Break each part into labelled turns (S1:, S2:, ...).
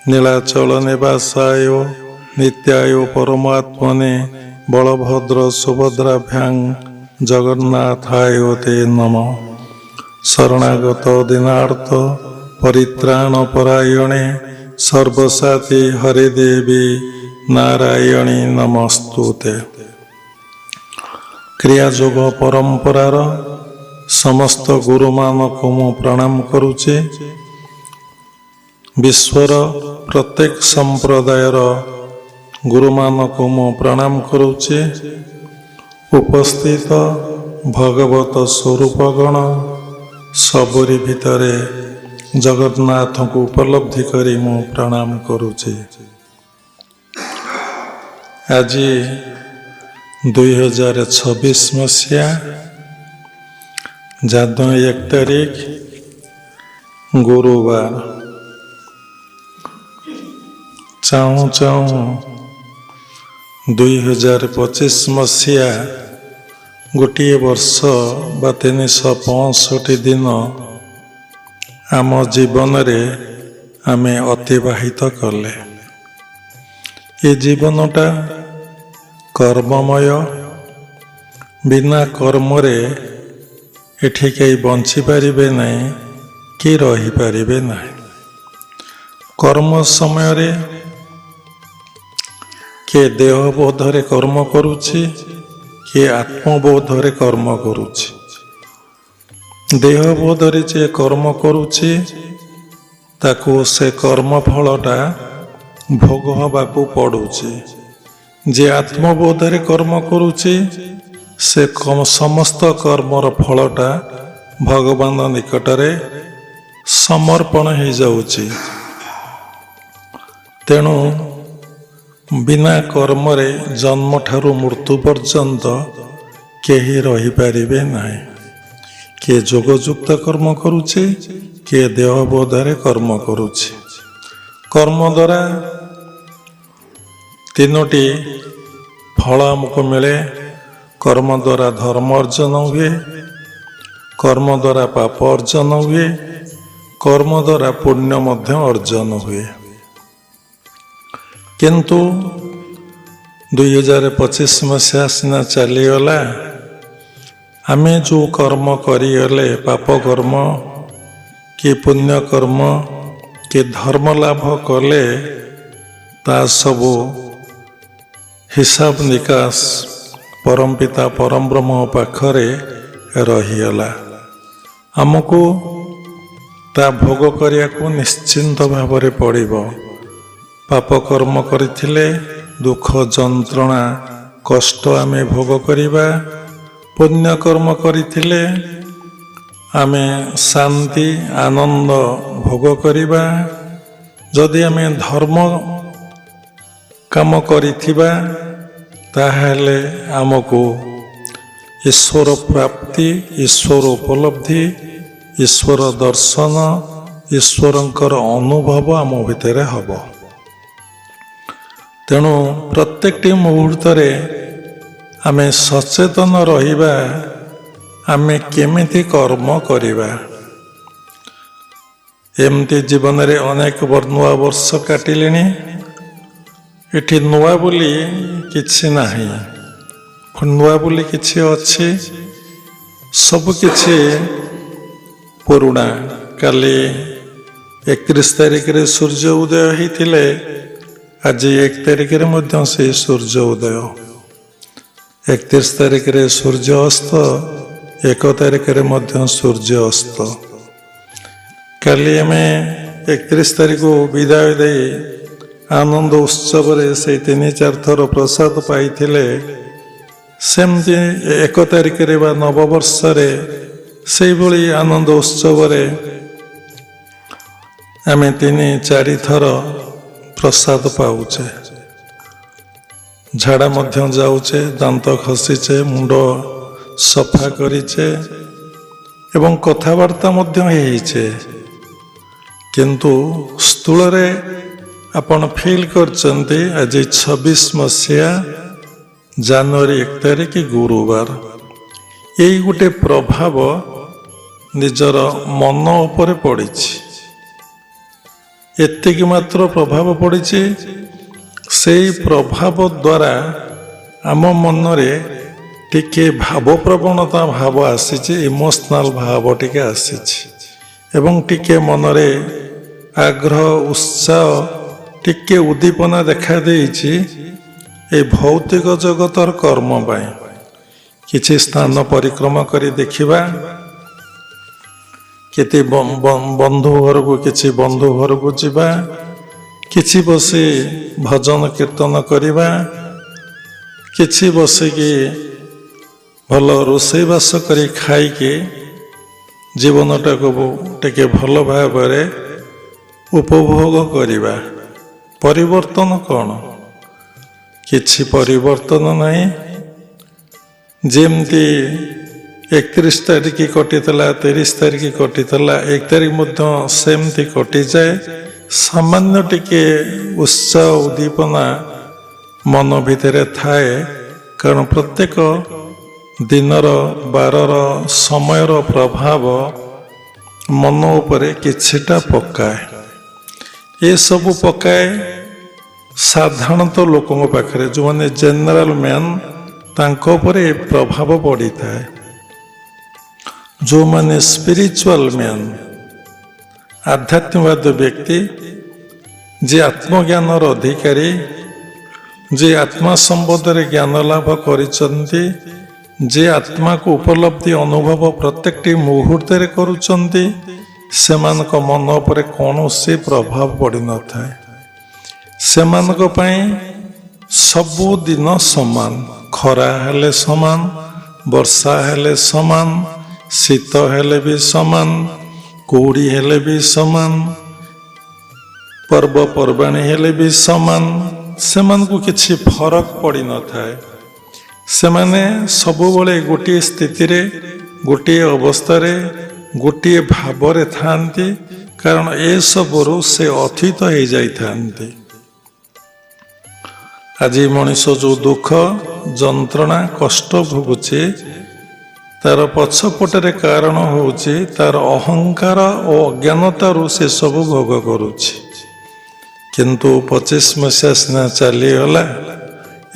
S1: नीलाचल निवासाय नित्याय परमात्मने बलभद्र सुभद्राभ्यां जगन्नाथाय ते नमः। शरणागत दीनार्थ परित्राणपरायणे सर्वसाती हरिदेवी नारायणी नमस्तुते। क्रियायोग परंपरार समस्त गुरुमानक मु प्रणाम करुचे। विश्वर प्रत्येक संप्रदायर गुरुमानक मु प्रणाम करुचे। उपस्थित भगवत स्वरूपगण सबरी भितरे जगन्नाथ को उपलब्धि करी मु प्रणाम करुचे। आज 2026 मसीहा जादू 1 तारीख गुरुवार। चाहूँ 2025 मसीहा गोटे वर्ष बा 365 दिन आम जीवन रे आमे अतिबाहित कले। ये जीवनटा कर्ममय। बिना कर्म रे एठी कई बंची पारिबे नहीं कि रही पारिबे नहीं। कर्म समय रे के देहबोधरे कर्म करुछि, के आत्मबोधरे कर्म करुछि। देहबोधरे जे कर्म करुछि ताको से कर्म फलटा भोग हबाकू पड़ुछि। जे आत्मबोधरे कर्म करुछि से समस्त कर्मर फलटा भगवान निकटरे समर्पण हो जाउछि। तेणु बिना कर्म रे जन्म ठारू मृत्यु पर्यंत केही रही पारिबे नहीं। किए जोगयुक्त कर्म करुछि, किए देहबोधरे कर्म करुछि। कर्म द्वारा 3टी फल हमको मिले। कर्म द्वारा धर्म अर्जन हुए, कर्म द्वारा पाप अर्जन हुए, कर्म द्वारा पुण्य मध्य अर्जन हुए। किंतु 2025 मसीहा सिना चलीगला। आमे जो कर्म करिगले, पाप कर्म कि पुण्य कर्म कि धर्म लाभ कले, ता सबू हिसाब निकास परमपिता परम ब्रह्म पाखरे रहीगला। आमको ता भोग करिया को निश्चिंत भावरे पड़िबो। पाप कर्म करिथिले दुख जंत्रणा कष्ट आमे भोग करिबा। पुण्य कर्म करिथिले आमे शांति आनंद भोग करिबा। जदि आमे धर्म काम करिथिबा ताहेले आमको ईश्वर प्राप्ति, ईश्वर उपलब्धि, ईश्वर दर्शन, ईश्वरंकर अनुभव आम भितर हब। तेणु प्रत्येक मुहूर्त रे आमे सचेतन रहिबा। आमे केमिति कर्म करिबा। एमती जीवन रे अनेक नुआ वर्ष काटिलेनी। एठी नुआ बोली किछि नाही, नुआ बोली किछि अछि। सब किछि पुरुणा। काली 31 तारिख रे सूर्य उदय होइतिले, आज 1 तारिख रे मध्य से सूर्य उदय। 31 तारिख रे सूर्य अस्त, 1 तारिख रे मध्य सूर्य अस्त। काली आमे 31 तारिख को विदाय दे आनंद उत्सव रे से 3-4 थर प्रसाद पाइथिले। सेमती 1 तारिख रे बा नववर्ष रे से भली आनंद उत्सव रे आमे 3-4 थर प्रसाद पाउचे। झाड़ा मध्य जाउचे, दांत खसीचे, मुंड सफा करिचे एवं कथावार्ता मध्य हेइचे। किंतु स्थूल रे आपण फील करचंती आज 26 मसीहा जनवरी 1 तारिख गुरुवार। यही गोटे प्रभाव निजर मन उपरे पड़ी। ଏତିକି ମାତ୍ର ପ୍ରଭାବ ପଡ଼ିଛି। ସେଇ ପ୍ରଭାବ ଦ୍ୱାରା ଆମ ମନରେ ଟିକେ ଭାବପ୍ରବଣତା ଭାବ ଆସିଛି, ଇମୋସନାଲ ଭାବ ଟିକେ ଆସିଛି ଏବଂ ଟିକେ ମନରେ ଆଗ୍ରହ ଉତ୍ସାହ ଟିକେ ଉଦ୍ଦୀପନା ଦେଖା ଦେଇଛି ଏ ଭୌତିକ ଜଗତର କର୍ମ ପାଇଁ। କିଛି ସ୍ଥାନ ପରିକ୍ରମା କରି ଦେଖିବା, କେତେ ବନ୍ଧୁ ଘରକୁ ଯିବା, କିଛି ବସି ଭଜନ କୀର୍ତ୍ତନ କରିବା, କିଛି ବସିକି ଭଲ ରୋଷେଇବାସ କରି ଖାଇକି ଜୀବନଟାକୁ ଟିକେ ଭଲ ଭାବରେ ଉପଭୋଗ କରିବା। ପରିବର୍ତ୍ତନ କ'ଣ? କିଛି ପରିବର୍ତ୍ତନ ନାହିଁ। ଯେମିତି 31 ତାରିଖ କଟିଥିଲା, 30 ତାରିଖ କଟିଥିଲା, 1 ତାରିଖ ମଧ୍ୟ ସେମିତି କଟିଯାଏ। ସାମାନ୍ୟ ଟିକେ ଉତ୍ସାହ ଉଦ୍ଦୀପନା ମନ ଭିତରେ ଥାଏ, କାରଣ ପ୍ରତ୍ୟେକ ଦିନର ବାରର ସମୟର ପ୍ରଭାବ ମନ ଉପରେ କିଛିଟା ପକାଏ। ଏସବୁ ପକାଏ ସାଧାରଣତଃ ଲୋକଙ୍କ ପାଖରେ, ଯେଉଁମାନେ ଜେନେରାଲ ମ୍ୟାନ୍, ତାଙ୍କ ଉପରେ ପ୍ରଭାବ ପଡ଼ିଥାଏ। ଯେଉଁମାନେ ସ୍ପିରିଚୁଆଲ ମ୍ୟାନ୍, ଆଧ୍ୟାତ୍ମିକବାଦ ବ୍ୟକ୍ତି, ଯିଏ ଆତ୍ମଜ୍ଞାନର ଅଧିକାରୀ, ଯିଏ ଆତ୍ମା ସମ୍ବନ୍ଧରେ ଜ୍ଞାନ ଲାଭ କରିଛନ୍ତି, ଯିଏ ଆତ୍ମାକୁ ଉପଲବ୍ଧି ଅନୁଭବ ପ୍ରତ୍ୟେକଟି ମୁହୂର୍ତ୍ତରେ କରୁଛନ୍ତି, ସେମାନଙ୍କ ମନ ଉପରେ କୌଣସି ପ୍ରଭାବ ପଡ଼ିନଥାଏ। ସେମାନଙ୍କ ପାଇଁ ସବୁଦିନ ସମାନ। ଖରା ହେଲେ ସମାନ, ବର୍ଷା ହେଲେ ସମାନ, ଶୀତ ହେଲେ ବି ସମାନ, କୁହୁଡ଼ି ହେଲେ ବି ସମାନ, ପର୍ବପର୍ବାଣି ହେଲେ ବି ସମାନ। ସେମାନଙ୍କୁ କିଛି ଫରକ ପଡ଼ିନଥାଏ। ସେମାନେ ସବୁବେଳେ ଗୋଟିଏ ସ୍ଥିତିରେ, ଗୋଟିଏ ଅବସ୍ଥାରେ, ଗୋଟିଏ ଭାବରେ ଥାଆନ୍ତି, କାରଣ ଏସବୁରୁ ସେ ଅତୀତ ହେଇଯାଇଥାନ୍ତି। ଆଜି ମଣିଷ ଯେଉଁ ଦୁଃଖ, ଯନ୍ତ୍ରଣା, କଷ୍ଟ ଭୋଗୁଛି, ତାର ପଛପଟରେ କାରଣ ହେଉଛି ତାର ଅହଙ୍କାର ଓ ଅଜ୍ଞାନତାରୁ ସେସବୁ ଭୋଗ କରୁଛି। କିନ୍ତୁ 25 ମସିହା ସିନା ଚାଲିଗଲା,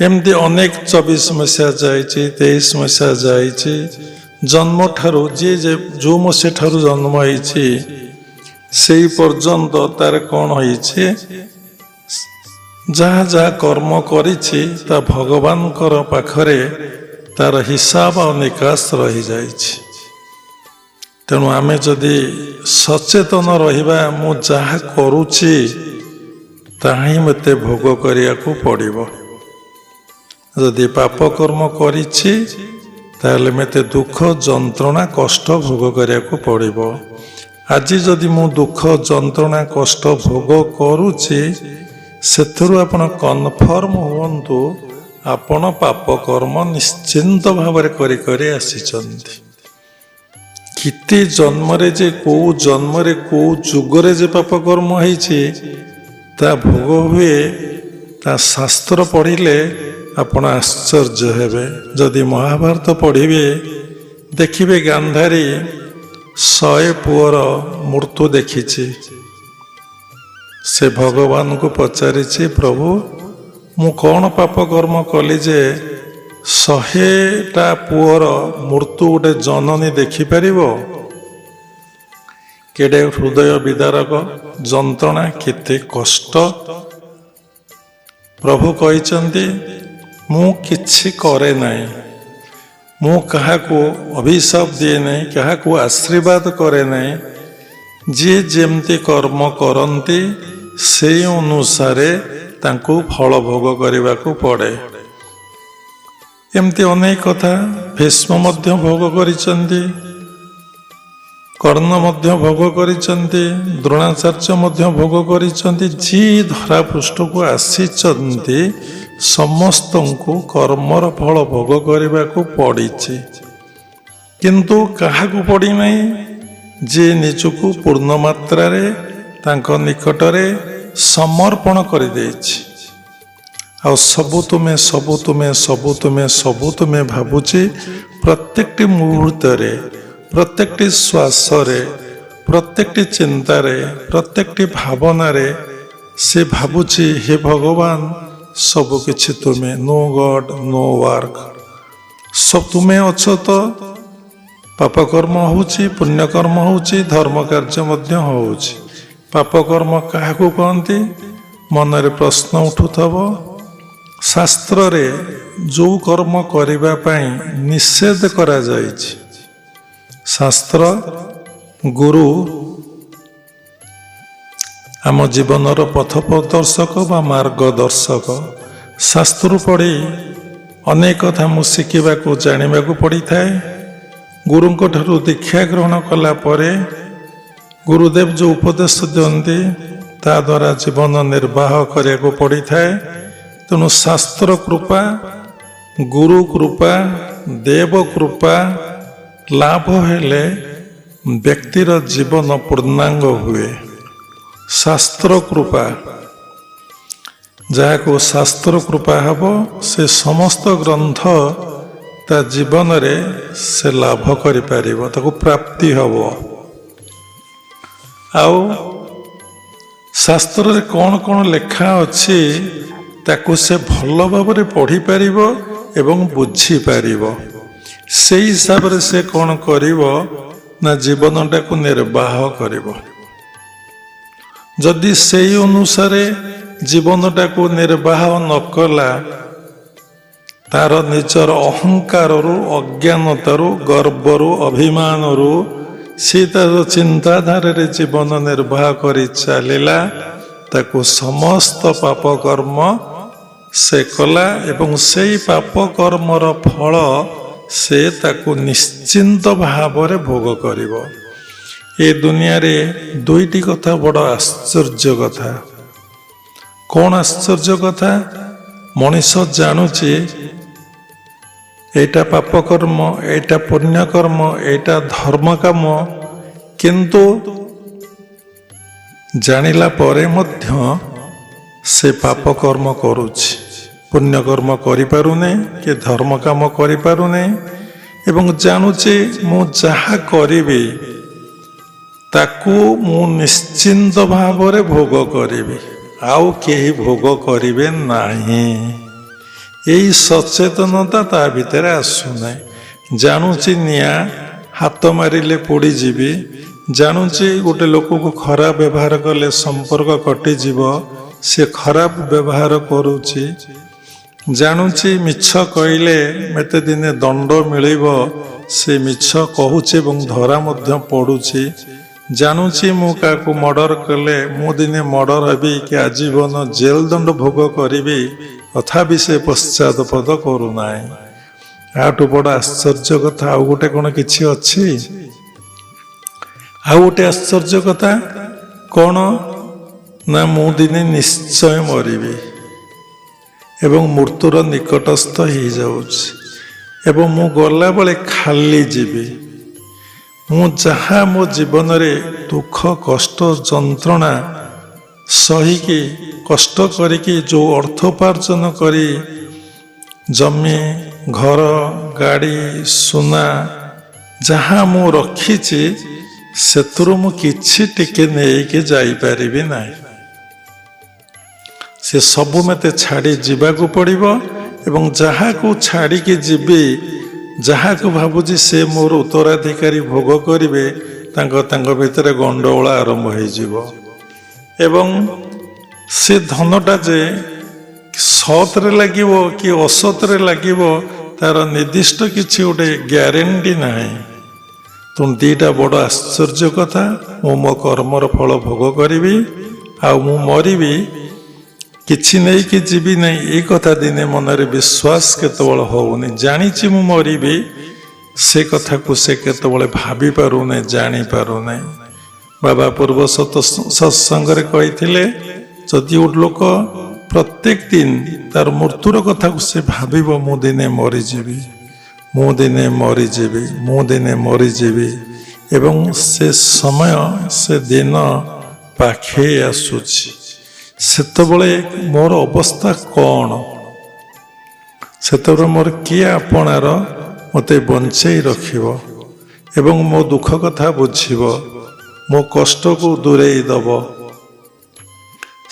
S1: ଏମିତି ଅନେକ 24 ମସିହା ଯାଇଛି, 23 ମସିହା ଯାଇଛି। ଜନ୍ମଠାରୁ ଯିଏ ଯେଉଁ ମସିହା ଠାରୁ ଜନ୍ମ ହେଇଛି ସେଇ ପର୍ଯ୍ୟନ୍ତ ତାର କ'ଣ ହେଇଛି, ଯାହା ଯାହା କର୍ମ କରିଛି ତା ଭଗବାନଙ୍କର ପାଖରେ ତାର ହିସାବ ଆଉ ନିକାଶ ରହିଯାଇଛି। ତେଣୁ ଆମେ ଯଦି ସଚେତନ ରହିବା, ମୁଁ ଯାହା କରୁଛି ତାହା ହିଁ ମୋତେ ଭୋଗ କରିବାକୁ ପଡ଼ିବ। ଯଦି ପାପ କର୍ମ କରିଛି ତାହେଲେ ମୋତେ ଦୁଃଖ, ଯନ୍ତ୍ରଣା, କଷ୍ଟ ଭୋଗ କରିବାକୁ ପଡ଼ିବ। ଆଜି ଯଦି ମୁଁ ଦୁଃଖ, ଯନ୍ତ୍ରଣା, କଷ୍ଟ ଭୋଗ କରୁଛି, ସେଥିରୁ ଆପଣ କନଫର୍ମ ହୁଅନ୍ତୁ ଆପଣ ପାପ କର୍ମ ନିଶ୍ଚିନ୍ତ ଭାବରେ କରି କରି ଆସିଛନ୍ତି। କେତେ ଜନ୍ମରେ ଯେ କୋଉ ଜନ୍ମରେ କୋଉ ଯୁଗରେ ଯେ ପାପ କର୍ମ ହେଇଛି ତା ଭୋଗ ହୁଏ, ତା ଶାସ୍ତ୍ର ପଢ଼ିଲେ ଆପଣ ଆଶ୍ଚର୍ଯ୍ୟ ହେବେ। ଯଦି ମହାଭାରତ ପଢ଼ିବେ, ଦେଖିବେ ଗାନ୍ଧାରୀ 100 ପୁଅର ମୃତ୍ୟୁ ଦେଖିଛି। ସେ ଭଗବାନଙ୍କୁ ପଚାରିଛି, ପ୍ରଭୁ ମୁଁ କ'ଣ ପାପ କର୍ମ କଲି ଯେ 100ଟା ପୁଅର ମୃତ୍ୟୁ ଗୋଟେ ଜନନୀ ଦେଖିପାରିବ? କେଡ଼େ ହୃଦୟ ବିଦାରକ ଯନ୍ତ୍ରଣା, କେତେ କଷ୍ଟ। ପ୍ରଭୁ କହିଛନ୍ତି, ମୁଁ କିଛି କରେ ନାହିଁ, ମୁଁ କାହାକୁ ଅଭିଶାପ ଦିଏ ନାହିଁ, କାହାକୁ ଆଶୀର୍ବାଦ କରେ ନାହିଁ। ଯିଏ ଯେମିତି କର୍ମ କରନ୍ତି ସେଇ ଅନୁସାରେ ତାଙ୍କୁ ଫଳ ଭୋଗ କରିବାକୁ ପଡ଼େ। ଏମିତି ଅନେକ କଥା ଭୀଷ୍ମ ମଧ୍ୟ ଭୋଗ କରିଛନ୍ତି, କର୍ଣ୍ଣ ମଧ୍ୟ ଭୋଗ କରିଛନ୍ତି, ଦ୍ରୋଣାଚାର୍ଯ୍ୟ ମଧ୍ୟ ଭୋଗ କରିଛନ୍ତି। ଯିଏ ଧରାପୃଷ୍ଠକୁ ଆସିଛନ୍ତି ସମସ୍ତଙ୍କୁ କର୍ମର ଫଳ ଭୋଗ କରିବାକୁ ପଡ଼ିଛି, କିନ୍ତୁ କାହାକୁ ପଡ଼ିନାହିଁ? ଯିଏ ନିଜକୁ ପୂର୍ଣ୍ଣ ମାତ୍ରାରେ ତାଙ୍କ ନିକଟରେ ସମର୍ପଣ କରିଦେଇଛି, ଆଉ ସବୁ ତୁମେ ସବୁ ତୁମେ ସବୁ ତୁମେ ସବୁ ତୁମେ ଭାବୁଛି, ପ୍ରତ୍ୟେକଟି ମୁହୂର୍ତ୍ତରେ, ପ୍ରତ୍ୟେକଟି ଶ୍ୱାସରେ, ପ୍ରତ୍ୟେକଟି ଚିନ୍ତାରେ ପ୍ରତ୍ୟେକଟି ଭାବନାରେ ସେ ଭାବୁଛି ହେ ଭଗବାନ ସବୁ କିଛି ତୁମେ, ନୋ ଗଡ୍ ନୋ ୱାର୍କ, ସବୁ ତୁମେ ଅଛ ତ ପାପକର୍ମ ହେଉଛି, ପୁଣ୍ୟକର୍ମ ହେଉଛି, ଧର୍ମ କାର୍ଯ୍ୟ ମଧ୍ୟ ହେଉଛି। ପାପକର୍ମ କାହାକୁ କହନ୍ତି? ମନରେ ପ୍ରଶ୍ନ ଉଠୁଥିବ। ଶାସ୍ତ୍ରରେ ଯେଉଁ କର୍ମ କରିବା ପାଇଁ ନିଷେଧ କରାଯାଇଛି, ଶାସ୍ତ୍ର ଗୁରୁ ଆମ ଜୀବନର ପଥ ପ୍ରଦର୍ଶକ ବା ମାର୍ଗଦର୍ଶକ। ଶାସ୍ତ୍ରରୁ ପଢ଼ି ଅନେକ କଥା ମୁଁ ଶିଖିବାକୁ ଜାଣିବାକୁ ପଡ଼ିଥାଏ। ଗୁରୁଙ୍କ ଠାରୁ ଦୀକ୍ଷା ଗ୍ରହଣ କଲା ପରେ ଗୁରୁଦେବ ଯେଉଁ ଉପଦେଶ ଦିଅନ୍ତି ତା ଦ୍ୱାରା ଜୀବନ ନିର୍ବାହ କରିବାକୁ ପଡ଼ିଥାଏ। ତେଣୁ ଶାସ୍ତ୍ର କୃପା, ଗୁରୁ କୃପା, ଦେବ କୃପା ଲାଭ ହେଲେ ବ୍ୟକ୍ତିର ଜୀବନ ପୂର୍ଣ୍ଣାଙ୍ଗ ହୁଏ। ଶାସ୍ତ୍ର କୃପା, ଯାହାକୁ ଶାସ୍ତ୍ର କୃପା ହେବ ସେ ସମସ୍ତ ଗ୍ରନ୍ଥ ତା ଜୀବନରେ ସେ ଲାଭ କରିପାରିବ, ତାକୁ ପ୍ରାପ୍ତି ହେବ। ଆଉ ଶାସ୍ତ୍ରରେ କ'ଣ କ'ଣ ଲେଖା ଅଛି ତାକୁ ସେ ଭଲ ଭାବରେ ପଢ଼ିପାରିବ ଏବଂ ବୁଝିପାରିବ। ସେଇ ହିସାବରେ ସେ କ'ଣ କରିବ ନା ଜୀବନଟାକୁ ନିର୍ବାହ କରିବ। ଯଦି ସେଇ ଅନୁସାରେ ଜୀବନଟାକୁ ନିର୍ବାହ ନ କଲା, ତାର ନିଜର ଅହଙ୍କାରରୁ, ଅଜ୍ଞାନତାରୁ, ଗର୍ବରୁ, ଅଭିମାନରୁ ସେ ତାର ଚିନ୍ତାଧାରାରେ ଜୀବନ ନିର୍ବାହ କରି ଚାଲିଲା, ତାକୁ ସମସ୍ତ ପାପ କର୍ମ ସେ କଲା ଏବଂ ସେଇ ପାପ କର୍ମର ଫଳ ସେ ତାକୁ ନିଶ୍ଚିନ୍ତ ଭାବରେ ଭୋଗ କରିବ। ଏ ଦୁନିଆରେ ଦୁଇଟି କଥା ବଡ଼ ଆଶ୍ଚର୍ଯ୍ୟ କଥା। କ'ଣ ଆଶ୍ଚର୍ଯ୍ୟ କଥା? ମଣିଷ ଜାଣୁଛି ଏଇଟା ପାପ କର୍ମ, ଏଇଟା ପୁଣ୍ୟ କର୍ମ, ଏଇଟା ଧର୍ମ କାମ, କିନ୍ତୁ ଜାଣିଲା ପରେ ମଧ୍ୟ ସେ ପାପ କର୍ମ କରୁଛି, ପୁଣ୍ୟ କର୍ମ କରିପାରୁନି କି ଧର୍ମ କାମ କରିପାରୁନି। ଏବଂ ଜାଣୁଛି ମୁଁ ଯାହା କରିବି ତାକୁ ମୁଁ ନିଶ୍ଚିନ୍ତ ଭାବରେ ଭୋଗ କରିବି, ଆଉ କେହି ଭୋଗ କରିବେ ନାହିଁ। ଏଇ ସଚେତନତା ତା ଭିତରେ ଆସୁନାହିଁ। ଜାଣୁଛି ନିଆଁ ହାତ ମାରିଲେ ପୋଡ଼ିଯିବି, ଜାଣୁଛି ଗୋଟେ ଲୋକକୁ ଖରାପ ବ୍ୟବହାର କଲେ ସମ୍ପର୍କ କଟିଯିବ, ସେ ଖରାପ ବ୍ୟବହାର କରୁଛି। ଜାଣୁଛି ମିଛ କହିଲେ ମୋତେ ଦିନେ ଦଣ୍ଡ ମିଳିବ, ସେ ମିଛ କହୁଛି ଏବଂ ଧରା ମଧ୍ୟ ପଡ଼ୁଛି। ଜାଣୁଛି ମୁଁ କାହାକୁ ମର୍ଡର କଲେ ମୁଁ ଦିନେ ମର୍ଡର ହେବି କି ଆଜୀବନ ଜେଲ ଦଣ୍ଡ ଭୋଗ କରିବି, ତଥାପି ସେ ପଶ୍ଚାତପଦ କରୁନାହିଁ। ଆଠୁ ବଡ଼ ଆଶ୍ଚର୍ଯ୍ୟ କଥା ଆଉ ଗୋଟେ କ'ଣ କିଛି ଅଛି? ଆଉ ଗୋଟେ ଆଶ୍ଚର୍ଯ୍ୟ କଥା କ'ଣ ନା ମୁଁ ଦିନେ ନିଶ୍ଚୟ ମରିବି ଏବଂ ମୃତ୍ୟୁର ନିକଟସ୍ଥ ହେଇଯାଉଛି ଏବଂ ମୁଁ ଗଲାବେଳେ ଖାଲି ଯିବି। ମୁଁ ଯାହା ମୋ ଜୀବନରେ ଦୁଃଖ, କଷ୍ଟ, ଯନ୍ତ୍ରଣା ସହିକି କଷ୍ଟ କରିକି ଯେଉଁ ଅର୍ଥ ଉପାର୍ଜନ କରି ଜମି, ଘର, ଗାଡ଼ି, ସୁନା ଯାହା ମୁଁ ରଖିଛି ସେଥିରୁ ମୁଁ କିଛି ଟିକେ ନେଇକି ଯାଇପାରିବି ନାହିଁ। ସେ ସବୁ ମୋତେ ଛାଡ଼ି ଯିବାକୁ ପଡ଼ିବ ଏବଂ ଯାହାକୁ ଛାଡ଼ିକି ଯିବି, ଯାହାକୁ ଭାବୁଛି ସେ ମୋର ଉତ୍ତରାଧିକାରୀ ଭୋଗ କରିବେ, ତାଙ୍କ ଭିତରେ ଗଣ୍ଡଗୋଳ ଆରମ୍ଭ ହେଇଯିବ। ଏବଂ ସେ ଧନଟା ଯେ ସତରେ ଲାଗିବ କି ଅସତରେ ଲାଗିବ ତାର ନିର୍ଦ୍ଦିଷ୍ଟ କିଛି ଗୋଟେ ଗ୍ୟାରେଣ୍ଟି ନାହିଁ। ତେଣୁ ଦୁଇଟା ବଡ଼ ଆଶ୍ଚର୍ଯ୍ୟ କଥା। ମୁଁ ମୋ କର୍ମର ଫଳ ଭୋଗ କରିବି ଆଉ ମୁଁ ମରିବି, କିଛି ନେଇକି ଯିବି ନାହିଁ। ଏଇ କଥା ଦିନେ ମନରେ ବିଶ୍ୱାସ କେତେବେଳେ ହେଉନି। ଜାଣିଛି ମୁଁ ମରିବି, ସେ କଥାକୁ ସେ କେତେବେଳେ ଭାବି ପାରୁନି, ଜାଣିପାରୁନି। ବାବା ପୂର୍ବ ସତ୍ସଙ୍ଗରେ କହିଥିଲେ ଯଦି ଗୋଟେ ଲୋକ ପ୍ରତ୍ୟେକ ଦିନ ତାର ମୃତ୍ୟୁର କଥାକୁ ସେ ଭାବିବ ମୁଁ ଦିନେ ମରିଯିବି, ମୁଁ ଦିନେ ମରିଯିବି, ମୁଁ ଦିନେ ମରିଯିବି, ଏବଂ ସେ ସମୟ, ସେ ଦିନ ପାଖେଇ ଆସୁଛି, ସେତେବେଳେ ମୋର ଅବସ୍ଥା କ'ଣ? ସେତେବେଳେ ମୋର କିଏ ଆପଣାର ମୋତେ ବଞ୍ଚେଇ ରଖିବ ଏବଂ ମୋ ଦୁଃଖ କଥା ବୁଝିବ, ମୋ କଷ୍ଟକୁ ଦୂରେଇ ଦେବ।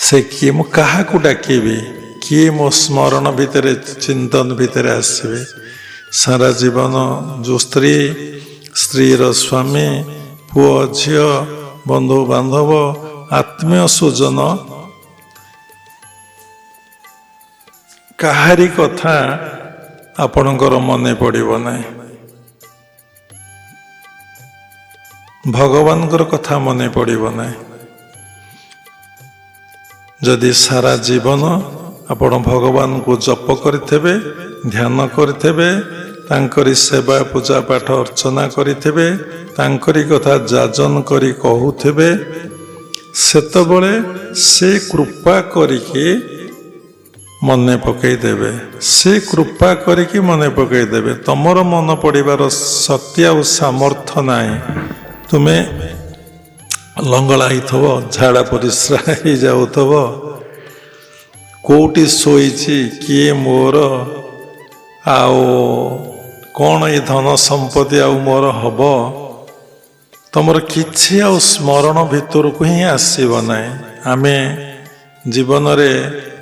S1: ସେ କିଏ? ମୁଁ କାହାକୁ ଡାକିବି? କିଏ ମୋ ସ୍ମରଣ ଭିତରେ ଚିନ୍ତନ ଭିତରେ ଆସିବେ? ସାରା ଜୀବନ ଯେଉଁ ସ୍ତ୍ରୀର ସ୍ୱାମୀ, ପୁଅ ଝିଅ, ବନ୍ଧୁବାନ୍ଧବ, ଆତ୍ମୀୟ ସ୍ୱଜନ, କାହାରି କଥା ଆପଣଙ୍କର ମନେ ପଡ଼ିବ ନାହିଁ। ଭଗବାନଙ୍କର କଥା ମନେ ପଡ଼ିବ ନାହିଁ। ଯଦି ସାରା ଜୀବନ ଆପଣ ଭଗବାନଙ୍କୁ ଜପ କରିଥିବେ, ଧ୍ୟାନ କରିଥିବେ, ତାଙ୍କରି ସେବା ପୂଜା ପାଠ ଅର୍ଚ୍ଚନା କରିଥିବେ, ତାଙ୍କରି କଥା ଯାଜନ କରି କହୁଥିବେ, ସେତେବେଳେ ସେ କୃପା କରିକି ମନେ ପକେଇ ଦେବେ। ସେ କୃପା କରିକି ମନେ ପକେଇ ଦେବେ। ତମର ମନେ ପଡ଼ିବାର ଶକ୍ତି ଆଉ ସାମର୍ଥ୍ୟ ନାହିଁ। ତୁମେ ଲଙ୍ଗଳା ହେଇଥିବ, ଝାଡ଼ା ପରିସ୍ରା ହେଇଯାଉଥିବ, କୋଉଠି ଶୋଇଛି, କିଏ ମୋର, ଆଉ କ'ଣ ଏ ଧନ ସମ୍ପତ୍ତି ଆଉ ମୋର ହବ, ତମର କିଛି ଆଉ ସ୍ମରଣ ଭିତରକୁ ହିଁ ଆସିବ ନାହିଁ। ଆମେ ଜୀବନରେ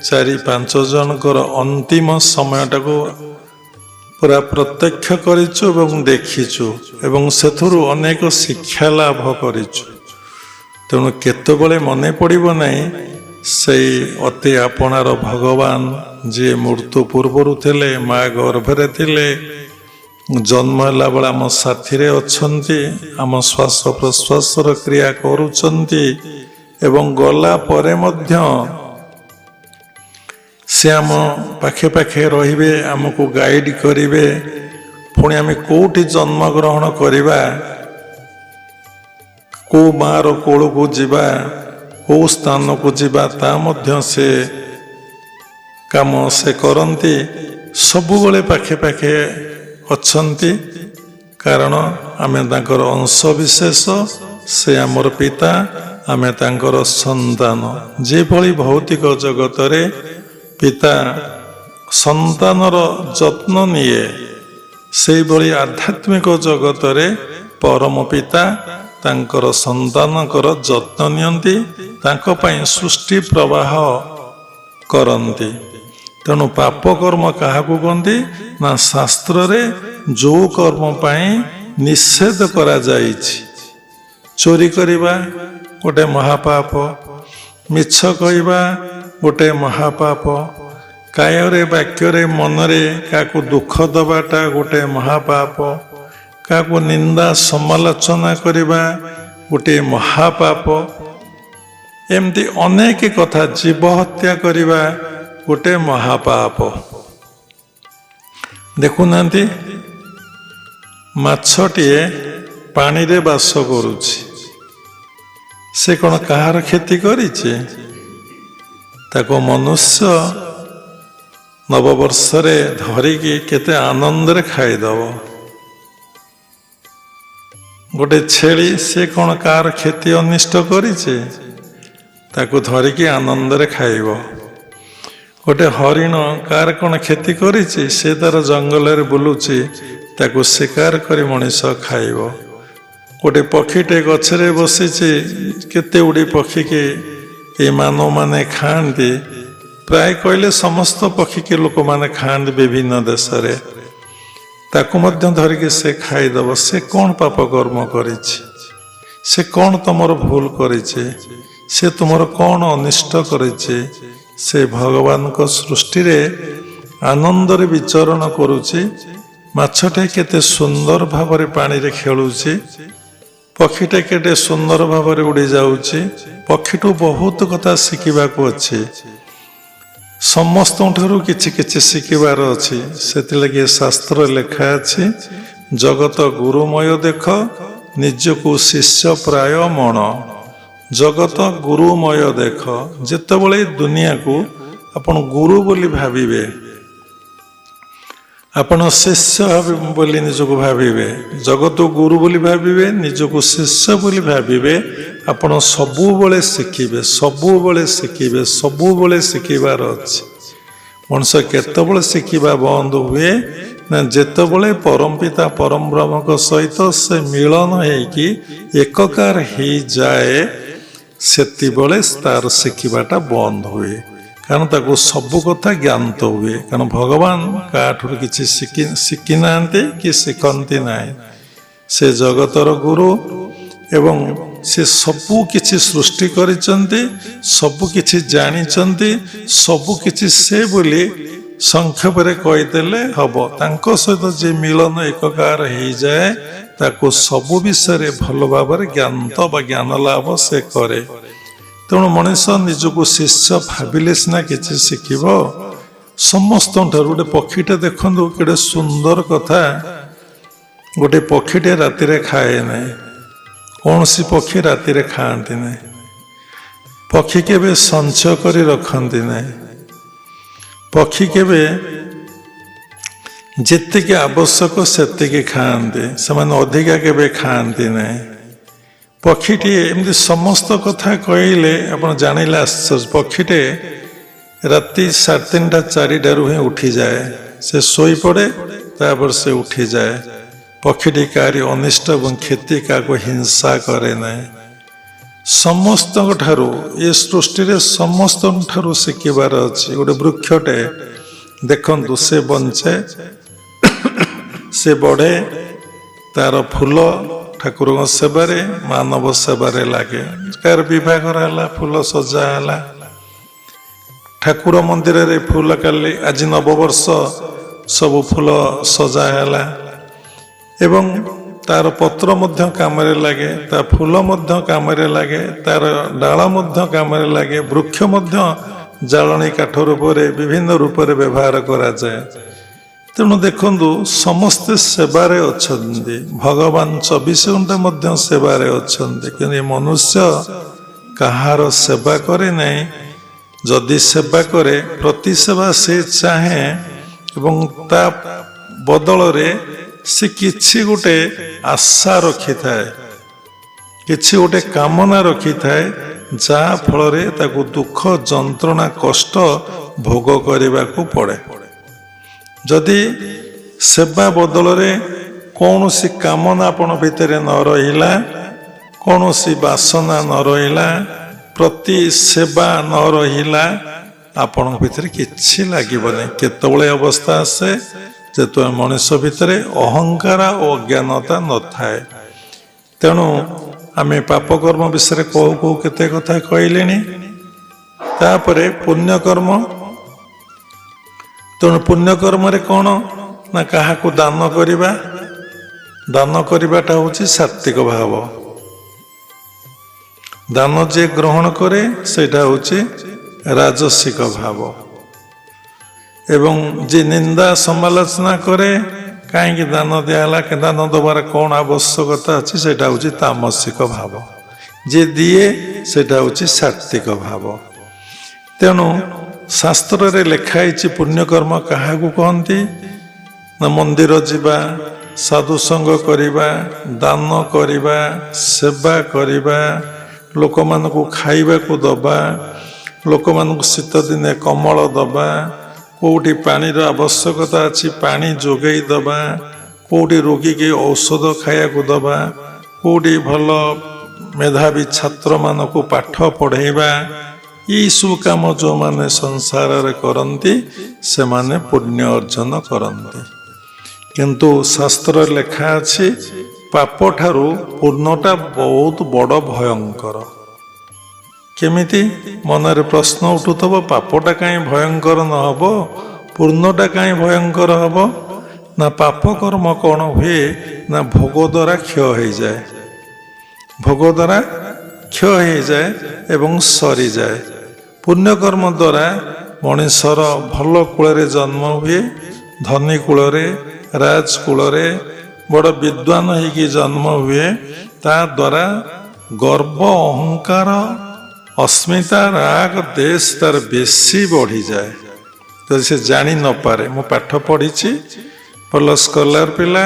S1: 4-5 ଜଣଙ୍କର ଅନ୍ତିମ ସମୟଟାକୁ ପୁରା ପ୍ରତ୍ୟକ୍ଷ କରିଛୁ ଏବଂ ଦେଖିଛୁ ଏବଂ ସେଥିରୁ ଅନେକ ଶିକ୍ଷା ଲାଭ କରିଛୁ। ତେଣୁ କେତେବେଳେ ମନେ ପଡ଼ିବ ନାହିଁ ସେଇ ଅତି ଆପଣାର ଭଗବାନ, ଯିଏ ମୃତ୍ୟୁ ପୂର୍ବରୁ ଥିଲେ, ମା ଗର୍ଭରେ ଥିଲେ, ଜନ୍ମ ହେଲା ବେଳେ ଆମ ସାଥିରେ ଅଛନ୍ତି, ଆମ ଶ୍ୱାସ ପ୍ରଶ୍ୱାସର କ୍ରିୟା କରୁଛନ୍ତି ଏବଂ ଗଲା ପରେ ମଧ୍ୟ ସେ ଆମ ପାଖେ ପାଖେ ରହିବେ, ଆମକୁ ଗାଇଡ଼ କରିବେ। ପୁଣି ଆମେ କେଉଁଠି ଜନ୍ମଗ୍ରହଣ କରିବା, କେଉଁ ମାଆର କୋଳକୁ ଯିବା, କେଉଁ ସ୍ଥାନକୁ ଯିବା, ତା ମଧ୍ୟ ସେ କାମ ସେ କରନ୍ତି। ସବୁବେଳେ ପାଖେ ପାଖେ ଅଛନ୍ତି, କାରଣ ଆମେ ତାଙ୍କର ଅଂଶ ବିଶେଷ। ସେ ଆମର ପିତା, ଆମେ ତାଙ୍କର ସନ୍ତାନ। ଯେଭଳି ଭୌତିକ ଜଗତରେ ପିତା ସନ୍ତାନର ଯତ୍ନ ନିଏ, ସେଇଭଳି ଆଧ୍ୟାତ୍ମିକ ଜଗତରେ ପରମ ପିତା ତାଙ୍କର ସନ୍ତାନଙ୍କର ଯତ୍ନ ନିଅନ୍ତି, ତାଙ୍କ ପାଇଁ ସୃଷ୍ଟି ପ୍ରବାହ କରନ୍ତି। ତେଣୁ ପାପ କର୍ମ କାହାକୁ କହନ୍ତି ନା, ଶାସ୍ତ୍ରରେ ଯେଉଁ କର୍ମ ପାଇଁ ନିଷେଧ କରାଯାଇଛି। ଚୋରି କରିବା ଗୋଟେ ମହାପାପ, ମିଛ କହିବା ଗୋଟେ ମହାପାପ, କାୟରେ ବାକ୍ୟରେ ମନରେ କାହାକୁ ଦୁଃଖ ଦେବାଟା ଗୋଟେ ମହାପାପ, କାହାକୁ ନିନ୍ଦା ସମାଲୋଚନା କରିବା ଗୋଟିଏ ମହାପାପ, ଏମିତି ଅନେକ କଥା, ଜୀବ ହତ୍ୟା କରିବା ଗୋଟେ ମହାପାପ। ଦେଖୁନାହାନ୍ତି, ମାଛଟିଏ ପାଣିରେ ବାସ କରୁଛି, ସେ କ'ଣ କାହାର କ୍ଷତି କରିଛି? ତାକୁ ମନୁଷ୍ୟ ନବବର୍ଷରେ ଧରିକି କେତେ ଆନନ୍ଦରେ ଖାଇଦେବ। ଗୋଟେ ଛେଳି, ସେ କ'ଣ କାହାର କ୍ଷତି ଅନିଷ୍ଟ କରିଛି? ତାକୁ ଧରିକି ଆନନ୍ଦରେ ଖାଇବ। ଗୋଟେ ହରିଣ କାହାର କ'ଣ କ୍ଷତି କରିଛି? ସେ ତାର ଜଙ୍ଗଲରେ ବୁଲୁଛି, ତାକୁ ଶିକାର କରି ମଣିଷ ଖାଇବ। ଗୋଟେ ପକ୍ଷୀଟେ ଗଛରେ ବସିଛି, କେତେ ଗୁଡ଼ିଏ ପକ୍ଷୀକି ଏ ମାନବମାନେ ଖାଆନ୍ତି। ପ୍ରାୟ କହିଲେ ସମସ୍ତ ପକ୍ଷୀକି ଲୋକମାନେ ଖାଆନ୍ତି ବିଭିନ୍ନ ଦେଶରେ। ତାକୁ ମଧ୍ୟ ଧରିକି ସେ ଖାଇଦେବ। ସେ କ'ଣ ପାପ କର୍ମ କରିଛି? ସେ କ'ଣ ତମର ଭୁଲ କରିଛି? ସେ ତୁମର କ'ଣ ଅନିଷ୍ଟ କରିଛି? ସେ ଭଗବାନଙ୍କ ସୃଷ୍ଟିରେ ଆନନ୍ଦରେ ବିଚରଣ କରୁଛି। ମାଛଟେ କେତେ ସୁନ୍ଦର ଭାବରେ ପାଣିରେ ଖେଳୁଛି, ପକ୍ଷୀଟେ କେତେ ସୁନ୍ଦର ଭାବରେ ଉଡ଼ି ଯାଉଛି। ପକ୍ଷୀଠୁ ବହୁତ କଥା ଶିଖିବାକୁ ଅଛି, ସମସ୍ତଙ୍କ ଠାରୁ କିଛି କିଛି ଶିଖିବାର ଅଛି। ସେଥିଲାଗି ଶାସ୍ତ୍ର ଲେଖା ଅଛି, ଜଗତ ଗୁରୁମୟ ଦେଖ, ନିଜକୁ ଶିଷ୍ୟ ପ୍ରାୟ ମଣ। ଜଗତ ଗୁରୁମୟ ଦେଖ। ଯେତେବେଳେ ଦୁନିଆକୁ ଆପଣ ଗୁରୁ ବୋଲି ଭାବିବେ, ଆପଣ ଶିଷ୍ୟ ବୋଲି ନିଜକୁ ଭାବିବେ, ଜଗତ ଗୁରୁ ବୋଲି ଭାବିବେ, ନିଜକୁ ଶିଷ୍ୟ ବୋଲି ଭାବିବେ, ଆପଣ ସବୁବେଳେ ଶିଖିବେ, ସବୁବେଳେ ଶିଖିବେ, ସବୁବେଳେ ଶିଖିବାର ଅଛି। ମଣିଷ କେତେବେଳେ ଶିଖିବା ବନ୍ଦ ହୁଏ? ନା ଯେତେବେଳେ ପରମ ପିତା ପରମ ବ୍ରହ୍ମଙ୍କ ସହିତ ସେ ମିଳନ ହେଇକି ଏକକାର ହେଇଯାଏ, ସେତେବେଳେ ତାର ଶିଖିବାଟା ବନ୍ଦ ହୁଏ। କାରଣ ତାକୁ ସବୁ କଥା ଜ୍ଞାତ ହୁଏ। କାରଣ ଭଗବାନ କାହାଠାରୁ କିଛି ଶିଖି ନାହାନ୍ତି କି ଶିଖନ୍ତି ନାହିଁ। ସେ ଜଗତର ଗୁରୁ ଏବଂ ସେ ସବୁ କିଛି ସୃଷ୍ଟି କରିଛନ୍ତି, ସବୁ କିଛି ଜାଣିଛନ୍ତି, ସବୁ କିଛି ସେ ବୋଲି ସଂକ୍ଷେପରେ କହିଦେଲେ ହବ। ତାଙ୍କ ସହିତ ଯେ ମିଳନ ଏକକାର ହେଇଯାଏ, ତାକୁ ସବୁ ବିଷୟରେ ଭଲ ଭାବରେ ଜ୍ଞାତ ବା ଜ୍ଞାନ ଲାଭ ସେ କରେ। ତେଣୁ ମଣିଷ ନିଜକୁ ଶିଷ୍ୟ ଭାବିଲେ ସିନା କିଛି ଶିଖିବ। ସମସ୍ତଙ୍କ ଠାରୁ ଗୋଟେ ପକ୍ଷୀଟେ ଦେଖନ୍ତୁ, କେଡ଼େ ସୁନ୍ଦର କଥା। ଗୋଟେ ପକ୍ଷୀଟେ ରାତିରେ ଖାଏ ନାହିଁ। କୌଣସି ପକ୍ଷୀ ରାତିରେ ଖାଆନ୍ତି ନାହିଁ। ପକ୍ଷୀ କେବେ ସଞ୍ଚୟ କରି ରଖନ୍ତି ନାହିଁ। ପକ୍ଷୀ କେବେ ଯେତିକି ଆବଶ୍ୟକ ସେତିକି ଖାଆନ୍ତି, ସେମାନେ ଅଧିକା କେବେ ଖାଆନ୍ତି ନାହିଁ। ପକ୍ଷୀଟିଏ ଏମିତି ସମସ୍ତ କଥା କହିଲେ ଆପଣ ଜାଣିଲେ ଆଶ୍ଚର୍ଯ୍ୟ। ପକ୍ଷୀଟେ ରାତି 3:30 4ଟାରୁ ହିଁ ଉଠିଯାଏ। ସେ ଶୋଇପଡ଼େ, ତାପରେ ସେ ଉଠିଯାଏ। ପକ୍ଷୀଟି କାହାରି ଅନିଷ୍ଟ ଏବଂ କ୍ଷତି, କାହାକୁ ହିଂସା କରେ ନାହିଁ। ସମସ୍ତଙ୍କ ଠାରୁ ଏ ସୃଷ୍ଟିରେ ସମସ୍ତଙ୍କ ଠାରୁ ଶିଖିବାର ଅଛି। ଗୋଟେ ବୃକ୍ଷଟେ ଦେଖନ୍ତୁ, ସେ ବଞ୍ଚେ, ସେ ବଢ଼େ, ତାର ଫୁଲ ଠାକୁରଙ୍କ ସେବାରେ ମାନବ ସେବାରେ ଲାଗେ। କାହାର ବିଭାଘର ହେଲା, ଫୁଲ ସଜା ହେଲା। ଠାକୁର ମନ୍ଦିରରେ ଫୁଲ, କାଲି ଆଜି ନବବର୍ଷ, ସବୁ ଫୁଲ ସଜା ହେଲା ଏବଂ ତାର ପତ୍ର ମଧ୍ୟ କାମରେ ଲାଗେ, ତା ଫୁଲ ମଧ୍ୟ କାମରେ ଲାଗେ, ତାର ଡାଳ ମଧ୍ୟ କାମରେ ଲାଗେ। ବୃକ୍ଷ ମଧ୍ୟ ଜାଳଣୀ କାଠ ରୂପରେ ବିଭିନ୍ନ ରୂପରେ ବ୍ୟବହାର କରାଯାଏ। ତେଣୁ ଦେଖନ୍ତୁ, ସମସ୍ତେ ସେବାରେ ଅଛନ୍ତି। ଭଗବାନ 24 ଘଣ୍ଟା ମଧ୍ୟ ସେବାରେ ଅଛନ୍ତି। କିନ୍ତୁ ଏ ମନୁଷ୍ୟ କାହାର ସେବା କରେ ନାହିଁ। ଯଦି ସେବା କରେ, ପ୍ରତି ସେବା ସେ ଚାହେଁ ଏବଂ ତା ବଦଳରେ ସେ କିଛି ଗୋଟେ ଆଶା ରଖିଥାଏ, କିଛି ଗୋଟେ କାମନା ରଖିଥାଏ, ଯାହା ଫଳରେ ତାକୁ ଦୁଃଖ, ଯନ୍ତ୍ରଣା, କଷ୍ଟ ଭୋଗ କରିବାକୁ ପଡ଼େ। ଯଦି ସେବା ବଦଳରେ କୌଣସି କାମନା ଆପଣ ଭିତରେ ନ ରହିଲା, କୌଣସି ବାସନା ନ ରହିଲା, ପ୍ରତି ସେବା ନ ରହିଲା, ଆପଣଙ୍କ ଭିତରେ କିଛି ଲାଗିବନି। କେତେବେଳେ ଅବସ୍ଥା ଆସେ ଯେତେବେଳେ ମଣିଷ ଭିତରେ ଅହଙ୍କାର ଓ ଅଜ୍ଞାନତା ନଥାଏ। ତେଣୁ ଆମେ ପାପକର୍ମ ବିଷୟରେ କହୁ କହୁ କେତେ କଥା କହିଲେଣି। ତାପରେ ପୁଣ୍ୟକର୍ମ। ତେଣୁ ପୁଣ୍ୟକର୍ମରେ କ'ଣ ନା କାହାକୁ ଦାନ କରିବା। ଦାନ କରିବାଟା ହେଉଛି ସାତ୍ତ୍ୱିକ ଭାବ। ଦାନ ଯିଏ ଗ୍ରହଣ କରେ ସେଇଟା ହେଉଛି ରାଜସିକ ଭାବ। ଏବଂ ଯିଏ ନିନ୍ଦା ସମାଲୋଚନା କରେ, କାହିଁକି ଦାନ ଦିଆହେଲା, ଦାନ ଦେବାର କ'ଣ ଆବଶ୍ୟକତା ଅଛି, ସେଇଟା ହେଉଛି ତାମସିକ ଭାବ। ଯିଏ ଦିଏ ସେଇଟା ହେଉଛି ସାତ୍ତ୍ୱିକ ଭାବ। ତେଣୁ ଶାସ୍ତ୍ରରେ ଲେଖା ହେଇଛି ପୁଣ୍ୟକର୍ମ କାହାକୁ କହନ୍ତି ନା ମନ୍ଦିର ଯିବା, ସାଧୁସଙ୍ଗ କରିବା, ଦାନ କରିବା, ସେବା କରିବା, ଲୋକମାନଙ୍କୁ ଖାଇବାକୁ ଦେବା, ଲୋକମାନଙ୍କୁ ଶୀତ ଦିନେ କମଳ ଦେବା, କେଉଁଠି ପାଣିର ଆବଶ୍ୟକତା ଅଛି ପାଣି ଯୋଗାଇ ଦେବା, କେଉଁଠି ରୋଗୀକି ଔଷଧ ଖାଇବାକୁ ଦେବା, କେଉଁଠି ଭଲ ମେଧାବୀ ଛାତ୍ରମାନଙ୍କୁ ପାଠ ପଢ଼େଇବା, ଏଇସବୁ କାମ ଯେଉଁମାନେ ସଂସାରରେ କରନ୍ତି ସେମାନେ ପୁଣ୍ୟ ଅର୍ଜନ କରନ୍ତି। କିନ୍ତୁ ଶାସ୍ତ୍ରରେ ଲେଖା ଅଛି ପାପଠାରୁ ପୁଣ୍ୟଟା ବହୁତ ବଡ଼ ଭୟଙ୍କର। କେମିତି? ମନରେ ପ୍ରଶ୍ନ ଉଠୁଥିବ, ପାପଟା କାହିଁ ଭୟଙ୍କର ନ ହେବ, ପୁଣ୍ୟଟା କାହିଁ ଭୟଙ୍କର ହେବ? ନା ପାପ କର୍ମ କ'ଣ ହୁଏ ନା ଭୋଗ ଦ୍ୱାରା କ୍ଷୟ ହେଇଯାଏ। ଭୋଗ ଦ୍ୱାରା କ୍ଷୟ ହେଇଯାଏ ଏବଂ ସରିଯାଏ। ପୁଣ୍ୟକର୍ମ ଦ୍ୱାରା ମଣିଷର ଭଲ କୂଳରେ ଜନ୍ମ ହୁଏ, ଧନୀ କୂଳରେ, ରାଜ କୂଳରେ ବଡ଼ ବିଦ୍ୱାନ ହେଇକି ଜନ୍ମ ହୁଏ। ତା ଦ୍ୱାରା ଗର୍ବ, ଅହଙ୍କାର, ଅସ୍ମିତା, ରାଗ, ଦେଶ ତାର ବେଶୀ ବଢ଼ିଯାଏ। ଯଦି ସେ ଜାଣି ନପାରେ ମୁଁ ପାଠ ପଢ଼ିଛି, ଭଲ ସ୍କଲାର ପିଲା,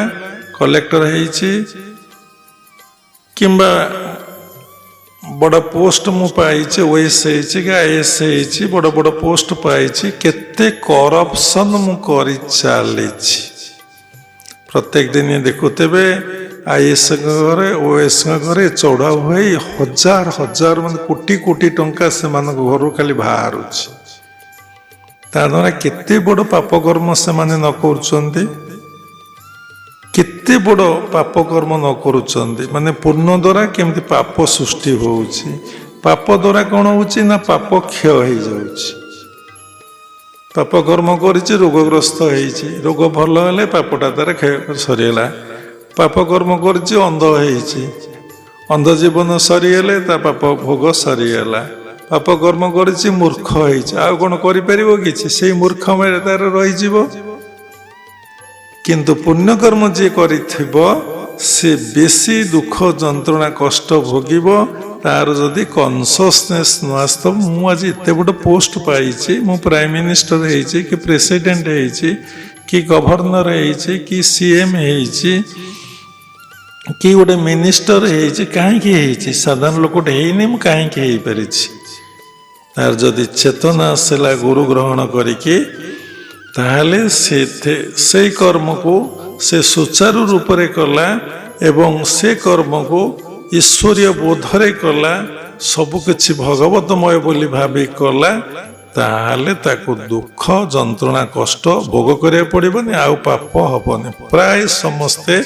S1: କଲେକ୍ଟର ହେଇଛି କିମ୍ବା ବଡ଼ ପୋଷ୍ଟ ମୁଁ ପାଇଛି, ଓଏସ୍ ହେଇଛି କି ଆଇଏସ୍ ହେଇଛି, ବଡ଼ ବଡ଼ ପୋଷ୍ଟ ପାଇଛି, କେତେ କରପସନ୍ ମୁଁ କରି ଚାଲିଛି। प्रत्येक दिन देखुते आईएएस घरे ओएस घरे चढ़ाऊ हो हजार हजार मान कोटी कोटी टंका से घर खाली बाहर द्वारा केते बड़ पापकर्म से माने न करुचंती केते बड़ पापकर्म न करुचंती माने पुण्य द्वारा केमती पाप सृष्टि होउछि पाप द्वारा कौन होउछि ना पाप क्षय हो जाउछि पाप कर्म करिछि रोगग्रस्त होइछि रोग भल हेले पापटा तार क्षय सरीगला पाप कर्म करिछि अंध होइछि अंध जीवन सरीगले ता पाप भोग सरीगला पाप कर्म करिछि मूर्ख होइछि आ कोन करि परिबो किछि सेही मूर्ख मेरे तार रहि जिवो किंतु पुण्य कर्म जे करिथिबो से बेसी दुख जंत्रणा कष्ट भोगिबो तार जदि कॉन्शियसनेस न आस्तो मु आज एते बड़ पोस्ट पाइछि मु प्राइम मिनिस्टर हेइछि कि प्रेसिडेंट हेइछि कि गवर्नर हेइछि कि सीएम हेइछि कि गोटे मिनिस्टर हेइछि काहे कि हेइछि साधारण लोकटे हेइनि मु काहे कि हेइ परिछि तार जदि चेतना आसला गुरु ग्रहण करिके ताहले से कर्म को से सुचारू रूप रे कला एवं से कर्म को ईश्वरीय बोधरे कला सबु किछि भगवतमय बोली भाबी कला ताहले ताको दुख जंत्रणा कष्ट भोग करिया पड़िबनी आउ पाप हबनी प्राय समस्ते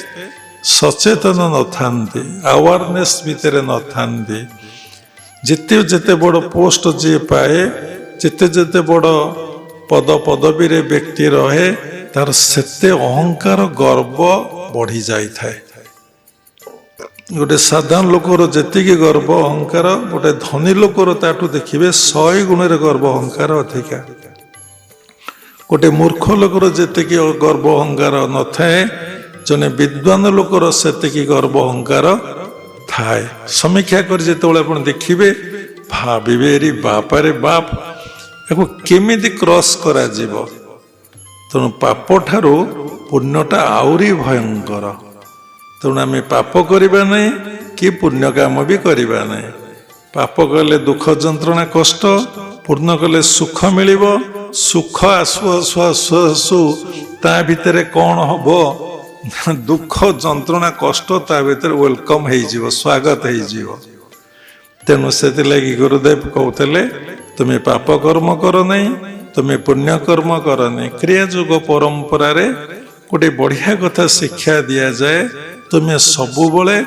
S1: सचेतन न थांती अवेयरनेस भितरे न थांती जिते जिते बड़ पोस्ट जे पाए जिते जिते बड़ पद पदवी रे व्यक्ति रहे तार सेते अहंकार गर्व बढ़ी जाई थाए गोटे साधारण लोकर जेतिकी गर्व अहंकार गोटे धनी लोकर ताठू देखिबे 100 गुण गर्व अहंकार अधिका गोटे मूर्ख लोकर जेतिकी गर्व अहंकार न थाए जने विद्वान लोकर सेतिकी गर्व अहंकार थाए समीक्षा कर जेतेबेले आपण देखिबे भाबिबे रे बाप रे बाप एको केमिति क्रॉस करा जीवो तेणु पाप ठारू पुण्यटा आउरी भयंकर तेणु आम पाप करवा नहीं कि पुण्य काम भी करवा नहीं पाप कले दुख जंत्रणा कष्ट पुण्य कले सुख मिल सुख आसु आसु आसु आसु ता भितर कौन हम दुख जंत्रणा कष्ट ता भितर वेलकम हो स्वागत हो तेणु से लगी गुरुदेव कहते तुम्हें पाप कर्म कर नहीं तुम्हें पुण्य कर्म कर नहीं क्रिया युग परंपरा रे गोटे बढ़िया कथा शिक्षा दि जाए तुम्हें सबु बले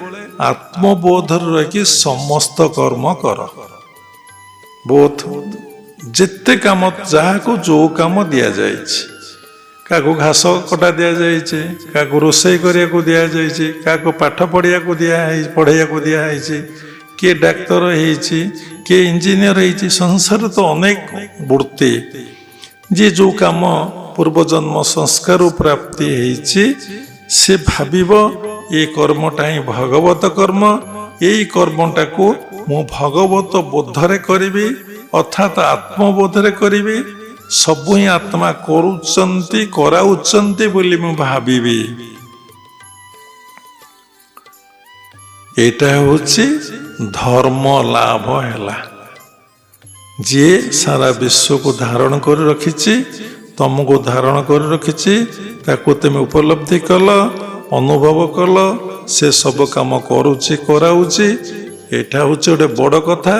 S1: आत्मबोध रही समस्त कर्म कर बोध जिते काम जहाँ को जो काम दि जाए क्या घास कटा दि जाए क्या रोषे करने को दि जाए क्या पाठ पढ़िया पढ़ाइया दिखाई किए डाक्तर किए इंजीनियर हो संसार तो अनेक वृत्ति जी जो काम पूर्वजन्म संस्कार प्राप्ति से भाविब ये कर्मटा ही भगवत कर्म यही कर्मटा को मु भगवत बोधरे करी अर्थात आत्मबोधरे करी सबु ही आत्मा करुचंती कराउचंती बोली मु भाविबी एटा होची धर्म लाभ हैला जे सारा विश्व को धारण कर रखिछि तुमको धारण कर रखिछि ताको तुम उपलब्धि कल अनुभव कल से सब काम करुछि कराउछि एटा होछि गोटे बड़ कथा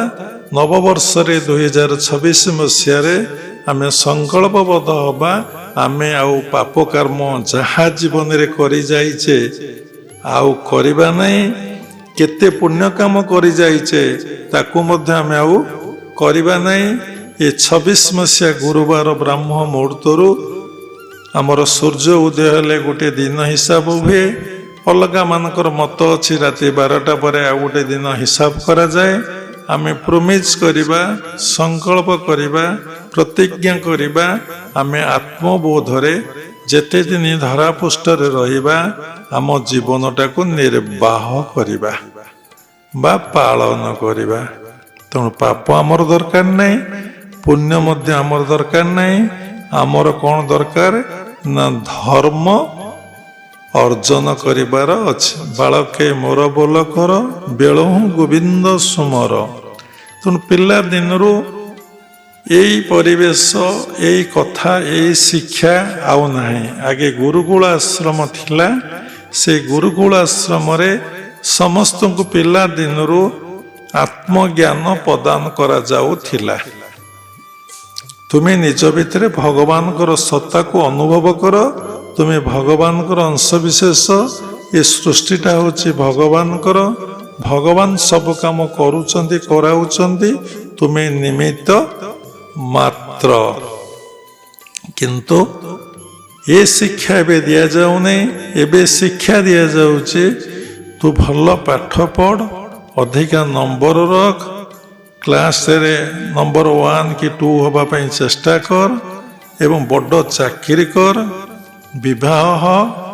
S1: नववर्ष 2026 मसीह आम संकल्पबद्ध हवा आम आउ पाप कर्म जहा जीवन रे करि जाइछे आउ करिबा नहीं केते पुण्य काम करि जाइछे ताकू मध्य आम आउ करिबा नहीं ये 26 मसीहा गुरुवार ब्राह्म मुहूर्त आमर सूर्य उदय हेले गोटे दिन हिसाब हुए अलग मानकर मत अच्छी राति 12टा पर आ गोटे दिन हिसाब करा जाए आम प्रोमिज करिबा संकल्प करिबा प्रतिज्ञा करिबा आम आत्मबोधरे जेते दिन धरापृष्ठ रहिबा आम जीवनटा को निर्वाह करिबा बा पालन करिबा तेणु पाप आमर दरकार नहीं पुण्य मध्य आमर दरकार नहीं आमर कौन दरकार ना धर्म अर्जन करिबार अछि बालके मोर बोल कर बेलहु गोविंद सुमर तेणु पिला दिन এই ପରିବେଶ, ଏଇ କଥା, ଏଇ ଶିକ୍ଷା ଆଉ ନାହିଁ। ଆଗେ ଗୁରୁକୁଳ ଆଶ୍ରମ ଥିଲା। ସେ ଗୁରୁକୁଳ ଆଶ୍ରମରେ ସମସ୍ତଙ୍କୁ ପିଲା ଦିନରୁ ଆତ୍ମଜ୍ଞାନ ପ୍ରଦାନ କରାଯାଉଥିଲା। ତୁମେ ନିଜ ଭିତରେ ଭଗବାନଙ୍କର ସତ୍ତାକୁ ଅନୁଭବ କର। ତୁମେ ଭଗବାନଙ୍କର ଅଂଶବିଶେଷ। ଏ ସୃଷ୍ଟିଟା ହେଉଛି ଭଗବାନଙ୍କର। ଭଗବାନ ସବୁ କାମ କରୁଛନ୍ତି, କରାଉଛନ୍ତି, ତୁମେ ନିମିତ୍ତ ମାତ୍ର। କିନ୍ତୁ ଏ ଶିକ୍ଷା ଏବେ ଦିଆଯାଉନାହିଁ। ଏବେ ଶିକ୍ଷା ଦିଆଯାଉଛି ତୁ ଭଲ ପାଠ ପଢ଼, ଅଧିକା ନମ୍ବର ରଖ, କ୍ଲାସରେ ନମ୍ବର 1 କି 2 ହେବା ପାଇଁ ଚେଷ୍ଟା କର ଏବଂ ବଡ଼ ଚାକିରି କର, ବିବାହ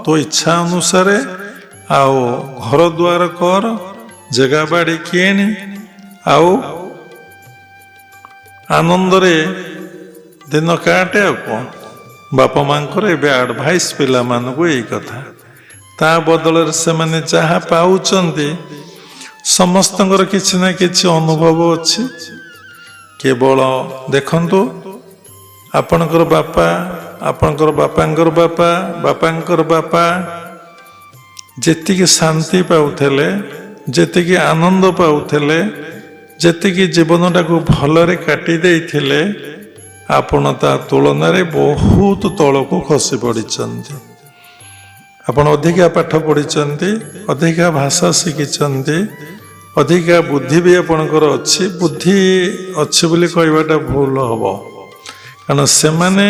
S1: ତୋ ଇଚ୍ଛା ଅନୁସାରେ, ଆଉ ଘର ଦ୍ୱାର କର, ଜାଗା ବାଡ଼ି କିଣି, ଆଉ ଆନନ୍ଦରେ ଦିନ କାଟେ। ଆଉ କ'ଣ ବାପା ମାଙ୍କର ଏବେ ଆଡ଼ଭାଇସ୍ ପିଲାମାନଙ୍କୁ ଏଇ କଥା। ତା ବଦଳରେ ସେମାନେ ଯାହା ପାଉଛନ୍ତି, ସମସ୍ତଙ୍କର କିଛି ନା କିଛି ଅନୁଭବ ଅଛି। କେବଳ ଦେଖନ୍ତୁ, ଆପଣଙ୍କର ବାପା, ଆପଣଙ୍କର ବାପାଙ୍କର ବାପା, ବାପାଙ୍କର ବାପା ଯେତିକି ଶାନ୍ତି ପାଉଥିଲେ, ଯେତିକି ଆନନ୍ଦ ପାଉଥିଲେ, ଯେତିକି ଜୀବନଟାକୁ ଭଲରେ କାଟି ଦେଇଥିଲେ, ଆପଣ ତା ତୁଳନାରେ ବହୁତ ତଳକୁ ଖସି ପଡ଼ିଛନ୍ତି। ଆପଣ ଅଧିକା ପାଠ ପଢ଼ିଛନ୍ତି, ଅଧିକା ଭାଷା ଶିଖିଛନ୍ତି, ଅଧିକା ବୁଦ୍ଧି ବି ଆପଣଙ୍କର ଅଛି। ବୁଦ୍ଧି ଅଛି ବୋଲି କହିବାଟା ଭୁଲ ହେବ, କାରଣ ସେମାନେ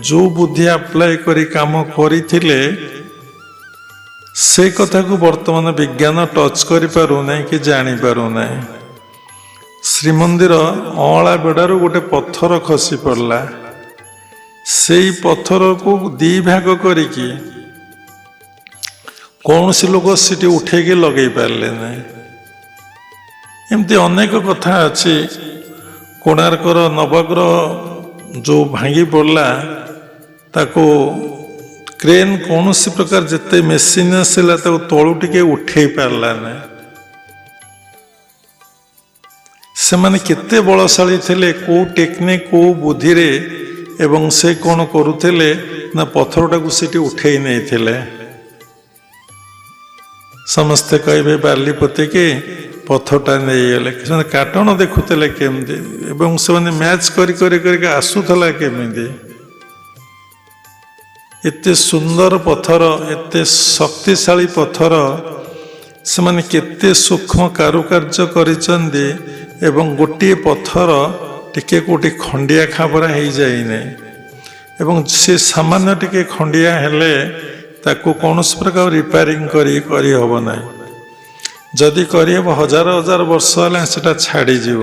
S1: ଯେଉଁ ବୁଦ୍ଧି ଆପ୍ଲାଏ କରି କାମ କରିଥିଲେ, ସେ କଥାକୁ ବର୍ତ୍ତମାନ ବିଜ୍ଞାନ ଟଚ୍ କରିପାରୁନାହିଁ କି ଜାଣିପାରୁନାହିଁ। ଶ୍ରୀମନ୍ଦିର ଅଁଳା ବେଡ଼ାରୁ ଗୋଟେ ପଥର ଖସି ପଡ଼ିଲା। ସେଇ ପଥରକୁ 2 ଭାଗ କରିକି କୌଣସି ଲୋକ ସେଠି ଉଠେଇକି ଲଗେଇ ପାରିଲେ ନାହିଁ। ଏମିତି ଅନେକ କଥା ଅଛି। କୋଣାର୍କର ନବଗ୍ରହ ଯେଉଁ ଭାଙ୍ଗି ପଡ଼ିଲା, ତାକୁ କ୍ରେନ୍ କୌଣସି ପ୍ରକାର ଯେତେ ମେସିନ୍ ଆସିଲା, ତାକୁ ତଳୁ ଟିକେ ଉଠେଇ ପାରିଲା ନାହିଁ। ସେମାନେ କେତେ ବଳଶାଳୀ ଥିଲେ, କେଉଁ ଟେକ୍ନିକ୍, କେଉଁ ବୁଦ୍ଧିରେ, ଏବଂ ସେ କ'ଣ କରୁଥିଲେ ନା ପଥରଟାକୁ ସେଠି ଉଠେଇ ନେଇଥିଲେ। ସମସ୍ତେ କହିବେ ବାଲି ପୋତିକି ପଥରଟା ନେଇଗଲେ, ସେମାନେ କାଟଣ ଦେଖୁଥିଲେ କେମିତି, ଏବଂ ସେମାନେ ମ୍ୟାଚ୍ କରି କରି କରିକି ଆସୁଥିଲା କେମିତି। ଏତେ ସୁନ୍ଦର ପଥର, ଏତେ ଶକ୍ତିଶାଳୀ ପଥର, ସେମାନେ କେତେ ସୂକ୍ଷ୍ମ କାରୁକାର୍ଯ୍ୟ କରିଛନ୍ତି, ଏବଂ ଗୋଟିଏ ପଥର ଟିକେ କେଉଁଠି ଖଣ୍ଡିଆ ଖାବରା ହେଇଯାଇନାହିଁ। ଏବଂ ସେ ସାମାନ୍ୟ ଟିକେ ଖଣ୍ଡିଆ ହେଲେ ତାକୁ କୌଣସି ପ୍ରକାର ରିପାରିଂ କରିହେବ ନାହିଁ। ଯଦି କରିହେବ, 1000 ବର୍ଷ ହେଲା ସେଟା ଛାଡ଼ିଯିବ।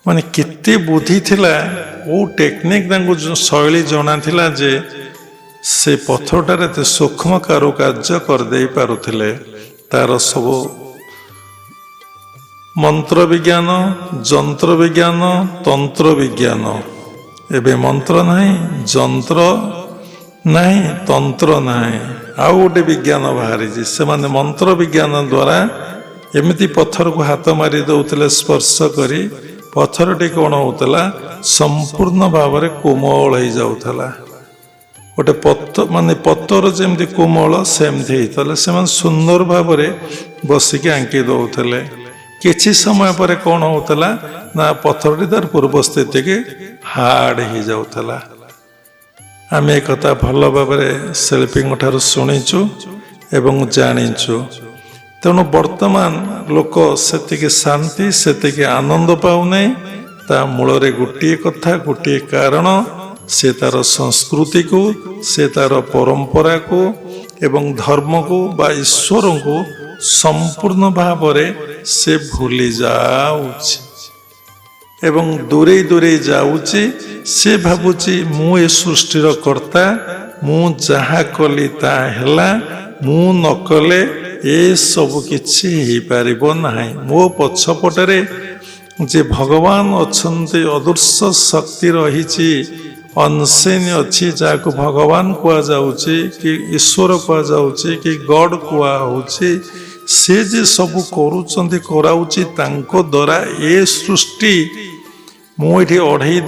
S1: ମାନେ କେତେ ବୁଦ୍ଧି ଥିଲା, କେଉଁ ଟେକ୍ନିକ୍ ତାଙ୍କୁ ଶୈଳୀ ଜଣାଥିଲା ଯେ ସେ ପଥରଟାରେ ଏତେ ସୂକ୍ଷ୍ମ କାରୁକାର୍ଯ୍ୟ କରିଦେଇ ପାରୁଥିଲେ। ତାର ସବୁ ମନ୍ତ୍ର ବିଜ୍ଞାନ, ଯନ୍ତ୍ର ବିଜ୍ଞାନ, ତନ୍ତ୍ର ବିଜ୍ଞାନ। ଏବେ ମନ୍ତ୍ର ନାହିଁ, ଯନ୍ତ୍ର ନାହିଁ, ତନ୍ତ୍ର ନାହିଁ, ଆଉ ଗୋଟେ ବିଜ୍ଞାନ ବାହାରିଛି। ସେମାନେ ମନ୍ତ୍ର ବିଜ୍ଞାନ ଦ୍ୱାରା ଏମିତି ପଥରକୁ ହାତ ମାରି ଦେଉଥିଲେ ସ୍ପର୍ଶ କରି, ପଥରଟି କ'ଣ ହେଉଥିଲା, ସମ୍ପୂର୍ଣ୍ଣ ଭାବରେ କୋମଳ ହେଇଯାଉଥିଲା। ଗୋଟେ ପତର ଯେମିତି କୋମଳ ସେମିତି ହେଇଥିଲା। ସେମାନେ ସୁନ୍ଦର ଭାବରେ ବସିକି ଆଙ୍କି ଦେଉଥିଲେ। କିଛି ସମୟ ପରେ କ'ଣ ହେଉଥିଲା ନା ପଥରଟି ତାର ପୂର୍ବ ସ୍ଥିତିକି ହାର୍ଡ ହେଇଯାଉଥିଲା। ଆମେ ଏକଥା ଭଲ ଭାବରେ ଶିଳ୍ପୀଙ୍କ ଠାରୁ ଶୁଣିଛୁ ଏବଂ ଜାଣିଛୁ। ତେଣୁ ବର୍ତ୍ତମାନ ଲୋକ ସେତିକି ଶାନ୍ତି, ସେତିକି ଆନନ୍ଦ ପାଉନାହିଁ। ତା ମୂଳରେ ଗୋଟିଏ କଥା, ଗୋଟିଏ କାରଣ, ସେ ତାର ସଂସ୍କୃତିକୁ, ସେ ତାର ପରମ୍ପରାକୁ ଏବଂ ଧର୍ମକୁ ବା ଈଶ୍ୱରଙ୍କୁ ସମ୍ପୂର୍ଣ୍ଣ ଭାବରେ ସେ ଭୁଲି ଯାଉଛି ଏବଂ ଦୂରେଇ ଦୂରେଇ ଯାଉଛି। ସେ ଭାବୁଛି ମୁଁ ଏ ସୃଷ୍ଟିର କର୍ତ୍ତା, ମୁଁ ଯାହା କଲି ତାହା ହେଲା, ମୁଁ ନ କଲେ ଏସବୁ କିଛି ହେଇପାରିବ ନାହିଁ। ମୋ ପଛପଟରେ ଯେ ଭଗବାନ ଅଛନ୍ତି, ଅଦୃଶ୍ୟ ଶକ୍ତି ରହିଛି, ଅନସେନ୍ ଅଛି, ଯାହାକୁ ଭଗବାନ କୁହାଯାଉଛି କି ଈଶ୍ୱର କୁହାଯାଉଛି କି ଗଡ୍ କୁହାହେଉଛି, ସେ ଯେ ସବୁ କରୁଛନ୍ତି, କରାଉଛି, ତାଙ୍କ ଦ୍ୱାରା ଏ ସୃଷ୍ଟି ମୁଁ ଏଠି ଅଢ଼େଇ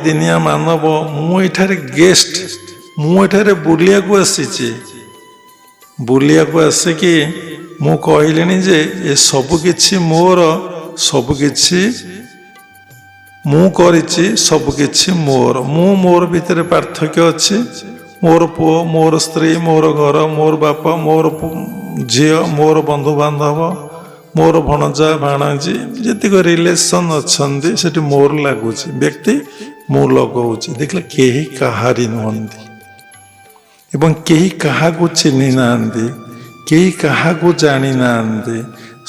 S1: ଦିନିଆ ମାନବ, ମୁଁ ଏଠାରେ ଗେଷ୍ଟ, ମୁଁ ଏଠାରେ ବୁଲିବାକୁ ଆସିଛି। ବୁଲିବାକୁ ଆସିକି ମୁଁ କହିଲିଣି ଯେ ଏ ସବୁକିଛି ମୋର, ସବୁକିଛି ମୁଁ କରିଛି, ସବୁକିଛି ମୋର। ମୋର ଭିତରେ ପାର୍ଥକ୍ୟ ଅଛି। ମୋର ପୁଅ, ମୋର ସ୍ତ୍ରୀ, ମୋର ଘର, ମୋର ବାପା, ମୋର ଝିଅ, ମୋର ବନ୍ଧୁବାନ୍ଧବ, ମୋର ଭଣଜା ଭାଣଜୀ, ଯେତିକ ରିଲେସନ୍ ଅଛନ୍ତି ସେଠି ମୋର ଲାଗୁଛି। ବ୍ୟକ୍ତି ମୁଁ ଲଗାଉଛି। ଦେଖିଲେ କେହି କାହାରି ନୁହନ୍ତି ଏବଂ କେହି କାହାକୁ ଚିହ୍ନି ନାହାନ୍ତି, କେହି କାହାକୁ ଜାଣିନାହାନ୍ତି।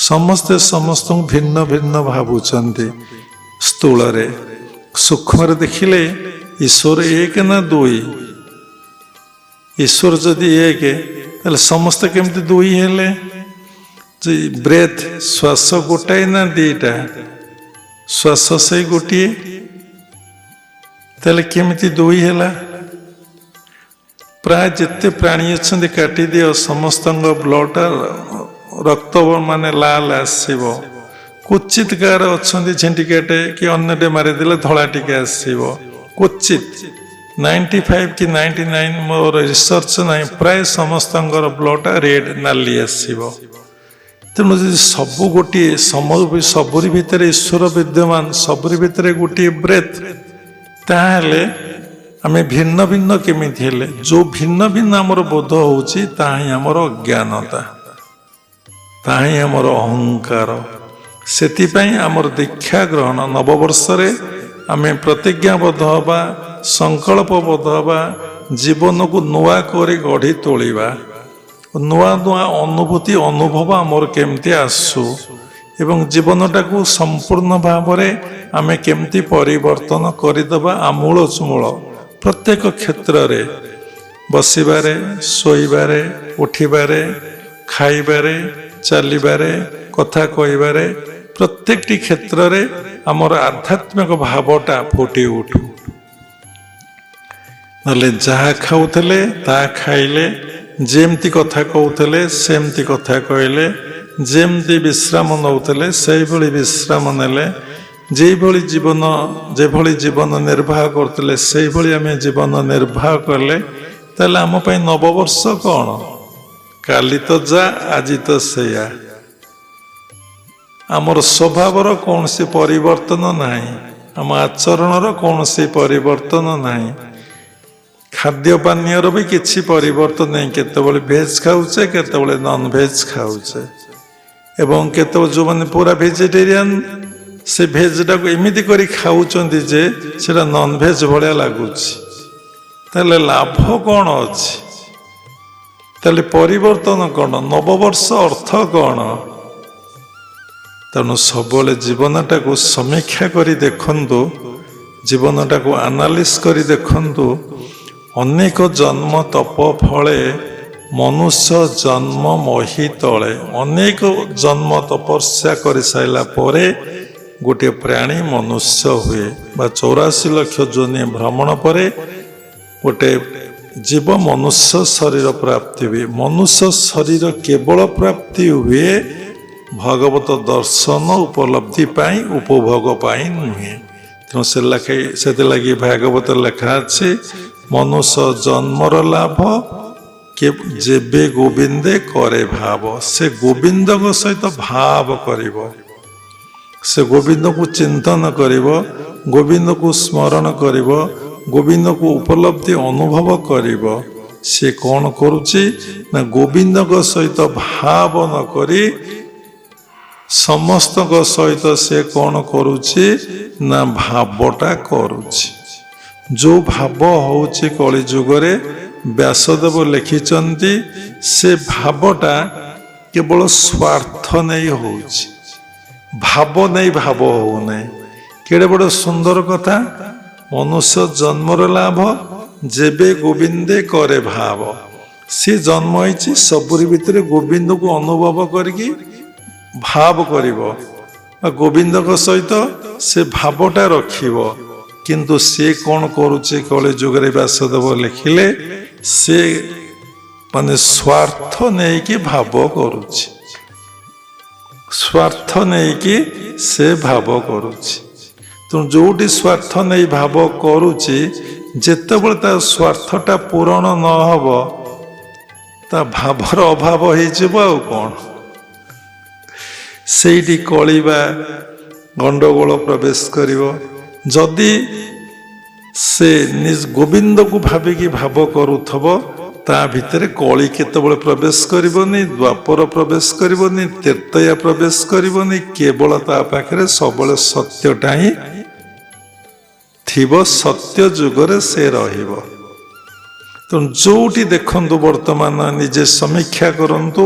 S1: ସମସ୍ତେ ସମସ୍ତଙ୍କୁ ଭିନ୍ନ ଭିନ୍ନ ଭାବୁଛନ୍ତି। ସ୍ଥୂଳରେ, ସୂକ୍ଷ୍ମରେ ଦେଖିଲେ ଈଶ୍ୱର ଏକ ନା ଦୁଇ? ଈଶ୍ୱର ଯଦି ଏକ, ତାହେଲେ ସମସ୍ତେ କେମିତି ଦୁଇ ହେଲେ? ଯେ ବ୍ରେଥ୍, ଶ୍ୱାସ ଗୋଟାଏ ନା ଦିଟା? ଶ୍ୱାସ ସେଇ ଗୋଟିଏ, ତାହେଲେ କେମିତି ଦୁଇ ହେଲା? ପ୍ରାୟ ଯେତେ ପ୍ରାଣୀ ଅଛନ୍ତି କାଟିଦିଅ, ସମସ୍ତଙ୍କ ବ୍ଲଡଟା ରକ୍ତ ମାନେ ଲାଲ ଆସିବ। କ୍ୱଚିତ କାହାର ଅଛନ୍ତି ଝିଣ୍ଟିକାଟେ କି ଅନ୍ୟଟେ ମାରିଦେଲେ ଧଳା ଟିକେ ଆସିବ, କ୍ୱଚିତ। 95 କି 99 ମୋର ରିସର୍ଚ୍ଚ ନାହିଁ, ପ୍ରାୟ ସମସ୍ତଙ୍କର ବ୍ଲଡଟା ରେଡ୍, ନାଲି ଆସିବ। ତେଣୁ ଯଦି ସବୁ ଗୋଟିଏ, ସବୁରି ଭିତରେ ଈଶ୍ୱର ବିଦ୍ୟମାନ, ସବୁରି ଭିତରେ ଗୋଟିଏ ବ୍ରେଥ୍, ତାହେଲେ ଆମେ ଭିନ୍ନ ଭିନ୍ନ କେମିତି ହେଲେ? ଯୋଉ ଭିନ୍ନ ଭିନ୍ନ ଆମର ବୋଧ ହେଉଛି ତାହା ହିଁ ଆମର ଅଜ୍ଞାନତା, ତାହା ହିଁ ଆମର ଅହଙ୍କାର। ସେଥିପାଇଁ ଆମର ଦୀକ୍ଷା ଗ୍ରହଣ ନବବର୍ଷରେ ଆମେ ପ୍ରତିଜ୍ଞାବଦ୍ଧ ହେବା, ସଂକଳ୍ପବଦ୍ଧ ହେବା, ଜୀବନକୁ ନୂଆ କରି ଗଢ଼ି ତୋଳିବା। ନୂଆ ନୂଆ ଅନୁଭୂତି ଅନୁଭବ ଆମର କେମିତି ଆସୁ ଏବଂ ଜୀବନଟାକୁ ସମ୍ପୂର୍ଣ୍ଣ ଭାବରେ ଆମେ କେମିତି ପରିବର୍ତ୍ତନ କରିଦେବା ଆମୂଳ ଚୂଳ। ପ୍ରତ୍ୟେକ କ୍ଷେତ୍ରରେ, ବସିବାରେ, ଶୋଇବାରେ, ଉଠିବାରେ, ଖାଇବାରେ, ଚାଲିବାରେ, କଥା କହିବାରେ, ପ୍ରତ୍ୟେକଟି କ୍ଷେତ୍ରରେ ଆମର ଆଧ୍ୟାତ୍ମିକ ଭାବଟା ଫୁଟି ଉଠୁ। ନହେଲେ ଯାହା ଖାଉଥିଲେ ତାହା ଖାଇଲେ, ଯେମିତି କଥା କହୁଥିଲେ ସେମିତି କଥା କହିଲେ, ଯେମିତି ବିଶ୍ରାମ ନେଉଥିଲେ ସେଇଭଳି ବିଶ୍ରାମ ନେଲେ, ଯେଭଳି ଜୀବନ ନିର୍ବାହ କରୁଥିଲେ ସେଇଭଳି ଆମେ ଜୀବନ ନିର୍ବାହ କଲେ, ତାହେଲେ ଆମ ପାଇଁ ନବବର୍ଷ କ'ଣ? କାଲି ତ ଯା, ଆଜି ତ ସେଇଆ। ଆମର ସ୍ୱଭାବର କୌଣସି ପରିବର୍ତ୍ତନ ନାହିଁ, ଆମ ଆଚରଣର କୌଣସି ପରିବର୍ତ୍ତନ ନାହିଁ, ଖାଦ୍ୟ ପାନୀୟର ବି କିଛି ପରିବର୍ତ୍ତନ ନାହିଁ। କେତେବେଳେ ଭେଜ୍ ଖାଉଛେ, କେତେବେଳେ ନନ୍ ଭେଜ୍ ଖାଉଛେ ଏବଂ କେତେବେଳେ ଯେଉଁମାନେ ପୁରା ଭେଜିଟେରିଆନ୍, ସେ ଭେଜ୍ଟାକୁ ଏମିତି କରି ଖାଉଛନ୍ତି ଯେ ସେଟା ନନ୍ ଭେଜ୍ ଭଳିଆ ଲାଗୁଛି। ତାହେଲେ ଲାଭ କ'ଣ ଅଛି? ତାହେଲେ ପରିବର୍ତ୍ତନ କ'ଣ? ନବବର୍ଷ ଅର୍ଥ କ'ଣ? ତେଣୁ ସବୁବେଳେ ଜୀବନଟାକୁ ସମୀକ୍ଷା କରି ଦେଖନ୍ତୁ, ଜୀବନଟାକୁ ଆନାଲିସ୍ କରି ଦେଖନ୍ତୁ। ଅନେକ ଜନ୍ମ ତପ ଫଳେ ମନୁଷ୍ୟ ଜନ୍ମ ମହି ତଳେ। ଅନେକ ଜନ୍ମ ତପସ୍ୟା କରିସାରିଲା ପରେ ଗୋଟିଏ ପ୍ରାଣୀ ମନୁଷ୍ୟ ହୁଏ, ବା 84 ଲକ୍ଷ ଯୋନି ଭ୍ରମଣ ପରେ ଗୋଟେ ଜୀବ ମନୁଷ୍ୟ ଶରୀର ପ୍ରାପ୍ତି ହୁଏ। ମନୁଷ୍ୟ ଶରୀର କେବଳ ପ୍ରାପ୍ତି ହୁଏ ଭଗବତ ଦର୍ଶନ ଉପଲବ୍ଧି ପାଇଁ, ଉପଭୋଗ ପାଇଁ ନୁହେଁ। ତେଣୁ ସେଥିଲାଗି ଭାଗବତ ଲେଖା ଅଛି, ମନୁଷ୍ୟ ଜନ୍ମର ଲାଭ ଯେବେ ଗୋବିନ୍ଦେ କରେ ଭାବ। ସେ ଗୋବିନ୍ଦଙ୍କ ସହିତ ଭାବ କରିବ, ସେ ଗୋବିନ୍ଦକୁ ଚିନ୍ତନ କରିବ, ଗୋବିନ୍ଦକୁ ସ୍ମରଣ କରିବ, ଗୋବିନ୍ଦକୁ ଉପଲବ୍ଧି ଅନୁଭବ କରିବ। ସେ କ'ଣ କରୁଛି ନା ଗୋବିନ୍ଦଙ୍କ ସହିତ ଭାବ ନ କରି ସମସ୍ତଙ୍କ ସହିତ ସେ କ'ଣ କରୁଛି ନା ଭାବଟା କରୁଛି। ଯେଉଁ ଭାବ ହେଉଛି କଳି ଯୁଗରେ, ବ୍ୟାସଦେବ ଲେଖିଛନ୍ତି, ସେ ଭାବଟା କେବଳ ସ୍ୱାର୍ଥ ନେଇ ହେଉଛି, ଭାବ ନେଇ ଭାବ ହେଉନାହିଁ। କେଡ଼େ ବଡ଼ ସୁନ୍ଦର କଥା! ମନୁଷ୍ୟ ଜନ୍ମର ଲାଭ ଯେବେ ଗୋବିନ୍ଦେ କରେ ଭାବ। ସେ ଜନ୍ମ ହେଇଛି ସବୁରି ଭିତରେ ଗୋବିନ୍ଦକୁ ଅନୁଭବ କରିକି ଭାବ କରିବ, ଗୋବିନ୍ଦଙ୍କ ସହିତ ସେ ଭାବଟା ରଖିବ। କିନ୍ତୁ ସେ କ'ଣ କରୁଛି କଳି ଯୁଗରେ? ବ୍ୟାସଦେବ ଲେଖିଲେ, ସେ ମାନେ ସ୍ୱାର୍ଥ ନେଇକି ଭାବ କରୁଛି। ସ୍ୱାର୍ଥ ନେଇକି ସେ ଭାବ କରୁଛି। ତେଣୁ ଯୋଉଠି ସ୍ୱାର୍ଥ ନେଇ ଭାବ କରୁଛି, ଯେତେବେଳେ ତା ସ୍ୱାର୍ଥଟା ପୂରଣ ନହବ ତା ଭାବର ଅଭାବ ହେଇଯିବ। ଆଉ କ'ଣ, ସେଇଠି କଳି ବା ଗଣ୍ଡଗୋଳ ପ୍ରବେଶ କରିବ। ଯଦି ସେ ଗୋବିନ୍ଦକୁ ଭାବିକି ଭାବ କରୁଥିବ, ତା ଭିତରେ କଳି କେତେବେଳେ ପ୍ରବେଶ କରିବନି, ଦ୍ୱାପର ପ୍ରବେଶ କରିବନି, ତ୍ରେତୟା ପ୍ରବେଶ କରିବନି। କେବଳ ତା ପାଖରେ ସବୁବେଳେ ସତ୍ୟଟା ହିଁ ଥିବ, ସତ୍ୟ ଯୁଗରେ ସେ ରହିବ। ତେଣୁ ଯୋଉଠି ଦେଖନ୍ତୁ, ବର୍ତ୍ତମାନ ନିଜେ ସମୀକ୍ଷା କରନ୍ତୁ,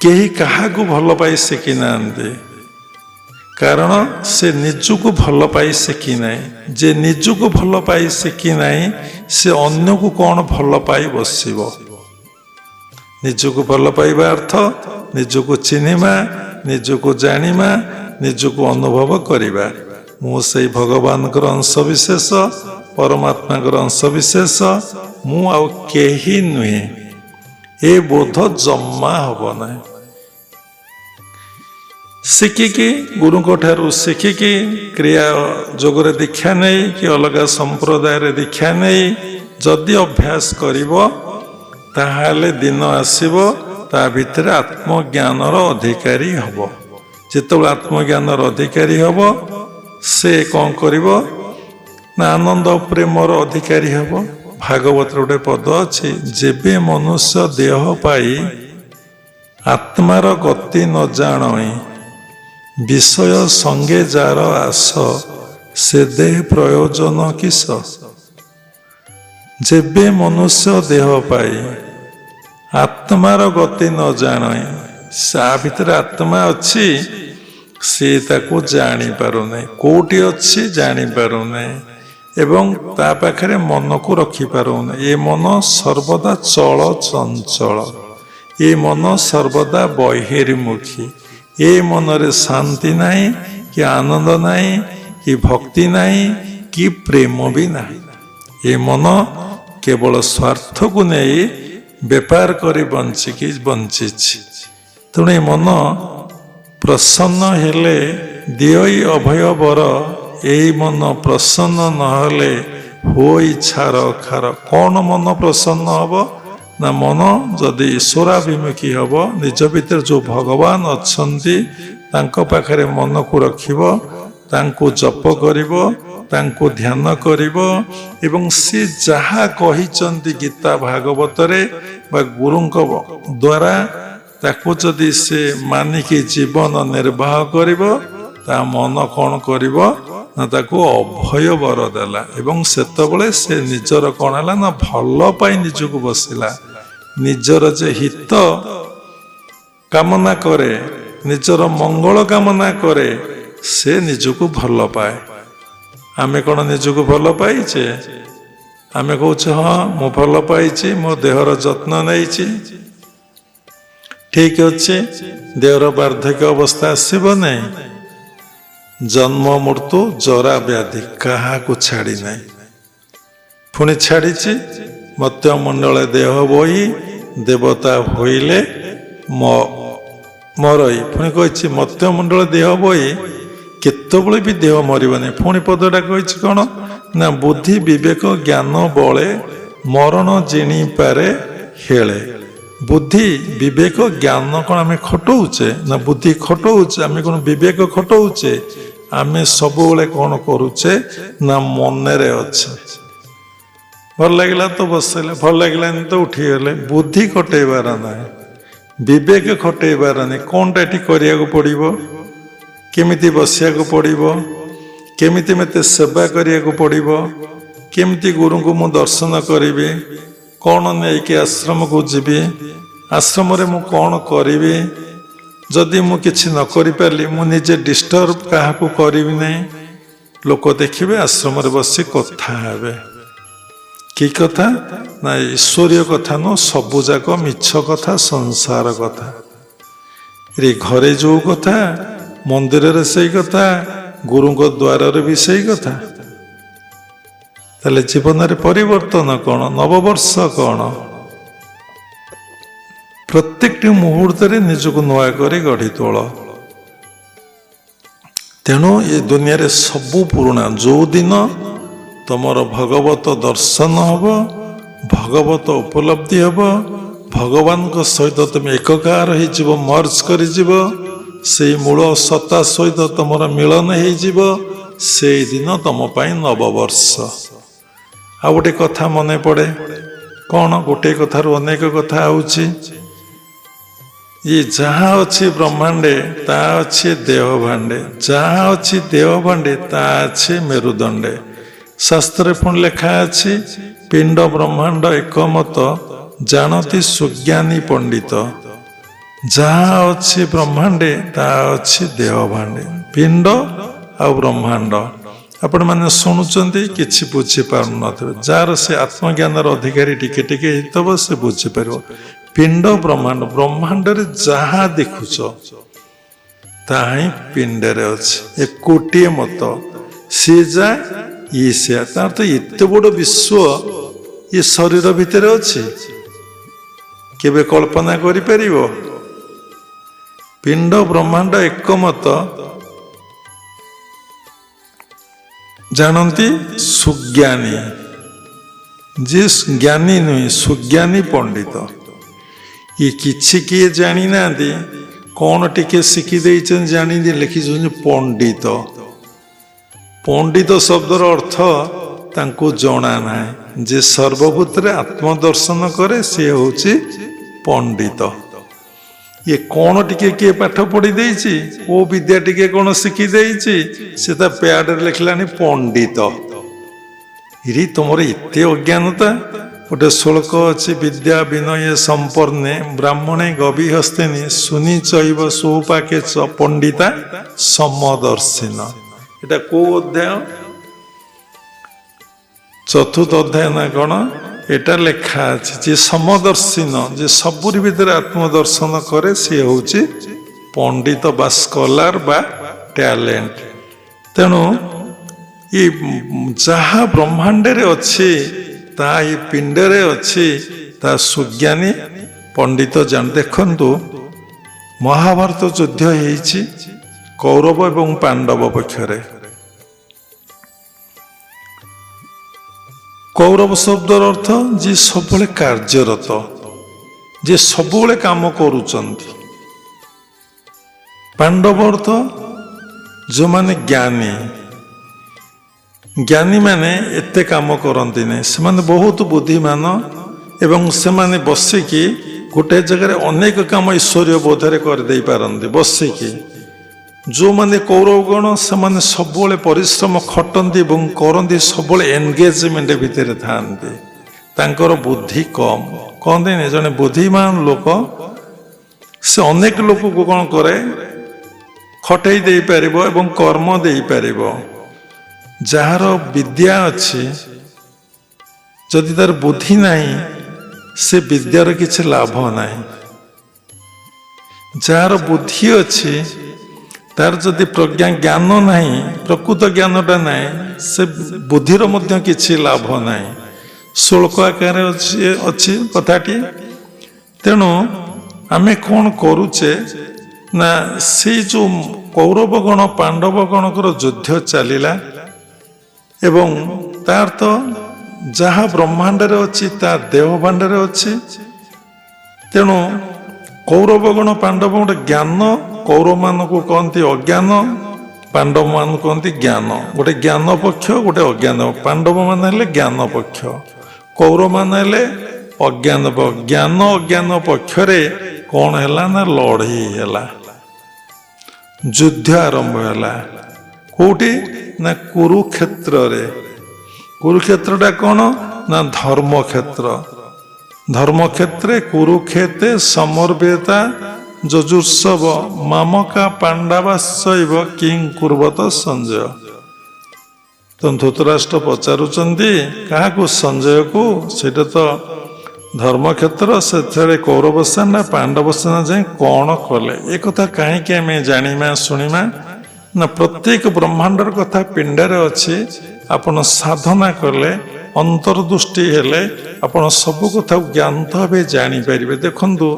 S1: କେହି କାହାକୁ ଭଲ ପାଇ ଶିଖିନାହାନ୍ତି। କାରଣ ସେ ନିଜକୁ ଭଲ ପାଇ ଶିଖିନାହିଁ। ଯେ ନିଜକୁ ଭଲ ପାଇ ଶିଖିନାହିଁ, ସେ ଅନ୍ୟକୁ କ'ଣ ଭଲ ପାଇ ବସିବ। ନିଜକୁ ଭଲ ପାଇବା ଅର୍ଥ ନିଜକୁ ଚିହ୍ନିବା, ନିଜକୁ ଜାଣିବା, ନିଜକୁ ଅନୁଭବ କରିବା। ମୁଁ ସେଇ ଭଗବାନଙ୍କର ଅଂଶବିଶେଷ, ପରମାତ୍ମାଙ୍କର ଅଂଶବିଶେଷ, ମୁଁ ଆଉ କେହି ନୁହେଁ, ଏ ବୋଧ ଜମା ହବ ନାହିଁ। ଶିଖିକି, ଗୁରୁଙ୍କ ଠାରୁ ଶିଖିକି, କ୍ରିୟା ଯୋଗରେ ଦୀକ୍ଷା ନେଇ କି ଅଲଗା ସମ୍ପ୍ରଦାୟରେ ଦୀକ୍ଷା ନେଇ ଯଦି ଅଭ୍ୟାସ କରିବ, ତାହେଲେ ଦିନ ଆସିବ ତା ଭିତରେ ଆତ୍ମଜ୍ଞାନର ଅଧିକାରୀ ହବ। ଯେତେବେଳେ ଆତ୍ମଜ୍ଞାନର ଅଧିକାରୀ ହବ, ସେ କ'ଣ କରିବ ନା ଆନନ୍ଦ ପ୍ରେମର ଅଧିକାରୀ ହବ। ଭାଗବତରେ ଗୋଟେ ପଦ ଅଛି, ଯେବେ ମନୁଷ୍ୟ ଦେହ ପାଇ ଆତ୍ମାର ଗତି ନ ଜାଣଇ, ବିଷୟ ସଙ୍ଗେ ଯାର ଆସ, ସେ ଦେହ ପ୍ରୟୋଜନ କିସ। ଯେବେ ମନୁଷ୍ୟ ଦେହ ପାଇ ଆତ୍ମାର ଗତି ନ ଜାଣଇ, ତା ଭିତରେ ଆତ୍ମା ଅଛି, ସେ ତାକୁ ଜାଣିପାରୁନାହିଁ। କୋଉଠି ଅଛି ଜାଣିପାରୁନାହିଁ, ଏବଂ ତା ପାଖରେ ମନକୁ ରଖିପାରୁନାହିଁ। ଏ ମନ ସର୍ବଦା ଚଳ ଚଞ୍ଚଳ, ଏ ମନ ସର୍ବଦା ବହିର୍ମୁଖୀ। ଏ ମନରେ ଶାନ୍ତି ନାହିଁ, କି ଆନନ୍ଦ ନାହିଁ, କି ଭକ୍ତି ନାହିଁ, କି ପ୍ରେମ ବି ନାହିଁ। ଏ ମନ କେବଳ ସ୍ୱାର୍ଥକୁ ନେଇ ବେପାର କରି ବଞ୍ଚିଛି। ତେଣୁ ଏ ମନ ପ୍ରସନ୍ନ ହେଲେ ଦିଅଇ ଅଭୟ ବର, ଏଇ ମନ ପ୍ରସନ୍ନ ନହେଲେ ହୋଇ ଛାର ଖାର। କ'ଣ ମନ ପ୍ରସନ୍ନ ହବ ନା, ମନ ଯଦି ଈଶ୍ୱରାଭିମୁଖୀ ହବ, ନିଜ ଭିତରେ ଯେଉଁ ଭଗବାନ ଅଛନ୍ତି ତାଙ୍କ ପାଖରେ ମନକୁ ରଖିବ, ତାଙ୍କୁ ଜପ କରିବ, ତାଙ୍କୁ ଧ୍ୟାନ କରିବ, ଏବଂ ସେ ଯାହା କହିଛନ୍ତି ଗୀତା ଭାଗବତରେ ବା ଗୁରୁଙ୍କ ଦ୍ୱାରା, ତାକୁ ଯଦି ସେ ମାନିକି ଜୀବନ ନିର୍ବାହ କରିବ, ତା ମନ କ'ଣ କରିବ ନା ତାକୁ ଅଭୟ ବର ଦେଲା। ଏବଂ ସେତେବେଳେ ସେ ନିଜର କ'ଣ ହେଲା ନା ଭଲ ପାଇଁ ନିଜକୁ ବସିଲା। ନିଜର ଯେ ହିତ କାମନା କରେ, ନିଜର ମଙ୍ଗଳ କାମନା କରେ, ସେ ନିଜକୁ ଭଲ ପାଏ। ଆମେ କ'ଣ ନିଜକୁ ଭଲ ପାଇଛେ? ଆମେ କହୁଛେ ହଁ ମୁଁ ଭଲ ପାଇଛି, ମୋ ଦେହର ଯତ୍ନ ନେଇଛି, ଠିକ ଅଛି। ଦେହର ବାର୍ଦ୍ଧକ୍ୟ ଅବସ୍ଥା ଆସିବ ନାହିଁ, ଜନ୍ମ ମୃତ୍ୟୁ ଜରା ବ୍ୟାଧି କାହାକୁ ଛାଡ଼ି ନାହିଁ। ପୁଣି ଛାଡ଼ିଛି, ମର୍ତ୍ତ୍ୟମଣ୍ଡଳେ ଦେହ ବହି ଦେବତା ହୋଇଲେ ମରଇ। ପୁଣି କହିଛି ମର୍ତ୍ତ୍ୟମଣ୍ଡଳ ଦେହ ବହି, କେତେବେଳେ ବି ଦେହ ମରିବନି। ପୁଣି ପଦଟା କହିଛି କ'ଣ ନା, ବୁଦ୍ଧି ବିବେକ ଜ୍ଞାନ ବଳେ ମରଣ ଜିଣି ପାରେ ହେଳେ। ବୁଦ୍ଧି ବିବେକ ଜ୍ଞାନ କ'ଣ ଆମେ ଖଟଉଛେ ନା ବୁଦ୍ଧି ଖଟଉଛେ? ଆମେ କ'ଣ ବିବେକ ଖଟଉଛେ? ଆମେ ସବୁବେଳେ କ'ଣ କରୁଛେ ନା ମନରେ ଅଛେ। ଭଲ ଲାଗିଲା ତ ବସିଲେ, ଭଲ ଲାଗିଲାନି ତ ଉଠିଗଲେ। ବୁଦ୍ଧି ଖଟେଇବାର ନାହିଁ, ବିବେକ ଖଟେଇବାର ନାହିଁ। କ'ଣଟା ଏଠି କରିବାକୁ ପଡ଼ିବ, କେମିତି ବସିବାକୁ ପଡ଼ିବ, କେମିତି ମୋତେ ସେବା କରିବାକୁ ପଡ଼ିବ, କେମିତି ଗୁରୁଙ୍କୁ ମୁଁ ଦର୍ଶନ କରିବି, କ'ଣ ନେଇକି ଆଶ୍ରମକୁ ଯିବି, ଆଶ୍ରମରେ ମୁଁ କ'ଣ କରିବି। ଯଦି ମୁଁ କିଛି ନ କରିପାରିଲି, ମୁଁ ନିଜେ ଡିଷ୍ଟର୍ବ କାହାକୁ କରିବି ନାହିଁ। ଲୋକ ଦେଖିବେ ଆଶ୍ରମରେ ବସି କଥା ହେବେ। କି କଥା ନା ଈଶ୍ୱରୀୟ କଥା ନୁହଁ, ସବୁଯାକ ମିଛ କଥା, ସଂସାର କଥା। ଘରେ ଯେଉଁ କଥା, ମନ୍ଦିରରେ ସେଇ କଥା, ଗୁରୁଙ୍କ ଦ୍ୱାରରେ ବି ସେଇ କଥା। ତାହେଲେ ଜୀବନରେ ପରିବର୍ତ୍ତନ କ'ଣ, ନବବର୍ଷ କ'ଣ? ପ୍ରତ୍ୟେକଟି ମୁହୂର୍ତ୍ତରେ ନିଜକୁ ନୂଆ କରି ଗଢ଼ି ତୋଳ। ତେଣୁ ଏ ଦୁନିଆରେ ସବୁ ପୁରୁଣା। ଯେଉଁଦିନ ତମର ଭଗବତ ଦର୍ଶନ ହେବ, ଭଗବତ ଉପଲବ୍ଧି ହେବ, ଭଗବାନଙ୍କ ସହିତ ତୁମେ ଏକକାର ହେଇଯିବ, ମର୍ଜ କରିଯିବ, ସେଇ ମୂଳ ସତ୍ତା ସହିତ ତମର ମିଳନ ହେଇଯିବ, ସେଇଦିନ ତମ ପାଇଁ ନବବର୍ଷ। ଆଉ ଗୋଟେ କଥା ମନେ ପଡ଼େ, କ'ଣ? ଗୋଟେ କଥାରୁ ଅନେକ କଥା ହେଉଛି। ଇଏ ଯାହା ଅଛି ବ୍ରହ୍ମାଣ୍ଡେ ତା ଅଛି ଦେହ ଭାଣ୍ଡେ, ଯାହା ଅଛି ଦେହ ଭାଣ୍ଡେ ତା ଅଛି ମେରୁଦଣ୍ଡେ। ଶାସ୍ତ୍ରରେ ପୁଣି ଲେଖା ଅଛି, ପିଣ୍ଡ ବ୍ରହ୍ମାଣ୍ଡ ଏକମତ ଜାଣନ୍ତି ସୁଜ୍ଞାନୀ ପଣ୍ଡିତ। ଯାହା ଅଛି ବ୍ରହ୍ମାଣ୍ଡେ ତା ଅଛି ଦେହ ଭାଣ୍ଡେ। ପିଣ୍ଡ ଆଉ ବ୍ରହ୍ମାଣ୍ଡ ଆପଣମାନେ ଶୁଣୁଛନ୍ତି, କିଛି ବୁଝିପାରୁନଥିବେ। ଯାହାର ସେ ଆତ୍ମଜ୍ଞାନର ଅଧିକାରୀ ଟିକେ ଟିକେ ହେଇଥିବ ସେ ବୁଝିପାରିବ। ପିଣ୍ଡ ବ୍ରହ୍ମାଣ୍ଡ, ବ୍ରହ୍ମାଣ୍ଡରେ ଯାହା ଦେଖୁଛ ତାହା ହିଁ ପିଣ୍ଡରେ ଅଛି। ଏକୋଟିଏ ମତ, ସିଏ ଯା ଇଏ ସେଆ। ତାର ତ ଏତେ ବଡ଼ ବିଶ୍ୱ ଇଏ ଶରୀର ଭିତରେ ଅଛି, କେବେ କଳ୍ପନା କରିପାରିବ? ପିଣ୍ଡ ବ୍ରହ୍ମାଣ୍ଡ ଏକମତ ଜାଣନ୍ତି ସୁଜ୍ଞାନୀ। ଯିଏ ଜ୍ଞାନୀ ନୁହେଁ, ସୁଜ୍ଞାନୀ ପଣ୍ଡିତ। ଇଏ କିଛି କିଏ ଜାଣିନାହାନ୍ତି, କ'ଣ ଟିକେ ଶିଖି ଦେଇଛନ୍ତି, ଜାଣିନି, ଲେଖିଛନ୍ତି ପଣ୍ଡିତ। ପଣ୍ଡିତ ଶବ୍ଦର ଅର୍ଥ ତାଙ୍କୁ ଜଣା ନାହିଁ। ଯେ ସର୍ବଭୂତରେ ଆତ୍ମଦର୍ଶନ କରେ ସିଏ ହେଉଛି ପଣ୍ଡିତ। ଇଏ କ'ଣ ଟିକେ କିଏ ପାଠ ପଢ଼ି ଦେଇଛି, ଓ ବିଦ୍ୟା ଟିକେ କ'ଣ ଶିଖି ଦେଇଛି, ସେ ତା ପ୍ୟାଡରେ ଲେଖିଲାଣି ପଣ୍ଡିତ। ଇରେ ତମର ଏତେ ଅଜ୍ଞାନତା। ଗୋଟେ ଶ୍ଲୋକ ଅଛି, ବିଦ୍ୟା ବିନୟ ସମ୍ପର୍ଣ୍ଣେ ବ୍ରାହ୍ମଣେ ଗବିହସ୍ତିନି ଶୁନି ଚୈବ ସୌପାକେ ଚ ପଣ୍ଡିତା ସମଦର୍ଶିନ। ଏଟା କୋଉ ଅଧ୍ୟାୟ? ଚତୁର୍ଥ ଅଧ୍ୟାୟ ନା କ'ଣ? ଏଟା ଲେଖା ଅଛି ଯେ ସମଦର୍ଶିନ, ଯେ ସବୁରି ଭିତରେ ଆତ୍ମଦର୍ଶନ କରେ, ସିଏ ହେଉଛି ପଣ୍ଡିତ ବା ସ୍କଲାର ବା ଟ୍ୟାଲେଣ୍ଟ। ତେଣୁ ଏ ଯାହା ବ୍ରହ୍ମାଣ୍ଡରେ ଅଛି ତା ଏ ପିଣ୍ଡରେ ଅଛି, ତା ସୁଜ୍ଞାନୀ ପଣ୍ଡିତ ଜାଣ। ଦେଖନ୍ତୁ, ମହାଭାରତ ଯୁଦ୍ଧ ହେଇଛି କୌରବ ଏବଂ ପାଣ୍ଡବ ପକ୍ଷରେ। କୌରବ ଶବ୍ଦର ଅର୍ଥ ଯିଏ ସବୁବେଳେ କାର୍ଯ୍ୟରତ, ଯିଏ ସବୁବେଳେ କାମ କରୁଛନ୍ତି। ପାଣ୍ଡବ ଅର୍ଥ ଯେଉଁମାନେ ଜ୍ଞାନୀ। ଜ୍ଞାନୀମାନେ ଏତେ କାମ କରନ୍ତି ନାହିଁ, ସେମାନେ ବହୁତ ବୁଦ୍ଧିମାନ ଏବଂ ସେମାନେ ବସିକି ଗୋଟେ ଜାଗାରେ ଅନେକ କାମ ଈଶ୍ୱରୀୟ ବୋଧରେ କରିଦେଇ ପାରନ୍ତି ବସିକି। ଯେଉଁମାନେ କୌରବଗଣ ସେମାନେ ସବୁବେଳେ ପରିଶ୍ରମ ଖଟନ୍ତି ଏବଂ କରନ୍ତି, ସବୁବେଳେ ଏନଗେଜମେଣ୍ଟ ଭିତରେ ଥାଆନ୍ତି। ତାଙ୍କର ବୁଦ୍ଧି କମ୍। କହନ୍ତିନି ଜଣେ ବୁଦ୍ଧିମାନ ଲୋକ ସେ ଅନେକ ଲୋକକୁ କ'ଣ କରେ, ଖଟେଇ ଦେଇପାରିବ ଏବଂ କର୍ମ ଦେଇପାରିବ। ଯାହାର ବିଦ୍ୟା ଅଛି, ଯଦି ତାର ବୁଦ୍ଧି ନାହିଁ, ସେ ବିଦ୍ୟାର କିଛି ଲାଭ ନାହିଁ। ଯାହାର ବୁଦ୍ଧି ଅଛି, ତାର ଯଦି ପ୍ରଜ୍ଞା ଜ୍ଞାନ ନାହିଁ, ପ୍ରକୃତ ଜ୍ଞାନଟା ନାହିଁ, ସେ ବୁଦ୍ଧିର ମଧ୍ୟ କିଛି ଲାଭ ନାହିଁ। ଶ୍ଲୋକ ଆକାରରେ ଅଛି କଥାଟି। ତେଣୁ ଆମେ କ'ଣ କରୁଛେ ନା, ସେଇ ଯେଉଁ କୌରବଗଣ ପାଣ୍ଡବଗଣଙ୍କର ଯୁଦ୍ଧ ଚାଲିଲା ଏବଂ ତାର ତ ଯାହା ବ୍ରହ୍ମାଣ୍ଡରେ ଅଛି ତା ଦେହ ଭାଣ୍ଡରେ ଅଛି। ତେଣୁ କୌରବଗଣ ପାଣ୍ଡବ ଗୋଟେ ଜ୍ଞାନ, କୌରବମାନଙ୍କୁ କହନ୍ତି ଅଜ୍ଞାନ, ପାଣ୍ଡବମାନଙ୍କୁ କହନ୍ତି ଜ୍ଞାନ। ଗୋଟେ ଜ୍ଞାନ ପକ୍ଷ, ଗୋଟେ ଅଜ୍ଞାନ। ପାଣ୍ଡବମାନେ ହେଲେ ଜ୍ଞାନ ପକ୍ଷ, କୌରବମାନେ ହେଲେ ଅଜ୍ଞାନ ପକ୍ଷ। ଜ୍ଞାନ ଅଜ୍ଞାନ ପକ୍ଷରେ କ'ଣ ହେଲା ନା ଲଢ଼େଇ ହେଲା, ଯୁଦ୍ଧ ଆରମ୍ଭ ହେଲା। କୋଉଠି ନା କୁରୁକ୍ଷେତ୍ରରେ। କୁରୁକ୍ଷେତ୍ରଟା କ'ଣ ନା ଧର୍ମକ୍ଷେତ୍ର। ଧର୍ମକ୍ଷେତ୍ରେ କୁରୁକ୍ଷେତ୍ରେ ସମର୍ବେତା ଯଜୁର୍ଷବ ମାମକା ପାଣ୍ଡବାଶ୍ଚୈବ କିଂ କୁର୍ବତ ସଞ୍ଜୟ। ତ ଧୃତରାଷ୍ଟ୍ର ପଚାରୁଛନ୍ତି କାହାକୁ? ସଞ୍ଜୟକୁ। ସେଇଟା ତ ଧର୍ମକ୍ଷେତ୍ର, ସେଥିରେ କୌରବ ସେନା ପାଣ୍ଡବ ସେନା ଯାଇ କ'ଣ କଲେ, ଏ କଥା କାହିଁକି ଆମେ ଜାଣିବା ଶୁଣିବା ନା, ପ୍ରତ୍ୟେକ ବ୍ରହ୍ମାଣ୍ଡର କଥା ପିଣ୍ଡରେ ଅଛି। ଆପଣ ସାଧନା କଲେ, ଅନ୍ତର୍ଦୃଷ୍ଟି ହେଲେ ଆପଣ ସବୁ କଥାକୁ ଜ୍ଞାନ ଭାବେ ଜାଣିପାରିବେ। ଦେଖନ୍ତୁ,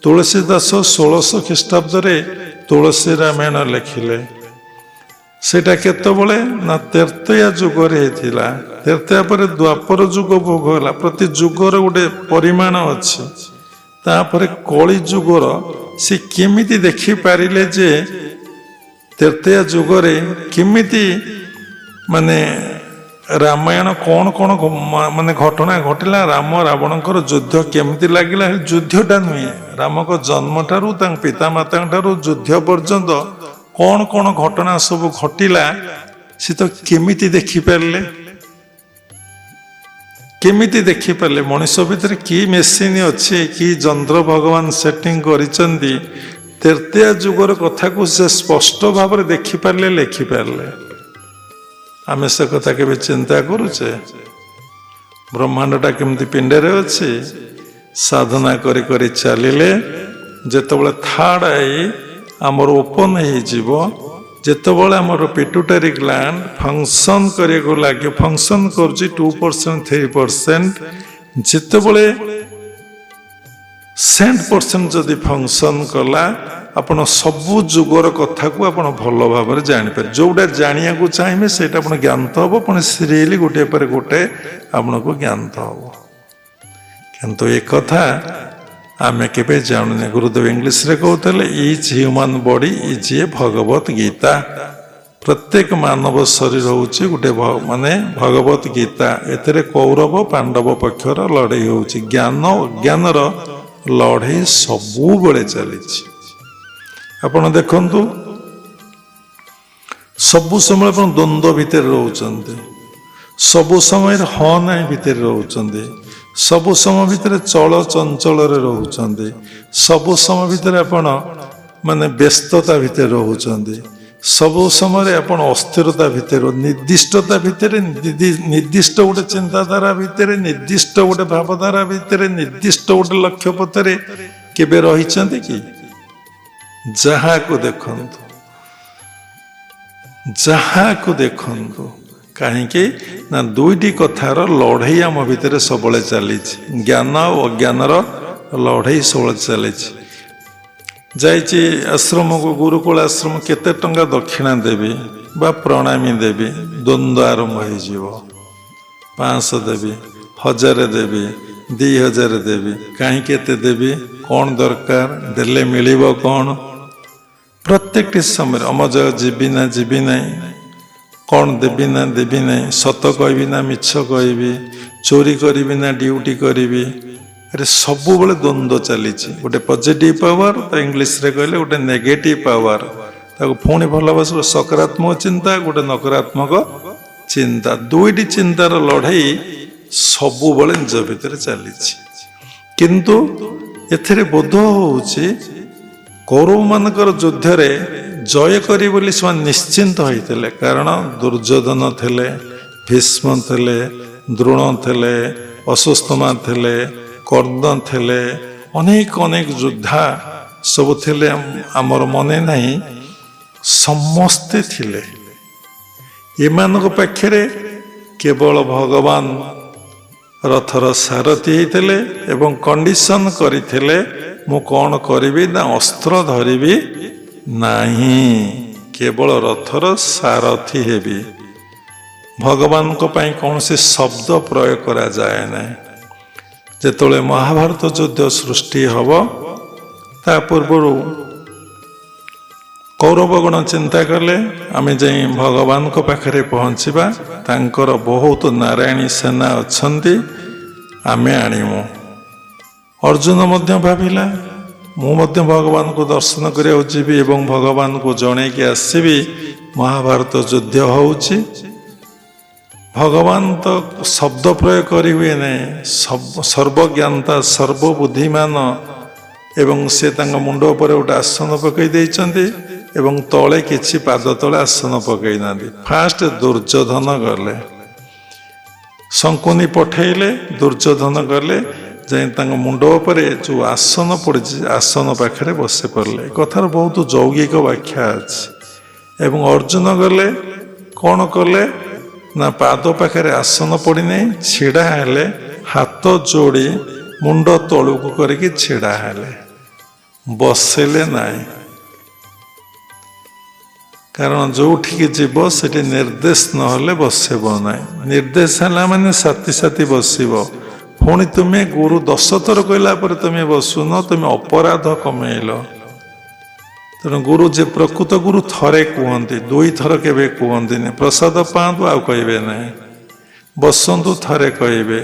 S1: ତୁଳସୀ ଦାସ 1600 ଖ୍ରୀଷ୍ଟାବ୍ଦରେ ତୁଳସୀ ରାମାୟଣ ଲେଖିଲେ। ସେଇଟା କେତେବେଳେ ନା ତେର୍ତେୟା ଯୁଗରେ ହେଇଥିଲା। ତେର୍ତେୟା ପରେ ଦ୍ୱାପର ଯୁଗ ଭୋଗ ହେଲା। ପ୍ରତି ଯୁଗର ଗୋଟେ ପରିମାଣ ଅଛି। ତାପରେ କଳି ଯୁଗର ସେ କେମିତି ଦେଖିପାରିଲେ ଯେ ତେର୍ତେୟା ଯୁଗରେ କେମିତି ମାନେ ରାମାୟଣ କଣ କଣ ମାନେ ଘଟଣା ଘଟିଲା, ରାମ ରାବଣଙ୍କର ଯୁଦ୍ଧ କେମିତି ଲାଗିଲା। ଯୁଦ୍ଧଟା ନୁହେଁ, ରାମଙ୍କ ଜନ୍ମଠାରୁ ତାଙ୍କ ପିତାମାତାଙ୍କ ଠାରୁ ଯୁଦ୍ଧ ପର୍ଯ୍ୟନ୍ତ କଣ କଣ ଘଟଣା ସବୁ ଘଟିଲା ସେ ତ କେମିତି ଦେଖିପାରିଲେ। କେମିତି ଦେଖିପାରିଲେ? ମଣିଷ ଭିତରେ କି ମେସିନ୍ ଅଛି, କି ଯନ୍ତ୍ର ଭଗବାନ ସେଟିଂ କରିଛନ୍ତି, ତେର୍ତେୟା ଯୁଗର କଥାକୁ ସେ ସ୍ପଷ୍ଟ ଭାବରେ ଦେଖିପାରିଲେ, ଲେଖିପାରିଲେ। ଆମେ ସେ କଥା କେବେ ଚିନ୍ତା କରୁଛେ? ବ୍ରହ୍ମାଣ୍ଡଟା କେମିତି ପିଣ୍ଡରେ ଅଛି। ସାଧନା କରି କରି ଚାଲିଲେ ଯେତେବେଳେ ଥାର୍ଡ ଆଇ ଆମର ଓପନ ହେଇଯିବ, ଯେତେବେଳେ ଆମର ପିଟ୍ୟୁଟାରୀ ଗ୍ଲାଣ୍ଡ ଫଙ୍କସନ୍ କରିବାକୁ ଲାଗେ, ଫଙ୍କସନ୍ କରୁଛି 2% 3%, ଯେତେବେଳେ 100% ଯଦି ଫଙ୍କସନ୍ କଲା, ଆପଣ ସବୁ ଯୁଗର କଥାକୁ ଆପଣ ଭଲ ଭାବରେ ଜାଣିପାରିବେ। ଯୋଉଟା ଜାଣିବାକୁ ଚାହିଁବେ ସେଇଟା ଆପଣ ଜ୍ଞାତ ହବ, ପୁଣି ସିରିଏଲି ଗୋଟିଏ ପରେ ଗୋଟେ ଆପଣଙ୍କୁ ଜ୍ଞାତ ହବ। କିନ୍ତୁ ଏ କଥା ଆମେ କେବେ ଜାଣୁନି। ଗୁରୁଦେବ ଇଂଲିଶରେ କହୁଥିଲେ each human body is a Bhagavad Gita. ପ୍ରତ୍ୟେକ ମାନବ ଶରୀର ହେଉଛି ଗୋଟେ ମାନେ ଭଗବତ ଗୀତା। ଏଥିରେ କୌରବ ପାଣ୍ଡବ ପକ୍ଷର ଲଢ଼େଇ ହେଉଛି। ଜ୍ଞାନ ଅଜ୍ଞାନର ଲଢ଼େଇ ସବୁବେଳେ ଚାଲିଛି। ଆପଣ ଦେଖନ୍ତୁ, ସବୁ ସମୟ ଆପଣ ଦ୍ୱନ୍ଦ୍ୱ ଭିତରେ ରହୁଛନ୍ତି, ସବୁ ସମୟରେ ହଁ ନାହିଁ ଭିତରେ ରହୁଛନ୍ତି, ସବୁ ସମୟ ଭିତରେ ଚଳ ଚଞ୍ଚଳରେ ରହୁଛନ୍ତି, ସବୁ ସମୟ ଭିତରେ ଆପଣ ମାନେ ବ୍ୟସ୍ତତା ଭିତରେ ରହୁଛନ୍ତି, ସବୁ ସମୟରେ ଆପଣ ଅସ୍ଥିରତା ଭିତରେ, ନିର୍ଦ୍ଦିଷ୍ଟତା ଭିତରେ, ନିର୍ଦ୍ଦିଷ୍ଟ ଗୋଟେ ଚିନ୍ତାଧାରା ଭିତରେ, ନିର୍ଦ୍ଦିଷ୍ଟ ଗୋଟେ ଭାବଧାରା ଭିତରେ, ନିର୍ଦ୍ଦିଷ୍ଟ ଗୋଟେ ଲକ୍ଷ୍ୟ ପଥରେ କେବେ ରହିଛନ୍ତି କି? ଯାହାକୁ ଦେଖନ୍ତୁ, ଯାହାକୁ ଦେଖନ୍ତୁ, କାହିଁକି ନା ଦୁଇଟି କଥାର ଲଢ଼େଇ ଆମ ଭିତରେ ସବୁବେଳେ ଚାଲିଛି। ଜ୍ଞାନ ଆଉ ଅଜ୍ଞାନର ଲଢ଼େଇ ସବୁବେଳେ ଚାଲିଛି। ଯାଇଛି ଆଶ୍ରମକୁ, ଗୁରୁକୁଳ ଆଶ୍ରମ, କେତେ ଟଙ୍କା ଦକ୍ଷିଣା ଦେବି ବା ପ୍ରଣାମୀ ଦେବି, ଦ୍ୱନ୍ଦ୍ୱ ଆରମ୍ଭ ହେଇଯିବ। 500 ଦେବି, 1000 ଦେବି, 2000 ଦେବି, କାହିଁକି ଏତେ ଦେବି, କ'ଣ ଦରକାର, ଦେଲେ ମିଳିବ କ'ଣ? ପ୍ରତ୍ୟେକଟି ସମୟରେ ଅମଜୟ ଯିବି ନା ଯିବି ନାହିଁ, କ'ଣ ଦେବି ନା ଦେବି ନାହିଁ, ସତ କହିବି ନା ମିଛ କହିବି, ଚୋରି କରିବି ନା ଡ୍ୟୁଟି କରିବି, ଆରେ ସବୁବେଳେ ଦ୍ୱନ୍ଦ୍ୱ ଚାଲିଛି। ଗୋଟେ ପଜିଟିଭ ପାୱାର, ତା ଇଂଲିଶରେ କହିଲେ ଗୋଟେ ନେଗେଟିଭ ପାୱାର, ତାକୁ ପୁଣି ଭଲ ଭାବରେ ସକାରାତ୍ମକ ଚିନ୍ତା, ଗୋଟେ ନକାରାତ୍ମକ ଚିନ୍ତା, ଦୁଇଟି ଚିନ୍ତାର ଲଢ଼େଇ ସବୁବେଳେ ନିଜ ଭିତରେ ଚାଲିଛି। କିନ୍ତୁ ଏଥିରେ ବୋଧ ହେଉଛି କୌରବମାନଙ୍କର ଯୁଦ୍ଧରେ ଜୟ କରିବେ ବୋଲି ସେମାନେ ନିଶ୍ଚିନ୍ତ ହୋଇଥିଲେ। କାରଣ ଦୁର୍ଯ୍ୟୋଧନ ଥିଲେ, ଭୀଷ୍ମ ଥିଲେ, ଦ୍ରୋଣ ଥିଲେ, ଅଶ୍ୱତ୍ଥାମା ଥିଲେ, କର୍ଣ୍ଣ ଥିଲେ, ଅନେକ ଅନେକ ଯୋଦ୍ଧା ସବୁ ଥିଲେ। ଆମର ମନେ ନାହିଁ, ସମସ୍ତେ ଥିଲେ। ଏମାନଙ୍କ ପାଖରେ କେବଳ ଭଗବାନ ରଥର ସାରଥୀ ହେଇଥିଲେ ଏବଂ କଣ୍ଡିସନ କରିଥିଲେ, ମୁଁ କ'ଣ କରିବି ନା ଅସ୍ତ୍ର ଧରିବି ନାହିଁ, କେବଳ ରଥର ସାରଥୀ ହେବି। ଭଗବାନଙ୍କ ପାଇଁ କୌଣସି ଶବ୍ଦ ପ୍ରୟୋଗ କରାଯାଏ ନାହିଁ। ଯେତେବେଳେ ମହାଭାରତ ଯୁଦ୍ଧ ସୃଷ୍ଟି ହେବ, ତା ପୂର୍ବରୁ କୌରବଗଣ ଚିନ୍ତା କଲେ ଆମେ ଯାଇ ଭଗବାନଙ୍କ ପାଖରେ ପହଞ୍ଚିବା, ତାଙ୍କର ବହୁତ ନାରାୟଣୀ ସେନା ଅଛନ୍ତି, ଆମେ ଆଣିବୁ। ଅର୍ଜୁନ ମଧ୍ୟ ଭାବିଲା, ମୁଁ ମଧ୍ୟ ଭଗବାନଙ୍କୁ ଦର୍ଶନ କରିବାକୁ ଯିବି ଏବଂ ଭଗବାନଙ୍କୁ ଜଣେଇକି ଆସିବି ମହାଭାରତ ଯୁଦ୍ଧ ହେଉଛି। ଭଗବାନ ତ ଶବ୍ଦ ପ୍ରୟୋଗ କରିହୁଏ ନାହିଁ, ସର୍ବଜ୍ଞାତା ସର୍ବବୁଦ୍ଧିମାନ, ଏବଂ ସେ ତାଙ୍କ ମୁଣ୍ଡ ଉପରେ ଗୋଟେ ଆସନ ପକାଇ ଦେଇଛନ୍ତି ଏବଂ ତଳେ କିଛି ପାଦ ତଳେ ଆସନ ପକାଇ ନାହାନ୍ତି। ଫାଷ୍ଟ ଦୁର୍ଯ୍ୟୋଧନ ଗଲେ, ଶଙ୍କୁନି ପଠେଇଲେ, ଦୁର୍ଯ୍ୟୋଧନ ଗଲେ, ଯାଇ ତାଙ୍କ ମୁଣ୍ଡ ଉପରେ ଯେଉଁ ଆସନ ପଡ଼ିଛି ଆସନ ପାଖରେ ବସି ପଡ଼ିଲେ। ଏ କଥାର ବହୁତ ଯୌଗିକ ବ୍ୟାଖ୍ୟା ଅଛି। ଏବଂ ଅର୍ଜୁନ ଗଲେ, କ'ଣ କଲେ ନା ପାଦ ପାଖରେ ଆସନ ପଡ଼ିନାହିଁ, ଛିଡ଼ା ହେଲେ, ହାତ ଯୋଡ଼ି ମୁଣ୍ଡ ତଳୁକୁ କରିକି ଛିଡ଼ା ହେଲେ। ବସିଲେ ନାହିଁ। କାରଣ ଯୋଉଠିକି ଯିବ ସେଠି ନିର୍ଦ୍ଦେଶ ନହେଲେ ବସିବ ନାହିଁ। ନିର୍ଦ୍ଦେଶ ହେଲା ମାନେ ସାଥି ସାଥି ବସିବ। ପୁଣି ତୁମେ ଗୁରୁ 10 ଥର କହିଲା ପରେ ତୁମେ ବସୁନ, ତୁମେ ଅପରାଧ କମେଇଲ। ତେଣୁ ଗୁରୁ ଯେ ପ୍ରକୃତ ଗୁରୁ ଥରେ କୁହନ୍ତି, 2 ଥର କେବେ କୁହନ୍ତିନି। ପ୍ରସାଦ ପାଆନ୍ତୁ ଆଉ କହିବେ ନାହିଁ, ବସନ୍ତୁ ଥରେ କହିବେ।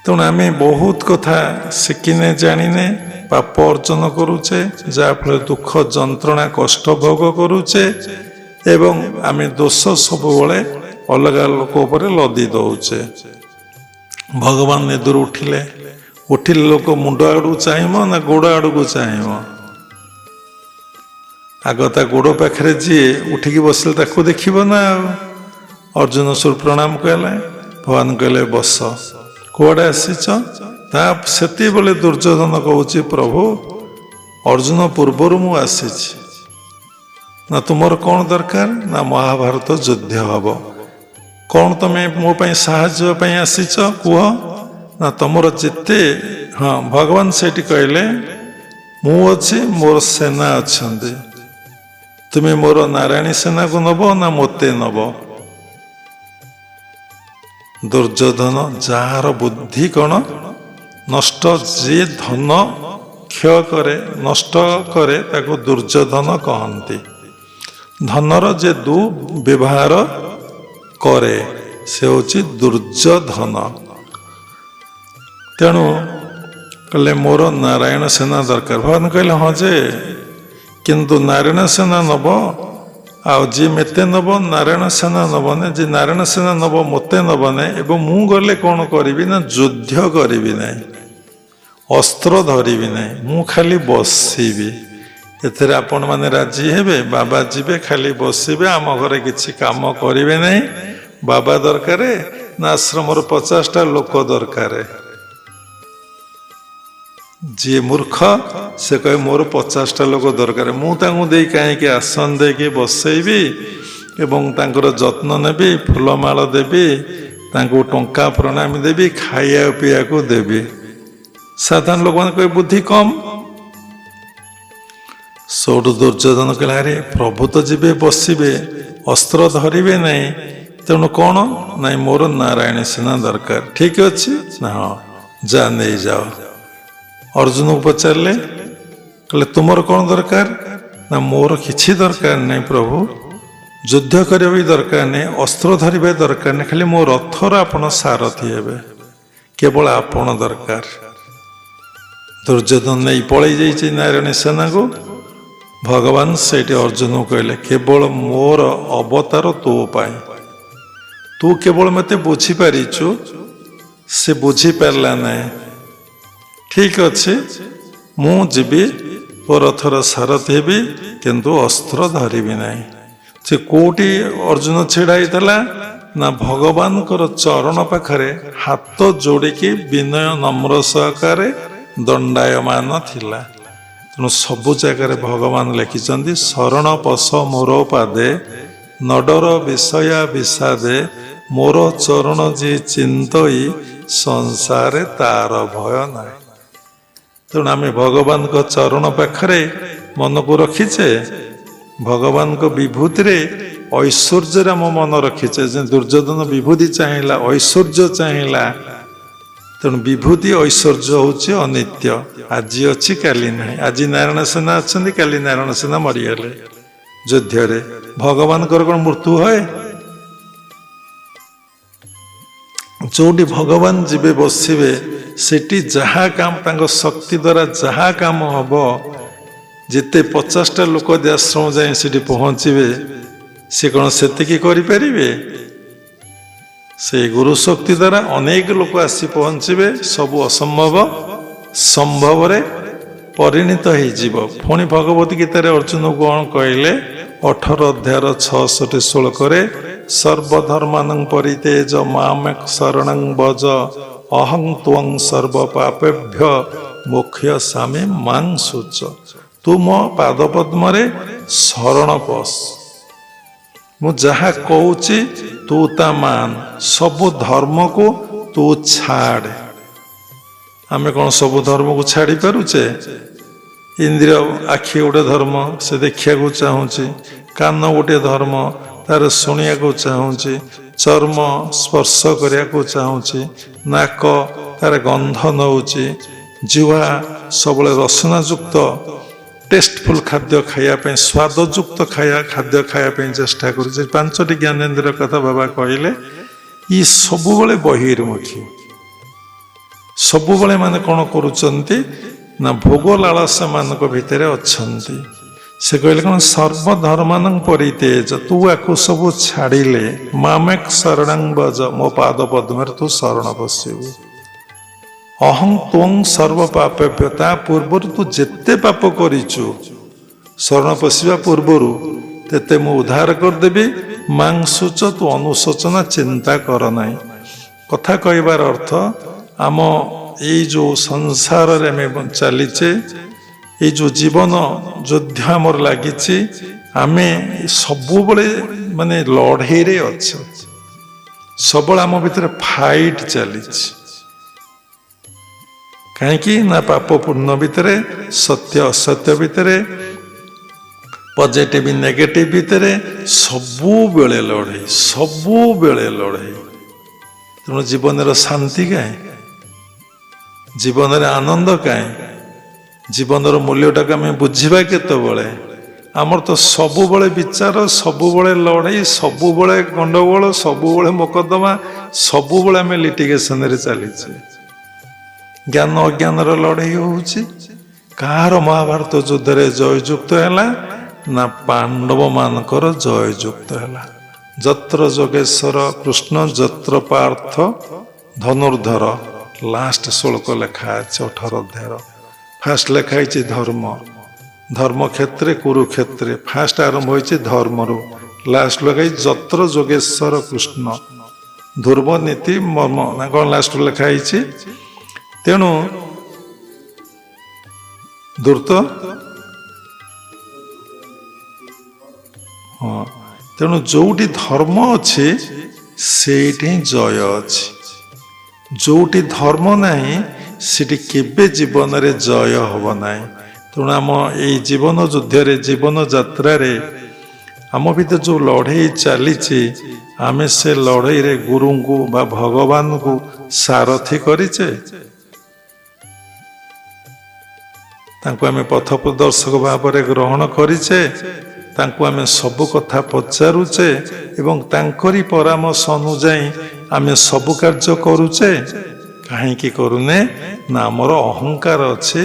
S1: ତେଣୁ ଆମେ ବହୁତ କଥା ଶିଖିନେ ଜାଣିନେ ପାପ ଅର୍ଜନ କରୁଛେ, ଯାହାଫଳରେ ଦୁଃଖ ଯନ୍ତ୍ରଣା କଷ୍ଟ ଭୋଗ କରୁଛେ ଏବଂ ଆମେ ଦୋଷ ସବୁବେଳେ ଅଲଗା ଲୋକ ଉପରେ ଲଦି ଦଉଛେ। ଭଗବାନ ନିଦରୁ ଉଠିଲେ ଲୋକ ମୁଣ୍ଡ ଆଡ଼କୁ ଚାହିଁବ ନା ଗୋଡ଼ ଆଡ଼କୁ ଚାହିଁବ? ଆଗ ତା ଗୋଡ଼ ପାଖରେ ଯିଏ ଉଠିକି ବସିଲେ ତାକୁ ଦେଖିବ ନା ଆଉ। ଅର୍ଜୁନ ସୁର ପ୍ରଣାମ କଲେ, ଭଗବାନ କହିଲେ ବସ। କୁଆଡ଼େ ଆସିଛ? ତା ସେତେବେଳେ ଦୁର୍ଯ୍ୟୋଧନ କହୁଛି, ପ୍ରଭୁ ଅର୍ଜୁନ ପୂର୍ବରୁ ମୁଁ ଆସିଛି। ନା ତୁମର କ'ଣ ଦରକାର? ନା ମହାଭାରତ ଯୁଦ୍ଧ ହବ। କ'ଣ ତମେ ମୋ ପାଇଁ ସାହାଯ୍ୟ ପାଇଁ ଆସିଛ କୁହ? ନା ତମର ଯେତେ ଭଗବାନ ସେଇଠି କହିଲେ, ମୁଁ ଅଛି, ମୋର ସେନା ଅଛନ୍ତି। ତୁମେ ମୋର ନାରାୟଣୀ ସେନାକୁ ନବ ନା ମୋତେ ନବ? ଦୁର୍ଯ୍ୟୋଧନ, ଯାହାର ବୁଦ୍ଧି କ'ଣ ନଷ୍ଟ, ଯିଏ ଧନ କ୍ଷୟ କରେ ନଷ୍ଟ କରେ ତାକୁ ଦୁର୍ଯ୍ୟୋଧନ କହନ୍ତି। ଧନର ଯେ ବ୍ୟବହାର କରେ ସେ ହେଉଛି ଦୁର୍ଯ୍ୟୋଧନ। ତେଣୁ କହିଲେ ମୋର ନାରାୟଣ ସେନା ଦରକାର। ଭଗବାନ କହିଲେ ହଁ ଯେ, କିନ୍ତୁ ନାରାୟଣ ସେନା ନବ ଆଉ ଯିଏ ମୋତେ ନବ ନାରାୟଣ ସେନା ନବନି। ଯିଏ ନାରାୟଣ ସେନା ନବ ମୋତେ ନବନି। ଏବଂ ମୁଁ ଗଲେ କ'ଣ କରିବି ନା ଯୁଦ୍ଧ କରିବି ନାହିଁ, ଅସ୍ତ୍ର ଧରିବି ନାହିଁ, ମୁଁ ଖାଲି ବସିବି। ଏଥିରେ ଆପଣମାନେ ରାଜି ହେବେ? ବାବା ଯିବେ ଖାଲି ବସିବେ, ଆମ ଘରେ କିଛି କାମ କରିବେ ନାହିଁ। ବାବା ଦରକାର ନା ଆଶ୍ରମର 50ଟା ଲୋକ ଦରକାର? ଯିଏ ମୂର୍ଖ ସେ କହେ ମୋର 50ଟା ଲୋକ ଦରକାର। ମୁଁ ତାଙ୍କୁ ଦେଇ କାହିଁକି ଆସନ ଦେଇକି ବସେଇବି ଏବଂ ତାଙ୍କର ଯତ୍ନ ନେବି, ଫୁଲମାଳ ଦେବି, ତାଙ୍କୁ ଟଙ୍କା ପ୍ରଣାମୀ ଦେବି, ଖାଇବା ପିଇବାକୁ ଦେବି। ସାଧାରଣ ଲୋକମାନେ କହେ ବୁଦ୍ଧି କମ୍। ସୋଠୁ ଦୁର୍ଯ୍ୟୋଧନ କହିଲା, ଆରେ ପ୍ରଭୁ ତ ଯିବେ ବସିବେ, ଅସ୍ତ୍ର ଧରିବେ ନାହିଁ, ତେଣୁ କ'ଣ? ନାଇଁ ମୋର ନାରାୟଣୀ ସେନା ଦରକାର। ଠିକ ଅଛି ନା? ହଁ, ଯା ନେଇଯାଅ। ଅର୍ଜୁନକୁ ପଚାରିଲେ, କହିଲେ ତୁମର କ'ଣ ଦରକାର? ନା ମୋର କିଛି ଦରକାର ନାହିଁ ପ୍ରଭୁ, ଯୁଦ୍ଧ କରିବା ବି ଦରକାର ନାହିଁ, ଅସ୍ତ୍ର ଧରିବା ଦରକାର ନାହିଁ, ଖାଲି ମୋ ରଥର ଆପଣ ସାରଥି ହେବେ, କେବଳ ଆପଣ ଦରକାର। ଦୁର୍ଯ୍ୟୋଧନ ନେଇ ପଳେଇ ଯାଇଛି ନାରାୟଣୀ ସେନାକୁ। ଭଗବାନ ସେଇଠି ଅର୍ଜୁନକୁ କହିଲେ, କେବଳ ମୋର ଅବତାର ତୋ ପାଇଁ, ତୁ କେବଳ ମୋତେ ବୁଝିପାରିଛୁ, ସେ ବୁଝିପାରିଲା ନାହିଁ। ଠିକ ଅଛି, ମୁଁ ଯିବି, ତୋ ରଥର ସାରଥି ହେବି, କିନ୍ତୁ ଅସ୍ତ୍ର ଧରିବି ନାହିଁ। ସେ କୋଉଠି ଅର୍ଜୁନ ଛିଡ଼ା ହେଇଥିଲା? ନା ଭଗବାନଙ୍କର ଚରଣ ପାଖରେ ହାତ ଯୋଡ଼ିକି ବିନୟ ନମ୍ର ସହକାରେ ଦଣ୍ଡାୟମାନ ଥିଲା। ତେଣୁ ସବୁ ଜାଗାରେ ଭଗବାନ ଲେଖିଛନ୍ତି, ଶରଣ ପଶ ମୋର ପାଦେ, ନଡର ବିଷୟା ବିଷାଦେ, ମୋର ଚରଣ ଯିଏ ଚିନ୍ତଇ, ସଂସାରେ ତାର ଭୟ ନାହିଁ। ତେଣୁ ଆମେ ଭଗବାନଙ୍କ ଚରଣ ପାଖରେ ମନକୁ ରଖିଛେ, ଭଗବାନଙ୍କ ବିଭୂତିରେ ଐଶ୍ୱର୍ଯ୍ୟରେ ଆମ ମନ ରଖିଛେ। ଯେ ଦୁର୍ଯ୍ୟୋଧନ ବିଭୂତି ଚାହିଁଲା, ଐଶ୍ୱର୍ଯ୍ୟ ଚାହିଁଲା। ତେଣୁ ବିଭୂତି ଐଶ୍ୱର୍ଯ୍ୟ ହେଉଛି ଅନିତ୍ୟ, ଆଜି ଅଛି କାଲି ନାହିଁ। ଆଜି ନାରାୟଣ ସେନା ଅଛନ୍ତି, କାଲି ନାରାୟଣ ସେନା ମରିଗଲେ ଯୁଦ୍ଧରେ। ଭଗବାନଙ୍କର କ'ଣ ମୃତ୍ୟୁ ହୁଏ? ଯୋଉଠି ଭଗବାନ ଯିବେ ବସିବେ, ସେଠି ଯାହା କାମ ତାଙ୍କ ଶକ୍ତି ଦ୍ୱାରା ଯାହା କାମ ହବ, ଯେତେ 50ଟା ଲୋକ ଆଶ୍ରମ ଯାଇ ସେଠି ପହଞ୍ଚିବେ, ସେ କ'ଣ ସେତିକି କରିପାରିବେ? ସେଇ ଗୁରୁ ଶକ୍ତି ଦ୍ୱାରା ଅନେକ ଲୋକ ଆସି ପହଞ୍ଚିବେ, ସବୁ ଅସମ୍ଭବ ସମ୍ଭବରେ ପରିଣତ ହେଇଯିବ। ପୁଣି ଭଗବତ ଗୀତାରେ ଅର୍ଜୁନ କ'ଣ କହିଲେ? 18 ଅଧ୍ୟାୟର 66 ଶ୍ଲୋକରେ, ସର୍ବଧର୍ମାନଂ ପରିତେଜ ମାମେକ ଶରଣଂ ଭଜ, ଅହଂ ତ୍ୱଂ ସର୍ବ ପାପେଭ୍ୟ ମୋକ୍ଷୟସାମି ମାଂ ଶୁଚ। ତୁ ମୋ ପାଦପଦ୍ମରେ ଶରଣ ପଶ, ମୁଁ ଯାହା କହୁଛି ତୁ ତା ମାନ, ସବୁ ଧର୍ମକୁ ତୁ ଛାଡ଼। ଆମେ କ'ଣ ସବୁ ଧର୍ମକୁ ଛାଡ଼ି ପାରୁଛେ? ଇନ୍ଦ୍ରିୟ ଆଖି ଗୋଟେ ଧର୍ମ, ସେ ଦେଖିବାକୁ ଚାହୁଁଛି। କାନ ଗୋଟେ ଧର୍ମ, ତାର ଶୁଣିବାକୁ ଚାହୁଁଛି। ଚର୍ମ ସ୍ପର୍ଶ କରିବାକୁ ଚାହୁଁଛି। ନାକ ତାର ଗନ୍ଧ ନେଉଛି। ଜିହ୍ୱା ସବୁବେଳେ ରସନାଯୁକ୍ତ ଟେଷ୍ଟଫୁଲ ଖାଦ୍ୟ ଖାଇବା ପାଇଁ, ସ୍ୱାଦଯୁକ୍ତ ଖାଦ୍ୟ ଖାଇବା ପାଇଁ ଚେଷ୍ଟା କରୁଛି। ପାଞ୍ଚଟି ଜ୍ଞାନେନ୍ଦ୍ରିୟ କଥା ବାବା କହିଲେ। ଇ ସବୁବେଳେ ବହିର୍ମୁଖୀ, ସବୁବେଳେ ମାନେ କ'ଣ କରୁଛନ୍ତି ନା ଭୋଗ ଲାଳସାମାନଙ୍କ ଭିତରେ ଅଛନ୍ତି। ସେ କହିଲେ କ'ଣ, ସର୍ବଧର୍ମାନଂ ପରିତ୍ୟଜ, ତୁ ଆକୁ ସବୁ ଛାଡ଼ିଲେ ମାମେକ ଶରଣଂ ଭଜ, ମୋ ପାଦ ପଦ୍ମରେ ତୁ ଶରଣ ପଶିବୁ। ଅହଂ ତ୍ୱଂ ସର୍ବ ପାପେଭ୍ୟ, ତା ପୂର୍ବରୁ ତୁ ଯେତେ ପାପ କରିଛୁ ଶରଣ ପଶିବା ପୂର୍ବରୁ ତେତେ ମୁଁ ଉଦ୍ଧାର କରିଦେବି। ମାଂସୁଚ, ତୁ ଅନୁଶୋଚନା ଚିନ୍ତା କର ନାହିଁ। କଥା କହିବାର ଅର୍ଥ, ଆମ ଏଇ ଯେଉଁ ସଂସାରରେ ଆମେ ଚାଲିଛେ, ଏଇ ଯେଉଁ ଜୀବନ ଯୁଦ୍ଧ ଆମର ଲାଗିଛି, ଆମେ ସବୁବେଳେ ମାନେ ଲଢ଼େଇରେ ଅଛେ। ସବୁବେଳେ ଆମ ଭିତରେ ଫାଇଟ୍ ଚାଲିଛି। କାହିଁକି ନା ପାପ ପୁଣ୍ୟ ଭିତରେ, ସତ୍ୟ ଅସତ୍ୟ ଭିତରେ, ପଜିଟିଭ ନେଗେଟିଭ ଭିତରେ ସବୁବେଳେ ଲଢ଼େଇ, ସବୁବେଳେ ଲଢ଼େଇ। ତେଣୁ ଜୀବନର ଶାନ୍ତି କାହିଁ? ଜୀବନରେ ଆନନ୍ଦ କାହିଁ? ଜୀବନର ମୂଲ୍ୟଟାକୁ ଆମେ ବୁଝିବା କେତେବେଳେ? ଆମର ତ ସବୁବେଳେ ବିଚାର, ସବୁବେଳେ ଲଢ଼େଇ, ସବୁବେଳେ ଗଣ୍ଡଗୋଳ, ସବୁବେଳେ ମୋକଦ୍ଦମା, ସବୁବେଳେ ଆମେ ଲିଟିଗେସନରେ ଚାଲିଛେ। ଜ୍ଞାନ ଅଜ୍ଞାନର ଲଢ଼େଇ ହେଉଛି। କାହାର ମହାଭାରତ ଯୁଦ୍ଧରେ ଜୟଯୁକ୍ତ ହେଲା? ନା ପାଣ୍ଡବ ମାନଙ୍କର ଜୟଯୁକ୍ତ ହେଲା। ଯତ୍ର ଯୋଗେଶ୍ୱର କୃଷ୍ଣ ଯତ୍ର ପାର୍ଥ ଧନୁର୍ଧର, ଲାଷ୍ଟ ଶ୍ଲୋକ ଲେଖା ଅଛି 18 ଅଧ୍ୟାୟର। ଫାଷ୍ଟ ଲେଖା ହେଇଛି ଧର୍ମ, ଧର୍ମକ୍ଷେତ୍ରେ କୁରୁକ୍ଷେତ୍ରେ। ଫାଷ୍ଟ ଆରମ୍ଭ ହୋଇଛି ଧର୍ମରୁ, ଲାଷ୍ଟ ଲେଖା ହେଇଛି ଯତ୍ର ଯୋଗେଶ୍ୱର କୃଷ୍ଣ ଧ୍ରୁବ ନୀତି ମର୍ମ, ନା କ'ଣ ଲାଷ୍ଟ ଲେଖା ହେଇଛି। ତେଣୁ ଧୂର୍ତ୍ତ, ହଁ, ତେଣୁ ଯୋଉଠି ଧର୍ମ ଅଛି ସେଇଠି ଜୟ ଅଛି। ଯୋଉଠି ଧର୍ମ ନାହିଁ ସେଠି କେବେ ଜୀବନରେ ଜୟ ହବ ନାହିଁ। ତେଣୁ ଆମ ଏଇ ଜୀବନ ଯୁଦ୍ଧରେ, ଜୀବନ ଯାତ୍ରାରେ ଆମ ଭିତରେ ଯେଉଁ ଲଢ଼େଇ ଚାଲିଛି, ଆମେ ସେ ଲଢ଼େଇରେ ଗୁରୁଙ୍କୁ ବା ଭଗବାନଙ୍କୁ ସାରଥି କରିଛେ? ତାଙ୍କୁ ଆମେ ପଥ ପ୍ରଦର୍ଶକ ଭାବରେ ଗ୍ରହଣ କରିଛେ? ତାଙ୍କୁ ଆମେ ସବୁ କଥା ପଚାରୁଛେ ଏବଂ ତାଙ୍କରି ପରାମର୍ଶ ଅନୁଯାୟୀ ଆମେ ସବୁ କାର୍ଯ୍ୟ କରୁଛେ? କାହିଁକି କରୁନେ? ନା ଆମର ଅହଙ୍କାର ଅଛି,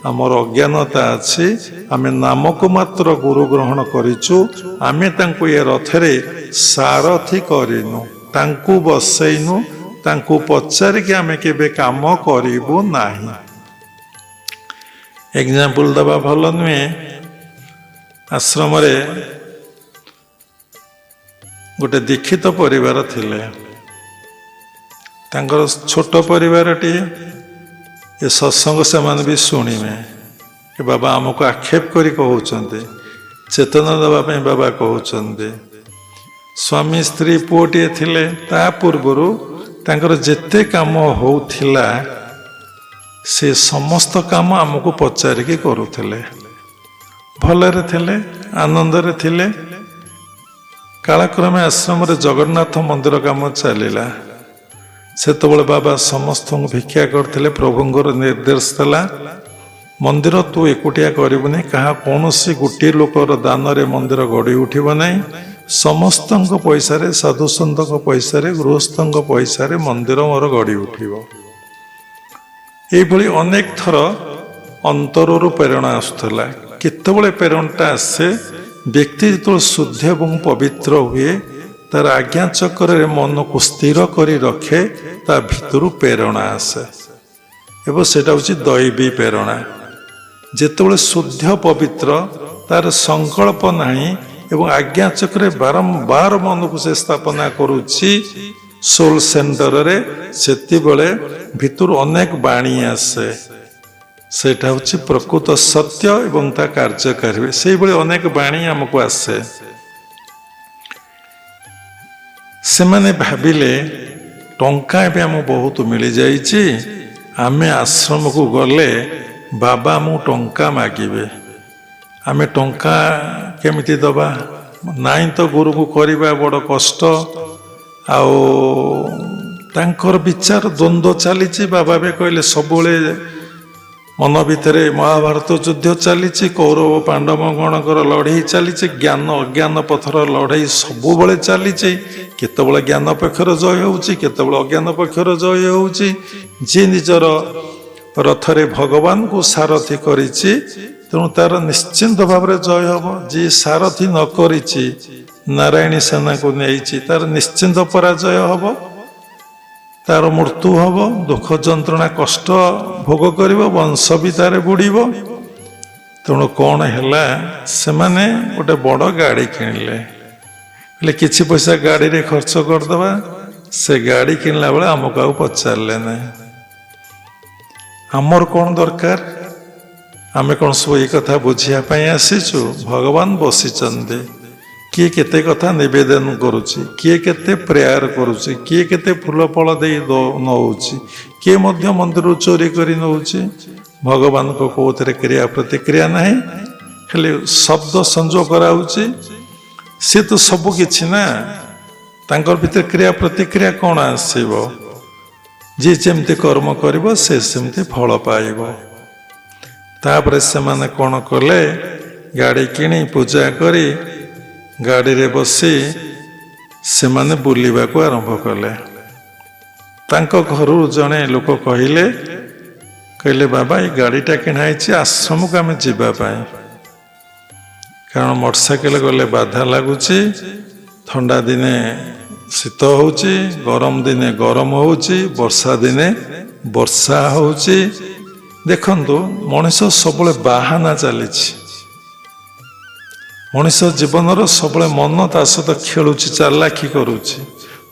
S1: ଆମର ଅଜ୍ଞାନତା ଅଛି। ଆମେ ନାମକୁ ମାତ୍ର ଗୁରୁ ଗ୍ରହଣ କରିଛୁ। ଆମେ ତାଙ୍କୁ ଏ ରଥରେ ସାରଥି କରିନୁ, ତାଙ୍କୁ ବସେଇନୁ, ତାଙ୍କୁ ପଚାରିକି ଆମେ କେବେ କାମ କରିବୁ ନାହିଁ। ଏକ୍ଜାମ୍ପଲ ଦେବା ଭଲ ନୁହେଁ। ଆଶ୍ରମରେ ଗୋଟେ ଦୀକ୍ଷିତ ପରିବାର ଥିଲେ। ତାଙ୍କର ଛୋଟ ପରିବାରଟିଏ। ଏ ସତ୍ସଙ୍ଗ ସେମାନେ ବି ଶୁଣିବେ। ଏ ବାବା ଆମକୁ ଆକ୍ଷେପ କରି କହୁଛନ୍ତି, ଚେତନା ଦେବା ପାଇଁ ବାବା କହୁଛନ୍ତି। ସ୍ୱାମୀ ସ୍ତ୍ରୀ ପୁଅଟିଏ ଥିଲେ। ତା ପୂର୍ବରୁ ତାଙ୍କର ଯେତେ କାମ ହେଉଥିଲା ସେ ସମସ୍ତ କାମ ଆମକୁ ପଚାରିକି କରୁଥିଲେ। ଭଲରେ ଥିଲେ, ଆନନ୍ଦରେ ଥିଲେ। କାଳକ୍ରମେ ଆଶ୍ରମରେ ଜଗନ୍ନାଥ ମନ୍ଦିର କାମ ଚାଲିଲା। ସେତେବେଳେ ବାବା ସମସ୍ତଙ୍କୁ ଭିକ୍ଷା କରିଥିଲେ। ପ୍ରଭୁଙ୍କର ନିର୍ଦ୍ଦେଶ ଥିଲା, ମନ୍ଦିର ତୁ ଏକୁଟିଆ କରିବୁନି, କାହା କୌଣସି ଗୋଟିଏ ଲୋକର ଦାନରେ ମନ୍ଦିର ଗଢ଼ି ଉଠିବ ନାହିଁ। ସମସ୍ତଙ୍କ ପଇସାରେ, ସାଧୁସନ୍ଥଙ୍କ ପଇସାରେ, ଗୃହସ୍ଥଙ୍କ ପଇସାରେ ମନ୍ଦିର ମୋର ଗଢ଼ି ଉଠିବ। ଏଇଭଳି ଅନେକ ଥର ଅନ୍ତରରୁ ପ୍ରେରଣା ଆସୁଥିଲା। କେତେବେଳେ ପ୍ରେରଣାଟା ଆସେ? ବ୍ୟକ୍ତି ଯେତେବେଳେ ଶୁଦ୍ଧ ଏବଂ ପବିତ୍ର ହୁଏ, ତାର ଆଜ୍ଞା ଚକ୍ରରେ ମନକୁ ସ୍ଥିର କରି ରଖେ, ତା ଭିତରୁ ପ୍ରେରଣା ଆସେ ଏବଂ ସେଇଟା ହେଉଛି ଦୈବୀ ପ୍ରେରଣା। ଯେତେବେଳେ ଶୁଦ୍ଧ ପବିତ୍ର, ତାର ସଂକଳ୍ପ ନାହିଁ ଏବଂ ଆଜ୍ଞା ଚକ୍ରରେ ବାରମ୍ବାର ମନକୁ ସେ ସ୍ଥାପନା କରୁଛି ସୋଲ ସେଣ୍ଟରରେ, ସେତେବେଳେ ଭିତରୁ ଅନେକ ବାଣୀ ଆସେ। ସେଇଟା ହେଉଛି ପ୍ରକୃତ ସତ୍ୟ ଏବଂ ତା କାର୍ଯ୍ୟକାରୀ ହୁଏ। ସେଇଭଳି ଅନେକ ବାଣୀ ଆମକୁ ଆସେ। ସେମାନେ ଭାବିଲେ ଟଙ୍କା ଏବେ ଆମକୁ ବହୁତ ମିଳିଯାଇଛି, ଆମେ ଆଶ୍ରମକୁ ଗଲେ ବାବା ଆମକୁ ଟଙ୍କା ମାଗିବେ, ଆମେ ଟଙ୍କା କେମିତି ଦେବା? ନାଇଁ ତ ଗୁରୁକୁ କରିବା ବଡ଼ କଷ୍ଟ। ଆଉ ତାଙ୍କର ବିଚାର ଦ୍ୱନ୍ଦ୍ୱ ଚାଲିଛି। ବାବା ବି କହିଲେ ସବୁବେଳେ ମନ ଭିତରେ ମହାଭାରତ ଯୁଦ୍ଧ ଚାଲିଛି, କୌରବ ପାଣ୍ଡବ ଗଣଙ୍କର ଲଢ଼େଇ ଚାଲିଛି, ଜ୍ଞାନ ଅଜ୍ଞାନ ପଥର ଲଢ଼େଇ ସବୁବେଳେ ଚାଲିଛି। କେତେବେଳେ ଜ୍ଞାନ ପକ୍ଷର ଜୟ ହେଉଛି, କେତେବେଳେ ଅଜ୍ଞାନ ପକ୍ଷର ଜୟ ହେଉଛି। ଯିଏ ନିଜର ରଥରେ ଭଗବାନଙ୍କୁ ସାରଥି କରିଛି, ତେଣୁ ତାର ନିଶ୍ଚିନ୍ତ ଭାବରେ ଜୟ ହେବ। ଯିଏ ସାରଥି ନ କରିଛି, ନାରାୟଣୀ ସେନାକୁ ନେଇଛି, ତାର ନିଶ୍ଚିନ୍ତ ପରାଜୟ ହେବ, ତାର ମୃତ୍ୟୁ ହେବ, ଦୁଃଖ ଯନ୍ତ୍ରଣା କଷ୍ଟ ଭୋଗ କରିବ, ବଂଶ ବି ତାର ବୁଡ଼ିବ। ତେଣୁ କ'ଣ ହେଲା, ସେମାନେ ଗୋଟେ ବଡ଼ ଗାଡ଼ି କିଣିଲେ। ହେଲେ କିଛି ପଇସା ଗାଡ଼ିରେ ଖର୍ଚ୍ଚ କରିଦେବା। ସେ ଗାଡ଼ି କିଣିଲା ବେଳେ ଆମକୁ ଆଉ ପଚାରିଲେ ନାହିଁ। ଆମର କ'ଣ ଦରକାର? ଆମେ କ'ଣ ସବୁ ଏ କଥା ବୁଝିବା ପାଇଁ ଆସିଛୁ? ଭଗବାନ ବସିଛନ୍ତି। କିଏ କେତେ କଥା ନିବେଦନ କରୁଛି, କିଏ କେତେ ପ୍ରେୟାର କରୁଛି, କିଏ କେତେ ଫୁଲ ଫଳ ଦେଇ ନେଉଛି, କିଏ ମଧ୍ୟ ମନ୍ଦିରରୁ ଚୋରି କରି ନେଉଛି। ଭଗବାନଙ୍କ କେଉଁଥିରେ କ୍ରିୟା ପ୍ରତିକ୍ରିୟା ନାହିଁ, ଖାଲି ଶବ୍ଦ ସଂଯୋଗ କରାଉଛି। ସିଏ ତ ସବୁ କିଛି ନା, ତାଙ୍କର ଭିତରେ କ୍ରିୟା ପ୍ରତିକ୍ରିୟା କ'ଣ ଆସିବ? ଯିଏ ଯେମିତି କର୍ମ କରିବ ସେ ସେମିତି ଫଳ ପାଇବ। ତାପରେ ସେମାନେ କ'ଣ କଲେ, ଗାଡ଼ି କିଣି ପୂଜା କରି ଗାଡ଼ିରେ ବସି ସେମାନେ ବୁଲିବାକୁ ଆରମ୍ଭ କଲେ। ତାଙ୍କ ଘରୁ ଜଣେ ଲୋକ କହିଲେ ବାବା ଏ ଗାଡ଼ିଟା କିଣା ହେଇଛି ଆଶ୍ରମକୁ ଆମେ ଯିବା ପାଇଁ, କାରଣ ମୋଟରସାଇକେଲ ଗଲେ ବାଧା ଲାଗୁଛି, ଥଣ୍ଡା ଦିନେ ଶୀତ ହେଉଛି, ଗରମ ଦିନେ ଗରମ ହେଉଛି, ବର୍ଷା ଦିନେ ବର୍ଷା ହେଉଛି। ଦେଖନ୍ତୁ, ମଣିଷ ସବୁବେଳେ ବାହାନା ଚାଲିଛି। ମଣିଷ ଜୀବନର ସବୁବେଳେ ମନ ତା ସହିତ ଖେଳୁଛି, ଚାଲାଖି କରୁଛି।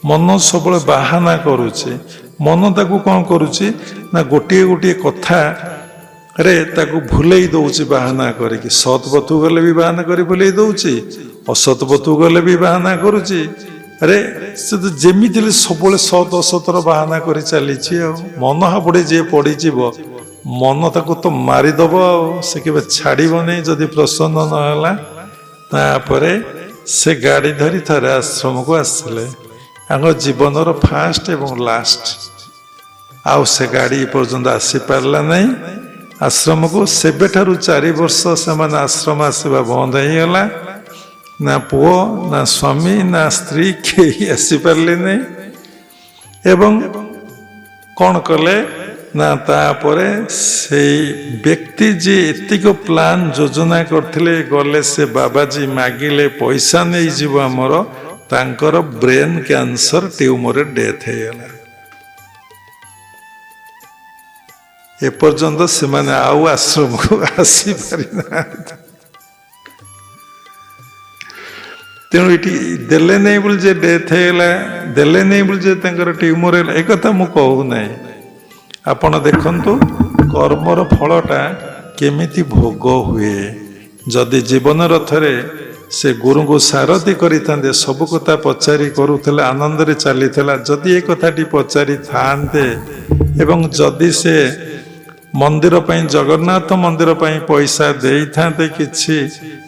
S1: ମନ ସବୁବେଳେ ବାହାନା କରୁଛି। ମନ ତାକୁ କ'ଣ କରୁଛି ନା, ଗୋଟିଏ ଗୋଟିଏ କଥାରେ ତାକୁ ଭୁଲେଇ ଦେଉଛି ବାହାନା କରିକି। ସତ୍ ପଥକୁ ଗଲେ ବି ବାହାନା କରି ଭୁଲେଇ ଦେଉଛି, ଅସତ୍ ପଥକୁ ଗଲେ ବି ବାହାନା କରୁଛି। ଆରେ ସେ ତ ଯେମିତି ସବୁବେଳେ ସତ୍ ଅସତର ବାହାନା କରି ଚାଲିଛି। ଆଉ ମନ ହାବୁଡ଼େ ଯିଏ ପଡ଼ିଯିବ, ମନ ତାକୁ ତ ମାରିଦେବ, ଆଉ ସେ କେବେ ଛାଡ଼ିବନି ଯଦି ପ୍ରସନ୍ନ ନହେଲା। ତାପରେ ସେ ଗାଡ଼ି ଧରି ଥରେ ଆଶ୍ରମକୁ ଆସିଲେ, ତାଙ୍କ ଜୀବନର ଫାଷ୍ଟ ଏବଂ ଲାଷ୍ଟ। ଆଉ ସେ ଗାଡ଼ି ଏପର୍ଯ୍ୟନ୍ତ ଆସିପାରିଲା ନାହିଁ ଆଶ୍ରମକୁ। ସେବେଠାରୁ 4 ବର୍ଷ ସେମାନେ ଆଶ୍ରମ ଆସିବା ବନ୍ଦ ହେଇଗଲା। ନା ପୁଅ, ନା ସ୍ୱାମୀ, ନା ସ୍ତ୍ରୀ କେହି ଆସିପାରିଲେ ନାହିଁ। ଏବଂ କ'ଣ କଲେ ନା, ତାପରେ ସେଇ ବ୍ୟକ୍ତି ଯିଏ ଏତିକ ପ୍ଲାନ୍ ଯୋଜନା କରିଥିଲେ, ଗଲେ ସେ ବାବାଜୀ ମାଗିଲେ ପଇସା ନେଇଯିବ ଆମର, ତାଙ୍କର ବ୍ରେନ୍ କ୍ୟାନ୍ସର ଟ୍ୟୁମରରେ ଡେଥ୍ ହେଇଗଲା। ଏପର୍ଯ୍ୟନ୍ତ ସେମାନେ ଆଉ ଆଶ୍ରମକୁ ଆସିପାରିନାହାନ୍ତି। ତେଣୁ ଏଠି ଦେଲେ ନାହିଁ ବୋଲି ଯେ ଡେଥ୍ ହେଇଗଲା, ଦେଲେ ନାହିଁ ବୋଲି ଯେ ତାଙ୍କର ଟ୍ୟୁମର ହେଲା, ଏ କଥା ମୁଁ କହୁନାହିଁ। ଆପଣ ଦେଖନ୍ତୁ କର୍ମର ଫଳଟା କେମିତି ଭୋଗ ହୁଏ। ଯଦି ଜୀବନ ରଥରେ ସେ ଗୁରୁଙ୍କୁ ସାରଥି କରିଥାନ୍ତେ, ସବୁ କଥା ପଚାରି କରୁଥିଲେ, ଆନନ୍ଦରେ ଚାଲିଥିଲା। ଯଦି ଏ କଥାଟି ପଚାରିଥାନ୍ତେ ଏବଂ ଯଦି ସେ ମନ୍ଦିର ପାଇଁ, ଜଗନ୍ନାଥ ମନ୍ଦିର ପାଇଁ ପଇସା ଦେଇଥାନ୍ତେ କିଛି,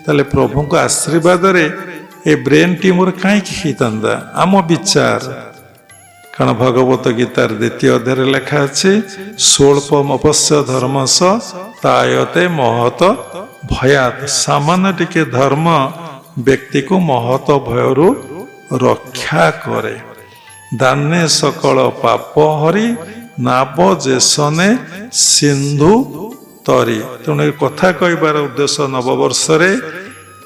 S1: ତାହେଲେ ପ୍ରଭୁଙ୍କ ଆଶୀର୍ବାଦରେ ଏ ବ୍ରେନ୍ ଟ୍ୟୁମର କାହିଁକି ହେଇଥାନ୍ତା? ଆମ ବିଚାର। କାରଣ ଭଗବତ ଗୀତାର 2ୟ ଅଧ୍ୟାୟରେ ଲେଖା ଅଛି, ସ୍ୱଳ୍ପମପସ୍ୟ ଧର୍ମସ ତାୟତେ ମହତ ଭୟାତ୍। ସାମାନ୍ୟ ଟିକେ ଧର୍ମ ବ୍ୟକ୍ତିକୁ ମହତ ଭୟରୁ ରକ୍ଷା କରେ। ଦାନେ ସକଳ ପାପ ହରି, ନାବ ଯେସନେ ସିନ୍ଧୁ ତରି। ତେଣୁ ଏ କଥା କହିବାର ଉଦ୍ଦେଶ୍ୟ ନବବର୍ଷରେ,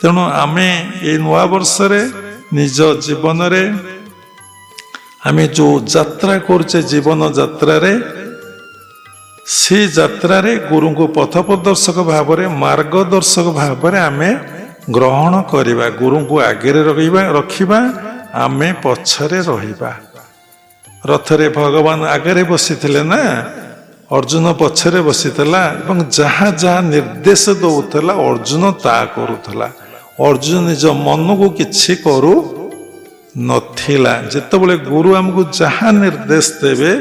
S1: ତେଣୁ ଆମେ ଏଇ ନୂଆ ବର୍ଷରେ ନିଜ ଜୀବନରେ ଆମେ ଯେଉଁ ଯାତ୍ରା କରୁଛେ, ଜୀବନ ଯାତ୍ରାରେ, ସେ ଯାତ୍ରାରେ ଗୁରୁଙ୍କୁ ପଥ ପ୍ରଦର୍ଶକ ଭାବରେ, ମାର୍ଗଦର୍ଶକ ଭାବରେ ଆମେ ଗ୍ରହଣ କରିବା। ଗୁରୁଙ୍କୁ ଆଗରେ ରଖିବା, ଆମେ ପଛରେ ରହିବା। ରଥରେ ଭଗବାନ ଆଗରେ ବସିଥିଲେ ନା, ଅର୍ଜୁନ ପଛରେ ବସିଥିଲା ଏବଂ ଯାହା ଯାହା ନିର୍ଦ୍ଦେଶ ଦେଉଥିଲା ଅର୍ଜୁନ ତାହା କରୁଥିଲା। ଅର୍ଜୁନ ନିଜ ମନକୁ କିଛି କରୁ ନଥିଲା। ଯେତେବେଳେ ଗୁରୁ ଆମକୁ ଯାହା ନିର୍ଦ୍ଦେଶ ଦେବେ,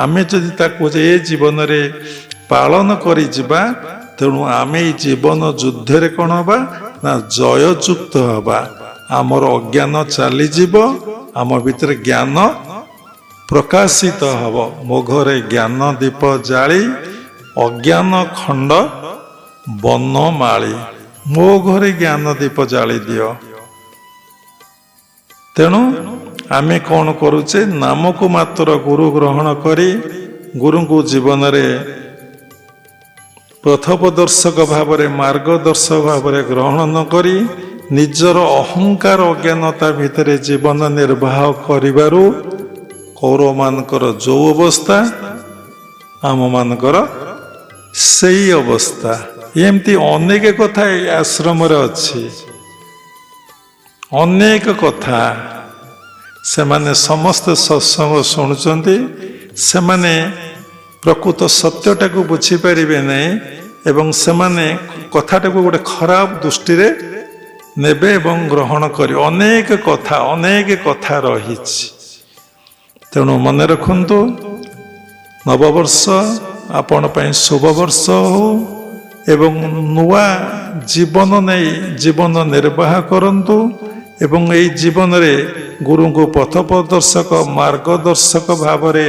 S1: ଆମେ ଯଦି ତାକୁ ଏ ଜୀବନରେ ପାଳନ କରିଯିବା। ତେଣୁ ଆମେ ଏଇ ଜୀବନ ଯୁଦ୍ଧରେ କ'ଣ ହବା ନା ଜୟଯୁକ୍ତ ହବା। ଆମର ଅଜ୍ଞାନ ଚାଲିଯିବ, ଆମ ଭିତରେ ଜ୍ଞାନ ପ୍ରକାଶିତ ହବ। ମୋ ଘରେ ଜ୍ଞାନ ଦୀପ ଜାଳି ଅଜ୍ଞାନ ଖଣ୍ଡ ବନମାଳି। ମୋ ଘରେ ଜ୍ଞାନ ଦୀପ ଜାଳି ଦିଅ। ତେଣୁ ଆମେ କ'ଣ କରୁଛେ? ନାମକୁ ମାତ୍ର ଗୁରୁ ଗ୍ରହଣ କରି ଗୁରୁଙ୍କୁ ଜୀବନରେ ପଥପ୍ରଦର୍ଶକ ଭାବରେ ମାର୍ଗଦର୍ଶକ ଭାବରେ ଗ୍ରହଣ ନ କରି ନିଜର ଅହଙ୍କାର ଅଜ୍ଞାନତା ଭିତରେ ଜୀବନ ନିର୍ବାହ କରିବାରୁ କୌରବମାନଙ୍କର ଯୋଉ ଅବସ୍ଥା ଆମମାନଙ୍କର ସେଇ ଅବସ୍ଥା। ଏମିତି ଅନେକ କଥା ଏଇ ଆଶ୍ରମରେ ଅଛି, ଅନେକ କଥା। ସେମାନେ ସମସ୍ତେ ସତ୍ସଙ୍ଗ ଶୁଣୁଛନ୍ତି, ସେମାନେ ପ୍ରକୃତ ସତ୍ୟଟାକୁ ବୁଝିପାରିବେ ନାହିଁ ଏବଂ ସେମାନେ କଥାଟାକୁ ଗୋଟେ ଖରାପ ଦୃଷ୍ଟିରେ ନେବେ ଏବଂ ଗ୍ରହଣ କରିବେ। ଅନେକ କଥା ରହିଛି। ତେଣୁ ମନେ ରଖନ୍ତୁ, ନବବର୍ଷ ଆପଣ ପାଇଁ ଶୁଭ ବର୍ଷ ହଉ ଏବଂ ନୂଆ ଜୀବନ ନେଇ ଜୀବନ ନିର୍ବାହ କରନ୍ତୁ ଏବଂ ଏଇ ଜୀବନରେ ଗୁରୁଙ୍କୁ ପଥପ୍ରଦର୍ଶକ ମାର୍ଗଦର୍ଶକ ଭାବରେ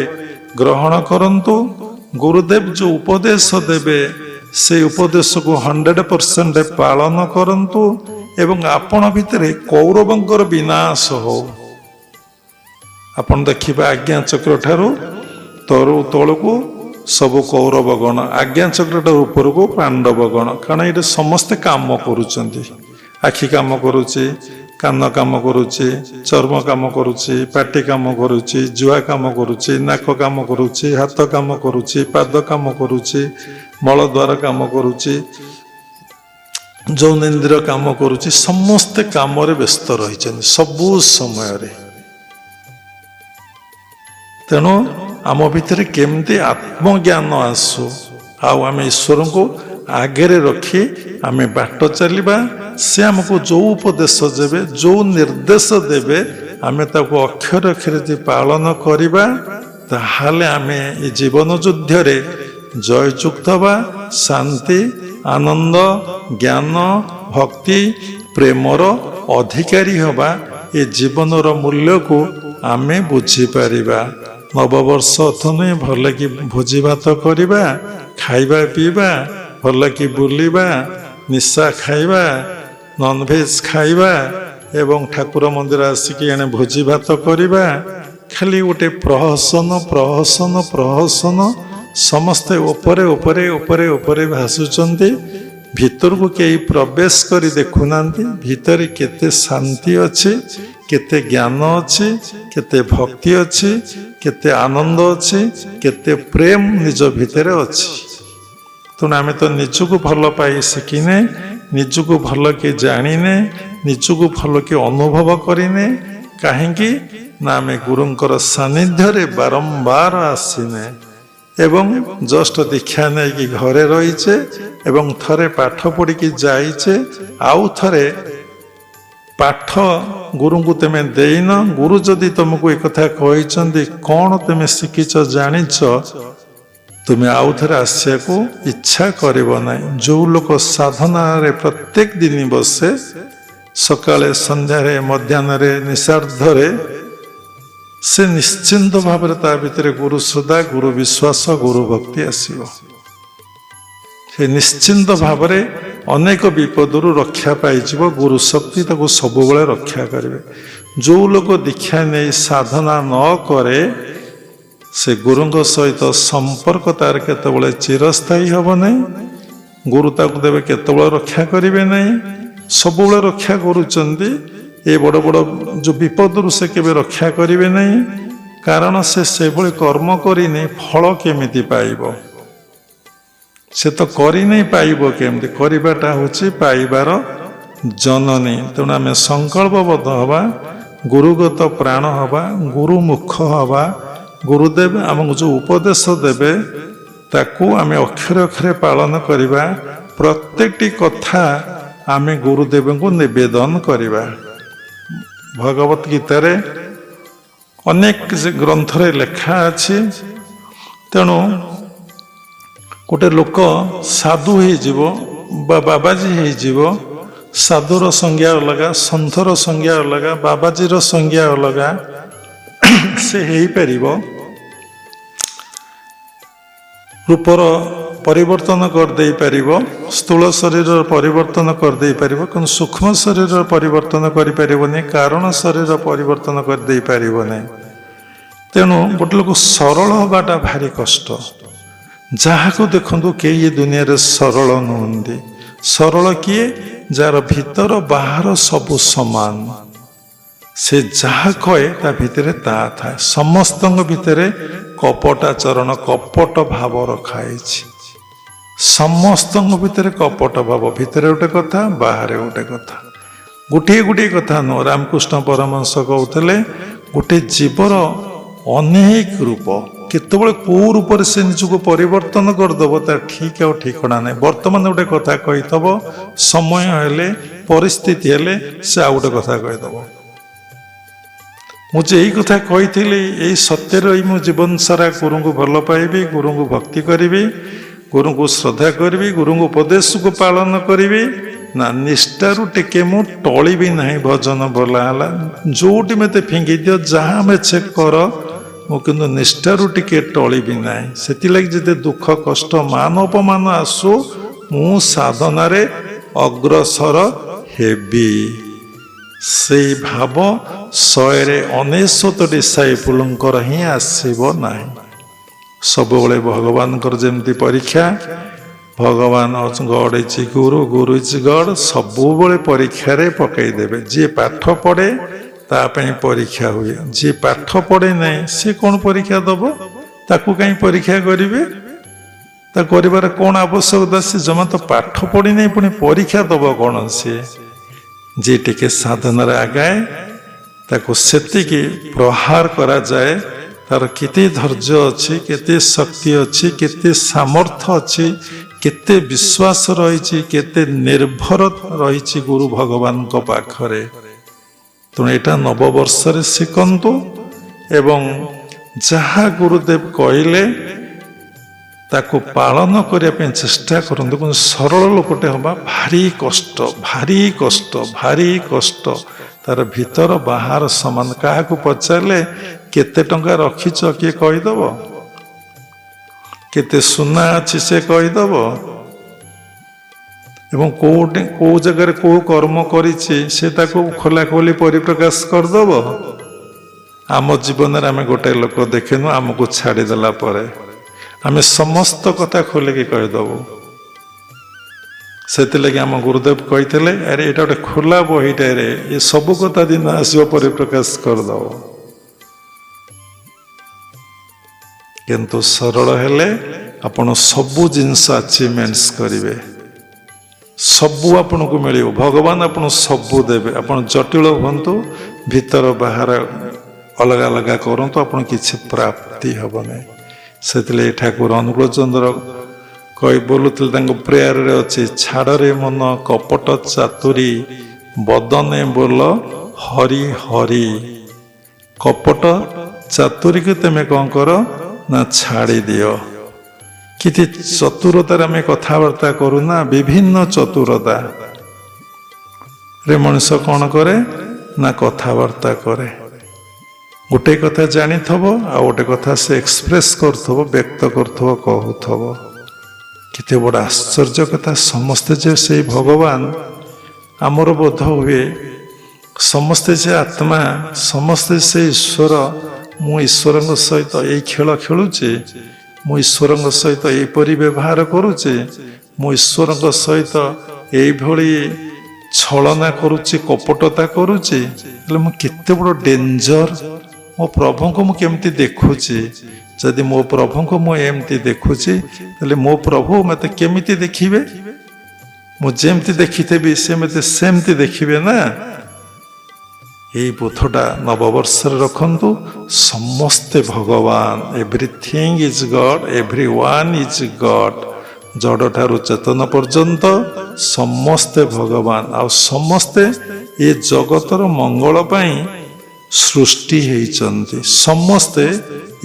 S1: ଗ୍ରହଣ କରନ୍ତୁ। ଗୁରୁଦେବ ଯେଉଁ ଉପଦେଶ ଦେବେ ସେଇ ଉପଦେଶକୁ 100% ପାଳନ କରନ୍ତୁ ଏବଂ ଆପଣ ଭିତରେ କୌରବଙ୍କର ବିନାଶ ହଉ। ଆପଣ ଦେଖିବେ ଆଜ୍ଞା ଚକ୍ର ଠାରୁ ତଳକୁ ସବୁ କୌରବ ଗଣ, ଆଜ୍ଞା ଚକ୍ରଠାରୁ ଉପରକୁ ପାଣ୍ଡବ ଗଣ। କାରଣ ଏଇଟା ସମସ୍ତେ କାମ କରୁଛନ୍ତି। ଆଖି କାମ କରୁଛି, କାନ କାମ କରୁଛି, ଚର୍ମ କାମ କରୁଛି, ପାଟି କାମ କରୁଛି, ଜୁଆ କାମ କରୁଛି, ନାକ କାମ କରୁଛି, ହାତ କାମ କରୁଛି, ପାଦ କାମ କରୁଛି, ମଳଦ୍ୱାର କାମ କରୁଛି, ଯୌନେନ୍ଦ୍ରିୟ କାମ କରୁଛି। ସମସ୍ତେ କାମରେ ବ୍ୟସ୍ତ ରହିଛନ୍ତି ସବୁ ସମୟରେ। ତେଣୁ ଆମ ଭିତରେ କେମିତି ଆତ୍ମଜ୍ଞାନ ଆସୁ ଆଉ ଆମେ ଈଶ୍ୱରଙ୍କୁ ଆଗରେ ରଖି ଆମେ ବାଟ ଚାଲିବା। ସେ ଆମକୁ ଯୋଉ ଉପଦେଶ ଦେବେ, ଯୋଉ ନିର୍ଦ୍ଦେଶ ଦେବେ, ଆମେ ତାକୁ ଅକ୍ଷର ଅକ୍ଷରେ ଯଦି ପାଳନ କରିବା ତାହେଲେ ଆମେ ଏ ଜୀବନ ଯୁଦ୍ଧରେ ଜୟଯୁକ୍ତ ହେବା, ଶାନ୍ତି, ଆନନ୍ଦ, ଜ୍ଞାନ, ଭକ୍ତି, ପ୍ରେମର ଅଧିକାରୀ ହେବା। ଏ ଜୀବନର ମୂଲ୍ୟକୁ ଆମେ ବୁଝିପାରିବା। ନବବର୍ଷ ଅର୍ଥ ନୁହେଁ ଭଲ କି ଭୋଜି ଭାତ କରିବା, ଖାଇବା ପିଇବା, ଭଲ କି ବୁଲିବା, ନିଶା ଖାଇବା, ନନଭେଜ ଖାଇବା ଏବଂ ଠାକୁର ମନ୍ଦିର ଆସିକି ଏଣେ ଭୋଜି ଭାତ କରିବା। ଖାଲି ଗୋଟେ ପ୍ରହସନ। ସମସ୍ତେ ଉପରେ ଭାସୁଛନ୍ତି, ଭିତରକୁ କେହି ପ୍ରବେଶ କରି ଦେଖୁନାହାନ୍ତି। ଭିତରେ କେତେ ଶାନ୍ତି ଅଛି, କେତେ ଜ୍ଞାନ ଅଛି, କେତେ ଭକ୍ତି ଅଛି, କେତେ ଆନନ୍ଦ ଅଛି, କେତେ ପ୍ରେମ ନିଜ ଭିତରେ ଅଛି। ତେଣୁ ଆମେ ତ ନିଜକୁ ଭଲ ପାଇ ଶିଖିନେ, ନିଜକୁ ଭଲ କି ଜାଣିନେ, ନିଜକୁ ଭଲ କି ଅନୁଭବ କରିନେ। କାହିଁକି ନା ଆମେ ଗୁରୁଙ୍କର ସାନ୍ନିଧ୍ୟରେ ବାରମ୍ବାର ଆସିନେ ଏବଂ ଜଷ୍ଟ ଦୀକ୍ଷା ନେଇକି ଘରେ ରହିଛେ ଏବଂ ଥରେ ପାଠ ପଢ଼ିକି ଯାଇଛେ, ଆଉ ଥରେ ପାଠ ଗୁରୁଙ୍କୁ ତୁମେ ଦେଇନ। ଗୁରୁ ଯଦି ତୁମକୁ ଏକଥା କହିଛନ୍ତି କ'ଣ ତୁମେ ଶିଖିଛ ଜାଣିଛ, ତୁମେ ଆଉ ଥରେ ଆସିବାକୁ ଇଚ୍ଛା କରିବ ନାହିଁ। ଯେଉଁ ଲୋକ ସାଧନାରେ ପ୍ରତ୍ୟେକ ଦିନ ବସେ, ସକାଳେ, ସନ୍ଧ୍ୟାରେ, ମଧ୍ୟାହ୍ନରେ, ନିଶାର୍ଦ୍ଧରେ, ସେ ନିଶ୍ଚିନ୍ତ ଭାବରେ ତା ଭିତରେ ଗୁରୁ ଶ୍ରଦ୍ଧା, ଗୁରୁ ବିଶ୍ୱାସ, ଗୁରୁ ଭକ୍ତି ଆସିବ। ସେ ନିଶ୍ଚିନ୍ତ ଭାବରେ ଅନେକ ବିପଦରୁ ରକ୍ଷା ପାଇଯିବ। ଗୁରୁ ଶକ୍ତି ତାକୁ ସବୁବେଳେ ରକ୍ଷା କରିବେ। ଯେଉଁ ଲୋକ ଦୀକ୍ଷା ନେଇ ସାଧନା ନ କରେ, ସେ ଗୁରୁଙ୍କ ସହିତ ସମ୍ପର୍କ ତାର କେତେବେଳେ ଚିରସ୍ଥାୟୀ ହେବ ନାହିଁ। ଗୁରୁ ତାକୁ ଦେବେ କେତେବେଳେ ରକ୍ଷା କରିବେ ନାହିଁ। ସବୁବେଳେ ରକ୍ଷା କରୁଛନ୍ତି, ଏ ବଡ଼ ଯେଉଁ ବିପଦରୁ ସେ କେବେ ରକ୍ଷା କରିବେ ନାହିଁ। କାରଣ ସେ ସେଭଳି କର୍ମ କରିନି, ଫଳ କେମିତି ପାଇବ? ସେ ତ କରିନେଇ, ପାଇବ କେମିତି? କରିବାଟା ହେଉଛି ପାଇବାର ଜନନୀ। ତେଣୁ ଆମେ ସଂକଳ୍ପବଦ୍ଧ ହେବା, ଗୁରୁଗତ ପ୍ରାଣ ହେବା, ଗୁରୁମୁଖ ହେବା। ଗୁରୁଦେବ ଆମକୁ ଯେଉଁ ଉପଦେଶ ଦେବେ ତାକୁ ଆମେ ଅକ୍ଷରେ ଅକ୍ଷରେ ପାଳନ କରିବା। ପ୍ରତ୍ୟେକଟି କଥା ଆମେ ଗୁରୁଦେବଙ୍କୁ ନିବେଦନ କରିବା। ଭଗବତ ଗୀତାରେ ଅନେକ ଗ୍ରନ୍ଥରେ ଲେଖା ଅଛି। ତେଣୁ ଗୋଟେ ଲୋକ ସାଧୁ ହେଇଯିବ ବା ବାବାଜୀ ହେଇଯିବ, ସାଧୁର ସଂଜ୍ଞା ଅଲଗା, ସନ୍ଥର ସଂଜ୍ଞା ଅଲଗା, ବାବାଜୀର ସଂଜ୍ଞା ଅଲଗା। ସେ ହେଇପାରିବ, ରୂପର ପରିବର୍ତ୍ତନ କରିଦେଇ ପାରିବ, ସ୍ଥୂଳ ଶରୀରର ପରିବର୍ତ୍ତନ କରିଦେଇ ପାରିବ, କିନ୍ତୁ ସୂକ୍ଷ୍ମ ଶରୀରର ପରିବର୍ତ୍ତନ କରିପାରିବନି, କାରଣ ଶରୀର ପରିବର୍ତ୍ତନ କରିଦେଇ ପାରିବନି। ତେଣୁ ଗୋଟେ ଲୋକ ସରଳ ହେବାଟା ଭାରି କଷ୍ଟ। ଯାହାକୁ ଦେଖନ୍ତୁ କେହି ଏ ଦୁନିଆରେ ସରଳ ନୁହନ୍ତି। ସରଳ କିଏ? ଯାହାର ଭିତର ବାହାର ସବୁ ସମାନ। ସେ ଯାହା କହେ ତା ଭିତରେ ତାହା ଥାଏ। ସମସ୍ତଙ୍କ ଭିତରେ କପଟାଚରଣ, କପଟ ଭାବ ରଖାଯାଇଛି। ସମସ୍ତଙ୍କ ଭିତରେ କପଟ ଭାବ, ଭିତରେ ଗୋଟେ କଥା, ବାହାରେ ଗୋଟେ କଥା। ଗୋଟିଏ କଥା ନୁହଁ। ରାମକୃଷ୍ଣ ପରମହଂସ କହୁଥିଲେ, ଗୋଟେ ଜୀବର ଅନେକ ରୂପ। କେତେବେଳେ କୋଉ ରୂପରେ ସେ ନିଜକୁ ପରିବର୍ତ୍ତନ କରିଦେବ ତା ଠିକ ଆଉ ଠିକଣା ନାହିଁ। ବର୍ତ୍ତମାନ ଗୋଟେ କଥା କହିଥବ, ସମୟ ହେଲେ, ପରିସ୍ଥିତି ହେଲେ ସେ ଆଉ ଗୋଟେ କଥା କହିଦେବ। ମୁଁ ଯେ ଏଇ କଥା କହିଥିଲି, ଏଇ ସତ୍ୟରେ ମୁଁ ଜୀବନ ସାରା ଗୁରୁଙ୍କୁ ଭଲ ପାଇବି, ଗୁରୁଙ୍କୁ ଭକ୍ତି କରିବି, ଗୁରୁଙ୍କୁ ଶ୍ରଦ୍ଧା କରିବି, ଗୁରୁଙ୍କ ଉପଦେଶକୁ ପାଳନ କରିବି। ନା, ନିଷ୍ଠାରୁ ଟିକେ ମୁଁ ଟଳିବି ନାହିଁ। ଭଜନ ବୋଲା ହେଲା, ଯୋଉଠି ମୋତେ ଫିଙ୍ଗି ଦିଅ, ଯାହା ମେଛେ କର, ମୁଁ କିନ୍ତୁ ନିଷ୍ଠାରୁ ଟିକେ ଟଳିବି ନାହିଁ। ସେଥିଲାଗି ଯେତେ ଦୁଃଖ କଷ୍ଟ ମାନ ଅପମାନ ଆସୁ, ମୁଁ ସାଧନାରେ ଅଗ୍ରସର ହେବି। ସେଇ ଭାବ 199 ଡିସାଇପୁଲଙ୍କର ହିଁ ଆସିବ ନାହିଁ। ସବୁବେଳେ ଭଗବାନଙ୍କର ଯେମିତି ପରୀକ୍ଷା, ଭଗବାନ ଗଡ୍ ଇଜ୍ ଗୁରୁ, ଗୁରୁ ଇଜ୍ ଗଡ୍, ସବୁବେଳେ ପରୀକ୍ଷାରେ ପକେଇଦେବେ। ଯିଏ ପାଠ ପଢେ ତା ପାଇଁ ପରୀକ୍ଷା ହୁଏ, ଯିଏ ପାଠ ପଢେ ନାହିଁ ସେ କଣ ପରୀକ୍ଷା ଦବ? ତାକୁ କାହିଁ ପରୀକ୍ଷା କରିବେ? ତା କରିବାର କଣ ଆବଶ୍ୟକତା? ସେ ଜମା ତ ପାଠ ପଢିନାହିଁ, ପୁଣି ପରୀକ୍ଷା ଦବ କଣ ସିଏ? ଯିଏ ଟିକେ ସାଧନାରେ ଆଗାଏ ତାକୁ ସେତିକି ପ୍ରହାର କରାଯାଏ, ତାର କେତେ ଧୈର୍ଯ୍ୟ ଅଛି, କେତେ ଶକ୍ତି ଅଛି, କେତେ ସାମର୍ଥ୍ୟ ଅଛି, କେତେ ବିଶ୍ୱାସ ରହିଛି, କେତେ ନିର୍ଭର ରହିଛି ଗୁରୁ ଭଗବାନଙ୍କ ପାଖରେ। ତେଣୁ ଏଇଟା ନବବର୍ଷରେ ଶିଖନ୍ତୁ ଏବଂ ଯାହା ଗୁରୁଦେବ କହିଲେ ତାକୁ ପାଳନ କରିବା ପାଇଁ ଚେଷ୍ଟା କରନ୍ତୁ। କିନ୍ତୁ ସରଳ ଲୋକଟେ ହେବା ଭାରି କଷ୍ଟ, ଭାରି କଷ୍ଟ, ଭାରି କଷ୍ଟ। ତାର ଭିତର ବାହାର ସମାନ। କାହାକୁ ପଚାରିଲେ କେତେ ଟଙ୍କା ରଖିଛ କିଏ କହିଦବ, କେତେ ସୁନା ଅଛି ସେ କହିଦବ, ଏବଂ କୋଉ ଜାଗାରେ କୋଉ କର୍ମ କରିଛି ସେ ତାକୁ ଖୋଲାଖୋଲି ପରିପ୍ରକାଶ କରିଦବ। ଆମ ଜୀବନରେ ଆମେ ଗୋଟେ ଲୋକ ଦେଖିନୁ, ଆମକୁ ଛାଡ଼ିଦେଲା ପରେ ଆମେ ସମସ୍ତ କଥା ଖୋଲିକି କହିଦେବୁ। ସେଥିଲାଗି ଆମ ଗୁରୁଦେବ କହିଥିଲେ, ଆରେ ଏଇଟା ଗୋଟେ ଖୋଲା ବହିଟାରେ, ଏ ସବୁ କଥା ଦିନ ଆସିବ ପରିପ୍ରକାଶ କରିଦେବ। କିନ୍ତୁ ସରଳ ହେଲେ ଆପଣ ସବୁ ଜିନିଷ ଆଚିଭମେଣ୍ଟସ୍ କରିବେ, ସବୁ ଆପଣଙ୍କୁ ମିଳିବ। ଭଗବାନ ଆପଣଙ୍କୁ ସବୁ ଦେବେ। ଆପଣ ଜଟିଳ ହୁଅନ୍ତୁ, ଭିତର ବାହାର ଅଲଗା ଅଲଗା କରନ୍ତୁ, ଆପଣ କିଛି ପ୍ରାପ୍ତି ହେବ ନାହିଁ। ସେଥିଲାଗି ଠାକୁର ଅନୁକୂଳ ଚନ୍ଦ୍ର ବୋଲୁଥିଲେ, ତାଙ୍କ ପ୍ରେୟାରରେ ଅଛି, ଛାଡ଼ରେ ମନ କପଟ ଚାତୁରୀ, ବଦନେ ବୋଲ ହରି ହରି। କପଟ ଚାତୁରୀକୁ ତମେ କଣ କର ନା ଛାଡ଼ି ଦିଅ। କିଛି ଚତୁରତାରେ ଆମେ କଥାବାର୍ତ୍ତା କରୁନା, ବିଭିନ୍ନ ଚତୁରତା ରେ ମଣିଷ କଣ କରେ ନା କଥାବାର୍ତ୍ତା କରେ। ଗୋଟେ କଥା ଜାଣିଥବ, ଆଉ ଗୋଟେ କଥା ସେ ଏକ୍ସପ୍ରେସ କରୁଥିବ, ବ୍ୟକ୍ତ କରୁଥିବ, କହୁଥିବ। କେତେ ବଡ଼ ଆଶ୍ଚର୍ଯ୍ୟ କଥା। ସମସ୍ତେ ଯେ ସେଇ ଭଗବାନ, ଆମର ବୋଧ ହୁଏ ସମସ୍ତେ ଯେ ଆତ୍ମା, ସମସ୍ତେ ସେ ଈଶ୍ୱର। ମୁଁ ଈଶ୍ୱରଙ୍କ ସହିତ ଏଇ ଖେଳ ଖେଳୁଛି, ମୁଁ ଈଶ୍ୱରଙ୍କ ସହିତ ଏହିପରି ବ୍ୟବହାର କରୁଛି, ମୁଁ ଈଶ୍ୱରଙ୍କ ସହିତ ଏଇଭଳି ଛଳନା କରୁଛି, କପଟତା କରୁଛି, ହେଲେ ମୁଁ କେତେ ବଡ଼ ଡେଞ୍ଜର। ମୋ ପ୍ରଭୁଙ୍କୁ ମୁଁ କେମିତି ଦେଖୁଛି? ଯଦି ମୋ ପ୍ରଭୁଙ୍କୁ ମୁଁ ଏମିତି ଦେଖୁଛି, ତାହେଲେ ମୋ ପ୍ରଭୁ ମୋତେ କେମିତି ଦେଖିବେ? ମୁଁ ଯେମିତି ଦେଖିଥିବି ସେ ମୋତେ ସେମିତି ଦେଖିବେ ନା। ଏଇ ବୋଧଟା ନବବର୍ଷରେ ରଖନ୍ତୁ। ସମସ୍ତେ ଭଗବାନ, everything is God, everyone is God. ଜଡ଼ଠାରୁ ଚେତନ ପର୍ଯ୍ୟନ୍ତ ସମସ୍ତେ ଭଗବାନ, ଆଉ ସମସ୍ତେ ଏ ଜଗତର ମଙ୍ଗଳ ପାଇଁ ସୃଷ୍ଟି ହେଇଛନ୍ତି। ସମସ୍ତେ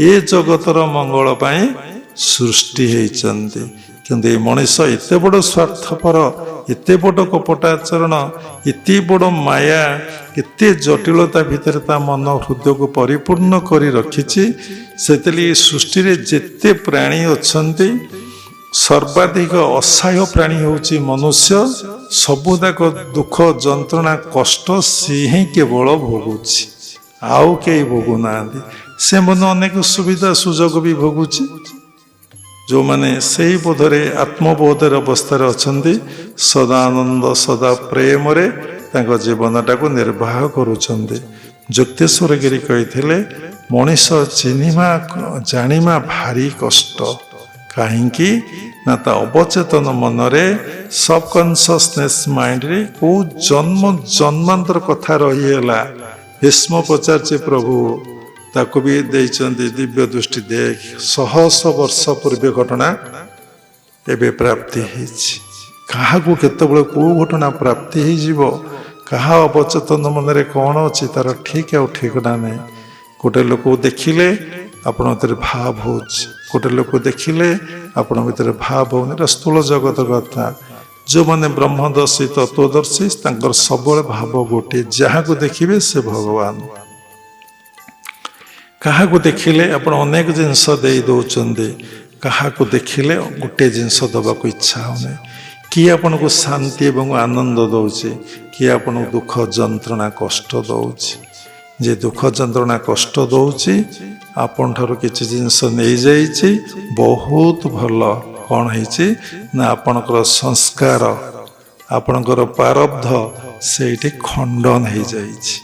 S1: ଏ ଜଗତର ମଙ୍ଗଳ ପାଇଁ ସୃଷ୍ଟି ହେଇଛନ୍ତି। କିନ୍ତୁ ଏ ମଣିଷ ଏତେ ବଡ଼ ସ୍ୱାର୍ଥପର, ଏତେ ବଡ଼ କପଟାଚରଣ, ଏତେ ବଡ଼ ମାୟା, ଏତେ ଜଟିଳତା ଭିତରେ ତା ମନ ହୃଦୟକୁ ପରିପୂର୍ଣ୍ଣ କରି ରଖିଛି। ସେଥିଲାଗି ସୃଷ୍ଟିରେ ଯେତେ ପ୍ରାଣୀ ଅଛନ୍ତି ସର୍ବାଧିକ ଅସହାୟ ପ୍ରାଣୀ ହେଉଛି ମନୁଷ୍ୟ। ସବୁଯାକ ଦୁଃଖ, ଯନ୍ତ୍ରଣା, କଷ୍ଟ ସିଏ ହିଁ କେବଳ ଭୋଗୁଛି, ଆଉ କେହି ଭୋଗୁନାହାନ୍ତି। ସେମାନେ ଅନେକ ସୁବିଧା ସୁଯୋଗ ବି ଭୋଗୁଛି। ଯେଉଁମାନେ ସେହି ବୋଧରେ ଆତ୍ମବୋଧରେ ଅବସ୍ଥାରେ ଅଛନ୍ତି, ସଦା ଆନନ୍ଦ, ସଦା ପ୍ରେମରେ ତାଙ୍କ ଜୀବନଟାକୁ ନିର୍ବାହ କରୁଛନ୍ତି। ଯୁକ୍ତେଶ୍ୱର ଗିରି କହିଥିଲେ, ମଣିଷ ଜାଣିବା ଭାରି କଷ୍ଟ। କାହିଁକି ନା ତା ଅବଚେତନ ମନରେ, ସବକନସିୟସନେସ୍ ମାଇଣ୍ଡରେ କେଉଁ ଜନ୍ମାନ୍ତର କଥା ରହିଗଲା। ଭୀଷ୍ମ ପଚାରୁଛି, ପ୍ରଭୁ ତାକୁ ବି ଦେଇଛନ୍ତି ଦିବ୍ୟ ଦୃଷ୍ଟି, ଦେଖ 100 ବର୍ଷ ପୂର୍ବେ ଘଟଣା ଏବେ ପ୍ରାପ୍ତି ହେଇଛି। କାହାକୁ କେତେବେଳେ କେଉଁ ଘଟଣା ପ୍ରାପ୍ତି ହେଇଯିବ, କାହା ଅବଚେତନ ମନରେ କ'ଣ ଅଛି ତାର ଠିକ୍ ଆଉ ଠିକଣା ନାହିଁ। ଗୋଟେ ଲୋକକୁ ଦେଖିଲେ ଆପଣ ଭିତରେ ଭାବ ହେଉଛି, ଗୋଟେ ଲୋକ ଦେଖିଲେ ଆପଣ ଭିତରେ ଭାବ ହେଉନି। ଏଟା ସ୍ଥୂଳ ଜଗତ କଥା। ଯେଉଁମାନେ ବ୍ରହ୍ମଦର୍ଶୀ, ତତ୍ତ୍ୱଦର୍ଶୀ, ତାଙ୍କର ସବୁବେଳେ ଭାବ ଗୋଟିଏ, ଯାହାକୁ ଦେଖିବେ ସେ ଭଗବାନ। କାହାକୁ ଦେଖିଲେ ଆପଣ ଅନେକ ଜିନିଷ ଦେଇ ଦେଉଛନ୍ତି, କାହାକୁ ଦେଖିଲେ ଗୋଟିଏ ଜିନିଷ ଦେବାକୁ ଇଚ୍ଛା ହେଉନି। କିଏ ଆପଣଙ୍କୁ ଶାନ୍ତି ଏବଂ ଆନନ୍ଦ ଦେଉଛି, କିଏ ଆପଣଙ୍କୁ ଦୁଃଖ, ଯନ୍ତ୍ରଣା, କଷ୍ଟ ଦେଉଛି। ଯେ ଦୁଃଖ, ଯନ୍ତ୍ରଣା, କଷ୍ଟ ଦେଉଛି ଆପଣଠାରୁ କିଛି ଜିନିଷ ନେଇଯାଇଛି, ବହୁତ ଭଲ। କ'ଣ ହେଇଛି ନା ଆପଣଙ୍କର ସଂସ୍କାର, ଆପଣଙ୍କର ପ୍ରାରବ୍ଧ ସେଇଠି ଖଣ୍ଡନ ହେଇଯାଇଛି।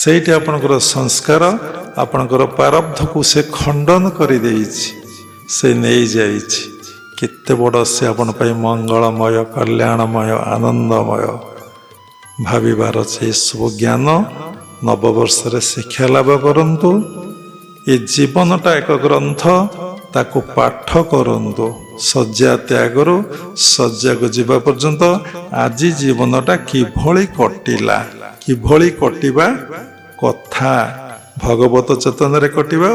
S1: ସେଇଠି ଆପଣଙ୍କର ସଂସ୍କାର, ଆପଣଙ୍କର ପ୍ରାରବ୍ଧକୁ ସେ ଖଣ୍ଡନ କରିଦେଇଛି, ସେ ନେଇଯାଇଛି। କେତେ ବଡ଼ ସେ ଆପଣ ପାଇଁ ମଙ୍ଗଳମୟ, କଲ୍ୟାଣମୟ, ଆନନ୍ଦମୟ। ଭାବିବାର ଅଛି ଏସବୁ ଜ୍ଞାନ ନବବର୍ଷରେ ଶିକ୍ଷା ଲାଭ କରନ୍ତୁ। ଏ ଜୀବନଟା ଏକ ଗ୍ରନ୍ଥ, ତାକୁ ପାଠ କରନ୍ତୁ। ଶଯ୍ୟା ତ୍ୟାଗରୁ ଶଯ୍ୟାକୁ ଯିବା ପର୍ଯ୍ୟନ୍ତ ଆଜି ଜୀବନଟା କିଭଳି କଟିଲା, କିଭଳି କଟିବା କଥା, ଭଗବତ ଚେତନାରେ କଟିବା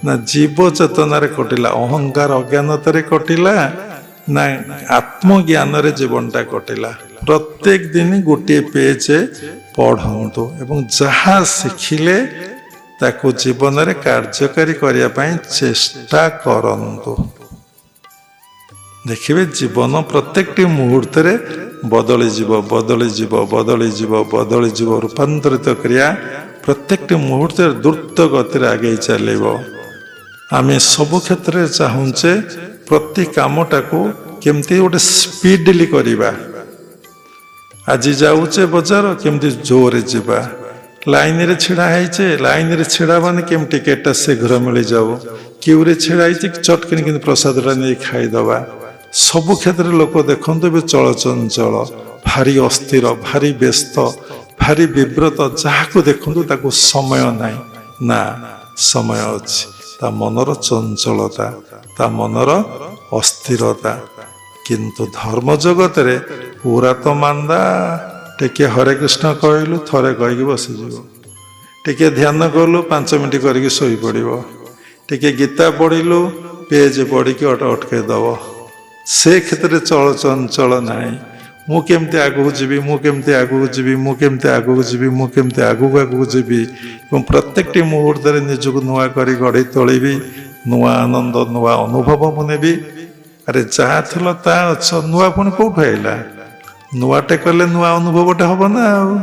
S1: ନା ଜୀବ ଚେତନାରେ କଟିଲା, ଅହଙ୍କାର ଅଜ୍ଞାନତାରେ କଟିଲା ନା ଆତ୍ମଜ୍ଞାନରେ ଜୀବନଟା କଟିଲା। ପ୍ରତ୍ୟେକ ଦିନ ଗୋଟିଏ ପେଜ ପଢ଼ନ୍ତୁ ଏବଂ ଯାହା ଶିଖିଲେ ତାକୁ ଜୀବନରେ କାର୍ଯ୍ୟକାରୀ କରିବା ପାଇଁ ଚେଷ୍ଟା କରନ୍ତୁ। ଦେଖିବେ ଜୀବନ ପ୍ରତ୍ୟେକଟି ମୁହୂର୍ତ୍ତରେ ବଦଳିଯିବ, ବଦଳିଯିବ, ବଦଳିଯିବ, ବଦଳିଯିବ। ରୂପାନ୍ତରିତ କ୍ରିୟା ପ୍ରତ୍ୟେକଟି ମୁହୂର୍ତ୍ତରେ ଦ୍ରୁତ ଗତିରେ ଆଗେଇ ଚାଲିବ। ଆମେ ସବୁ କ୍ଷେତ୍ରରେ ଚାହୁଁଛେ ପ୍ରତି କାମଟାକୁ କେମିତି ଗୋଟେ ସ୍ପିଡଲି କରିବା। ଆଜି ଯାଉଛେ ବଜାର, କେମିତି ଜୋରରେ ଯିବା। ଲାଇନରେ ଛିଡ଼ା ହେଇଛେ, ଲାଇନରେ ଛିଡ଼ା ମାନେ କେମିତି ଟିକେଟଟା ଶୀଘ୍ର ମିଳିଯାଉ। କ୍ୟୁରେ ଛିଡ଼ା ହେଇଛି, ଚଟକିନି କିନ୍ତୁ ପ୍ରସାଦଟା ନେଇ ଖାଇଦେବା। ସବୁ କ୍ଷେତ୍ରରେ ଲୋକ ଦେଖନ୍ତୁ ଏବେ ଚଳଚଞ୍ଚଳ, ଭାରି ଅସ୍ଥିର, ଭାରି ବ୍ୟସ୍ତ, ଭାରି ବିବ୍ରତ। ଯାହାକୁ ଦେଖନ୍ତୁ ତାକୁ ସମୟ ନାହିଁ। ନା, ସମୟ ଅଛି। ତା ମନର ଚଞ୍ଚଳତା, ତା ମନର ଅସ୍ଥିରତା। କିନ୍ତୁ ଧର୍ମ ଜଗତରେ ପୁରା ତ ମାନ୍ଦା। ଟିକେ ହରେ କୃଷ୍ଣ କହିଲୁ, ଥରେ କହିକି ବସିଯିବ। ଟିକେ ଧ୍ୟାନ କଲୁ, 5 ମିନିଟ୍ କରିକି ଶୋଇପଡ଼ିବ। ଟିକେ ଗୀତା ପଢ଼ିଲୁ, ପେଜ ପଢ଼ିକି ଅଟକେଇ ଦେବ। ସେ କ୍ଷେତ୍ରରେ ଚଳଚଞ୍ଚଳ ନାହିଁ। ମୁଁ କେମିତି ଆଗକୁ ଯିବି, ମୁଁ କେମିତି ଆଗକୁ ଯିବି, ମୁଁ କେମିତି ଆଗକୁ ଯିବି, ମୁଁ କେମିତି ଆଗକୁ ଯିବି ଏବଂ ପ୍ରତ୍ୟେକଟି ମୁହୂର୍ତ୍ତରେ ନିଜକୁ ନୂଆ କରି ଗଢ଼ି ତୋଳିବି। ନୂଆ ଆନନ୍ଦ, ନୂଆ ଅନୁଭବ ମୁଁ ନେବି। ଆରେ ଯାହା ଥିଲ ତା ଅଛ, ନୂଆ ପୁଣି କେଉଁଠୁ ଆଇଲା? ନୂଆଟେ କଲେ ନୂଆ ଅନୁଭବଟେ ହେବ ନା। ଆଉ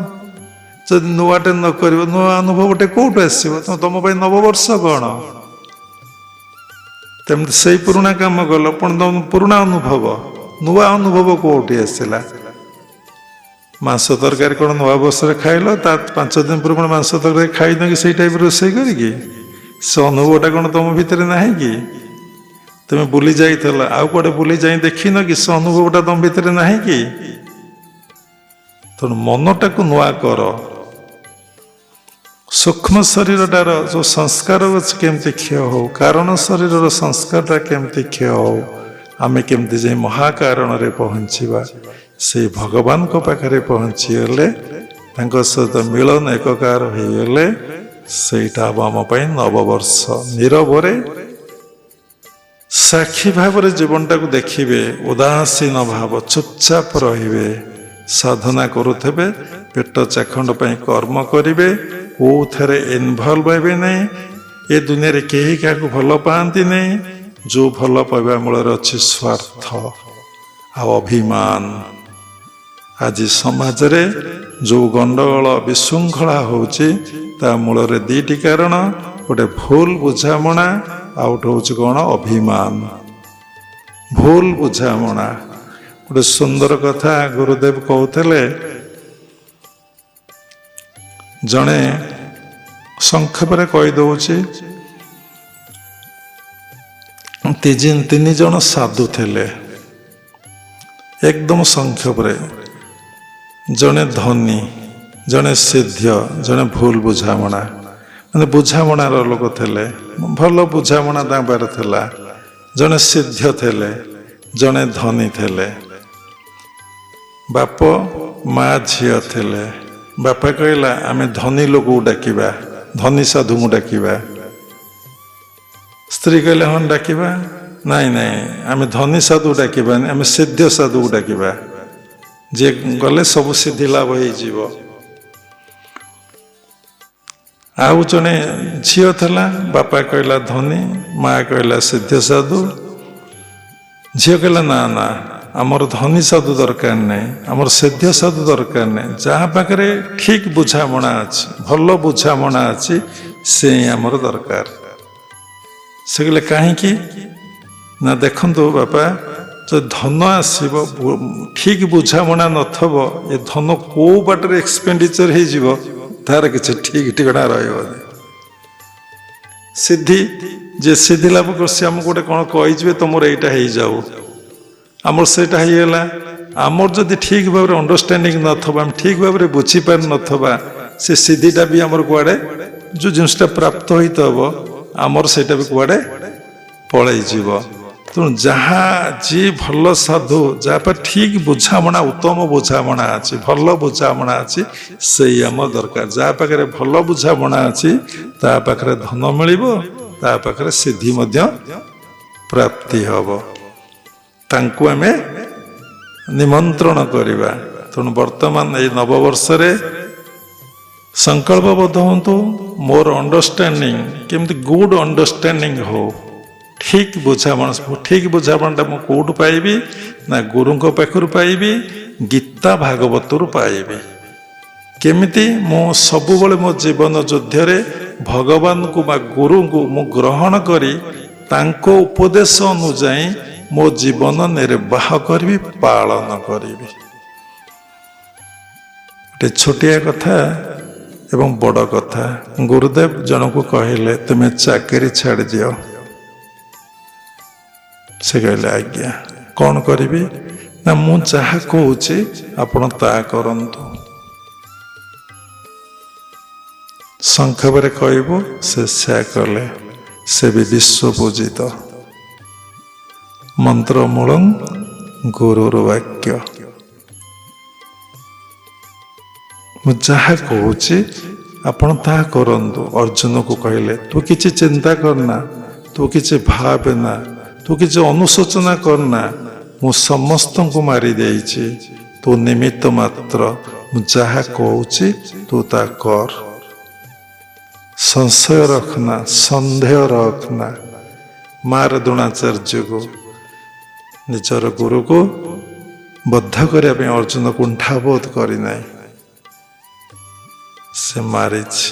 S1: ଯଦି ନୂଆଟେ ନ କରିବ ନୂଆ ଅନୁଭବଟେ କେଉଁଠୁ ଆସିବ? ତମ ପାଇଁ ନବବର୍ଷ କ'ଣ? ତେମିତି ସେଇ ପୁରୁଣା କାମ କଲ, ପୁଣି ତମ ପୁରୁଣା ଅନୁଭବ, ନୂଆ ଅନୁଭବ କେଉଁଠି ଆସିଲା? ମାଂସ ତରକାରୀ କ'ଣ ନୂଆ ବର୍ଷରେ ଖାଇଲ, ତା 5 ଦିନ ପୂର୍ବରୁ ମାଂସ ତରକାରୀ ଖାଇନ କି ସେଇ ଟାଇପ୍ର ରୋଷେଇ କରିକି? ସେ ଅନୁଭବଟା କ'ଣ ତମ ଭିତରେ ନାହିଁ କି? ତୁମେ ବୁଲି ଯାଇଥିଲ, ଆଉ କୁଆଡ଼େ ବୁଲି ଯାଇ ଦେଖିନ କି ସେ ଅନୁଭବଟା ତମ ଭିତରେ ନାହିଁ କି? ତେଣୁ ମନଟାକୁ ନୂଆ କର। ସୂକ୍ଷ୍ମ ଶରୀରଟାର ଯେଉଁ ସଂସ୍କାର ଅଛି କେମିତି କ୍ଷୟ ହଉ, କାରଣ ଶରୀରର ସଂସ୍କାରଟା କେମିତି କ୍ଷୟ ହଉ, ଆମେ କେମିତି ଯାଇ ମହାକାରଣରେ ପହଞ୍ଚିବା। ସେଇ ଭଗବାନଙ୍କ ପାଖରେ ପହଞ୍ଚିଗଲେ, ତାଙ୍କ ସହିତ ମିଳନ ଏକକାର ହେଇଗଲେ, ସେଇଟା ହେବ ଆମ ପାଇଁ ନବବର୍ଷ। ନୀରବରେ ସାକ୍ଷୀ ଭାବରେ ଜୀବନଟାକୁ ଦେଖିବେ, ଉଦାସୀନ ଭାବ, ଚୁପଚାପ ରହିବେ, ସାଧନା କରୁଥିବେ, ପେଟ ଚାଖଣ୍ଡ ପାଇଁ କର୍ମ କରିବେ, କୋଉଥିରେ ଇନଭଲ୍ଭ ହେବେ ନାହିଁ। ଏ ଦୁନିଆରେ କେହି କାହାକୁ ଭଲ ପାଆନ୍ତି ନାହିଁ। ଯୋଉ ଭଲ ପାଇବା ମୂଳରେ ଅଛି ସ୍ୱାର୍ଥ ଆଉ ଅଭିମାନ। ଆଜି ସମାଜରେ ଯୋଉ ଗଣ୍ଡଗୋଳ ବିଶୃଙ୍ଖଳା ହଉଛି ତା ମୂଳରେ ଦୁଇଟି କାରଣ, ଗୋଟେ ଭୁଲ ବୁଝାମଣା, ଆଉ ଗୋଟେ ହଉଛି କଣ, ଅଭିମାନ। ଭୁଲ ବୁଝାମଣା। ଗୋଟେ ସୁନ୍ଦର କଥା ଗୁରୁଦେବ କହୁଥିଲେ, ଜଣେ ସଂକ୍ଷେପରେ କହିଦଉଛି, ତିନି ଜଣ ସାଧୁ ଥିଲେ, ଏକଦମ ସଂକ୍ଷେପରେ। ଜଣେ ଧନୀ, ଜଣେ ସିଦ୍ଧ, ଜଣେ ଭୁଲ ବୁଝାମଣା। ମାନେ ବୁଝାମଣାର ଲୋକ ଥିଲେ, ଭଲ ବୁଝାମଣା ତାଙ୍କ ପାଖରେ ଥିଲା। ଜଣେ ସିଦ୍ଧ ଥିଲେ, ଜଣେ ଧନୀ ଥିଲେ। ବାପ ମା ଝିଅ ଥିଲେ। ବାପା କହିଲା ଆମେ ଧନୀ ଲୋକକୁ ଡାକିବା, ଧନୀ ସାଧୁଙ୍କୁ ଡାକିବା। ସ୍ତ୍ରୀ କହିଲେ ହଁ ଡାକିବା। ନାଇଁ ନାଇଁ, ଆମେ ଧନୀ ସାଧୁ ଡାକିବାନି, ଆମେ ସିଦ୍ଧ ସାଧୁକୁ ଡାକିବା, ଯିଏ ଗଲେ ସବୁ ସିଦ୍ଧି ଲାଭ ହେଇଯିବ। ଆଉ ଜଣେ ଝିଅ ଥିଲା, ବାପା କହିଲା ଧନୀ, ମା କହିଲା ସିଦ୍ଧ ସାଧୁ। ଝିଅ କହିଲା ନା ନା, ଆମର ଧନୀ ସାଧୁ ଦରକାର ନାହିଁ, ଆମର ସିଦ୍ଧ ସାଧୁ ଦରକାର ନାହିଁ, ଯାହା ପାଖରେ ଠିକ ବୁଝାମଣା ଅଛି, ଭଲ ବୁଝାମଣା ଅଛି, ସେ ଆମର ଦରକାର। ସେ କହିଲେ କାହିଁକି? ନା ଦେଖନ୍ତୁ ବାପା, ଯଦି ଧନ ଆସିବ, ଠିକ ବୁଝାମଣା ନଥିବ, ଏ ଧନ କୋଉ ବାଟରେ ଏକ୍ସପେଣ୍ଡିଚର ହେଇଯିବ ତାର କିଛି ଠିକ ଠିକଣା ରହିବନି। ସିଦ୍ଧି, ଯେ ସିଦ୍ଧି ଲାଭ କରୁଛି, ଆମକୁ ଗୋଟେ କଣ କହିଯିବେ ତମର ଏଇଟା ହେଇଯାଉ, ଆମର ସେଇଟା ହେଇଗଲା। ଆମର ଯଦି ଠିକ ଭାବରେ ଅଣ୍ଡରଷ୍ଟାଣ୍ଡିଂ ନଥିବ, ଆମେ ଠିକ ଭାବରେ ବୁଝିପାରି ନଥିବା, ସେ ସିଦ୍ଧିଟା ବି ଆମର କୁଆଡେ, ଯୋଉ ଜିନିଷଟା ପ୍ରାପ୍ତ ହେଇଥିବ ଆମର ସେଇଟା ବି କୁଆଡେ ପଳେଇଯିବ। ତେଣୁ ଯାହା ଯିଏ ଭଲ ସାଧୁ, ଯାହା ପାଇଁ ଠିକ ବୁଝାମଣା, ଉତ୍ତମ ବୁଝାମଣା ଅଛି, ଭଲ ବୁଝାମଣା ଅଛି, ସେଇ ଆମର ଦରକାର। ଯାହା ପାଖରେ ଭଲ ବୁଝାମଣା ଅଛି ତା ପାଖରେ ଧନ ମିଳିବ, ତା ପାଖରେ ସିଦ୍ଧି ମଧ୍ୟ ପ୍ରାପ୍ତି ହବ। ତାଙ୍କୁ ଆମେ ନିମନ୍ତ୍ରଣ କରିବା। ତେଣୁ ବର୍ତ୍ତମାନ ଏଇ ନବବର୍ଷରେ ସଂକଳ୍ପବଦ୍ଧ ହୁଅନ୍ତୁ, ମୋର ଅଣ୍ଡରଷ୍ଟାଣ୍ଡିଂ କେମିତି ଗୁଡ୍ ଅଣ୍ଡରଷ୍ଟାଣ୍ଡିଂ ହଉ, ଠିକ ବୁଝାମଣା। ଠିକ ବୁଝାମଣାଟା ମୁଁ କୋଉଠୁ ପାଇବି? ନା ଗୁରୁଙ୍କ ପାଖରୁ ପାଇବି, ଗୀତା ଭାଗବତରୁ ପାଇବି। କେମିତି? ମୁଁ ସବୁବେଳେ ମୋ ଜୀବନ ଯୁଦ୍ଧରେ ଭଗବାନଙ୍କୁ ବା ଗୁରୁଙ୍କୁ ମୁଁ ଗ୍ରହଣ କରି ତାଙ୍କ ଉପଦେଶ ଅନୁଯାୟୀ ମୋ ଜୀବନ ନିର୍ବାହ କରିବି, ପାଳନ କରିବି। ଗୋଟେ ଛୋଟିଆ କଥା ଏବଂ ବଡ଼ କଥା। ଗୁରୁଦେବ ଜଣକୁ କହିଲେ ତୁମେ ଚାକିରି ଛାଡ଼ିଦିଅ। ସେ କହିଲେ ଆଜ୍ଞା। କ'ଣ କରିବି? ନା ମୁଁ ଯାହା କହୁଛି ଆପଣ ତାହା କରନ୍ତୁ। ସଂକ୍ଷେପରେ କହିବୁ, ସେ ସେୟା କଲେ। ସେ ବି ବିଶ୍ୱ ପୂଜିତ। ମନ୍ତ୍ର ମୂଳଂ ଗୁରୁର ବାକ୍ୟ। ମୁଁ ଯାହା କହୁଛି ଆପଣ ତାହା କରନ୍ତୁ। ଅର୍ଜୁନକୁ କହିଲେ ତୁ କିଛି ଚିନ୍ତା କରନା, ତୁ କିଛି ଭାବେନା, ତୁ କିଛି ଅନୁଶୋଚନା କରନା, ମୁଁ ସମସ୍ତଙ୍କୁ ମାରି ଦେଇଛି, ତୁ ନିମିତ୍ତ ମାତ୍ର। ମୁଁ ଯାହା କହୁଛି ତୁ ତା କର। ସଂଶୟ ରଖନା, ସନ୍ଦେହ ରଖନା। ମାର ଦ୍ରୋଣାଚାର୍ଯ୍ୟକୁ, ନିଜର ଗୁରୁକୁ ବଦ୍ଧ କରିବା ପାଇଁ ଅର୍ଜୁନ କୁଣ୍ଠାବୋଧ କରିନାହିଁ। ସେ ମାରିଛି।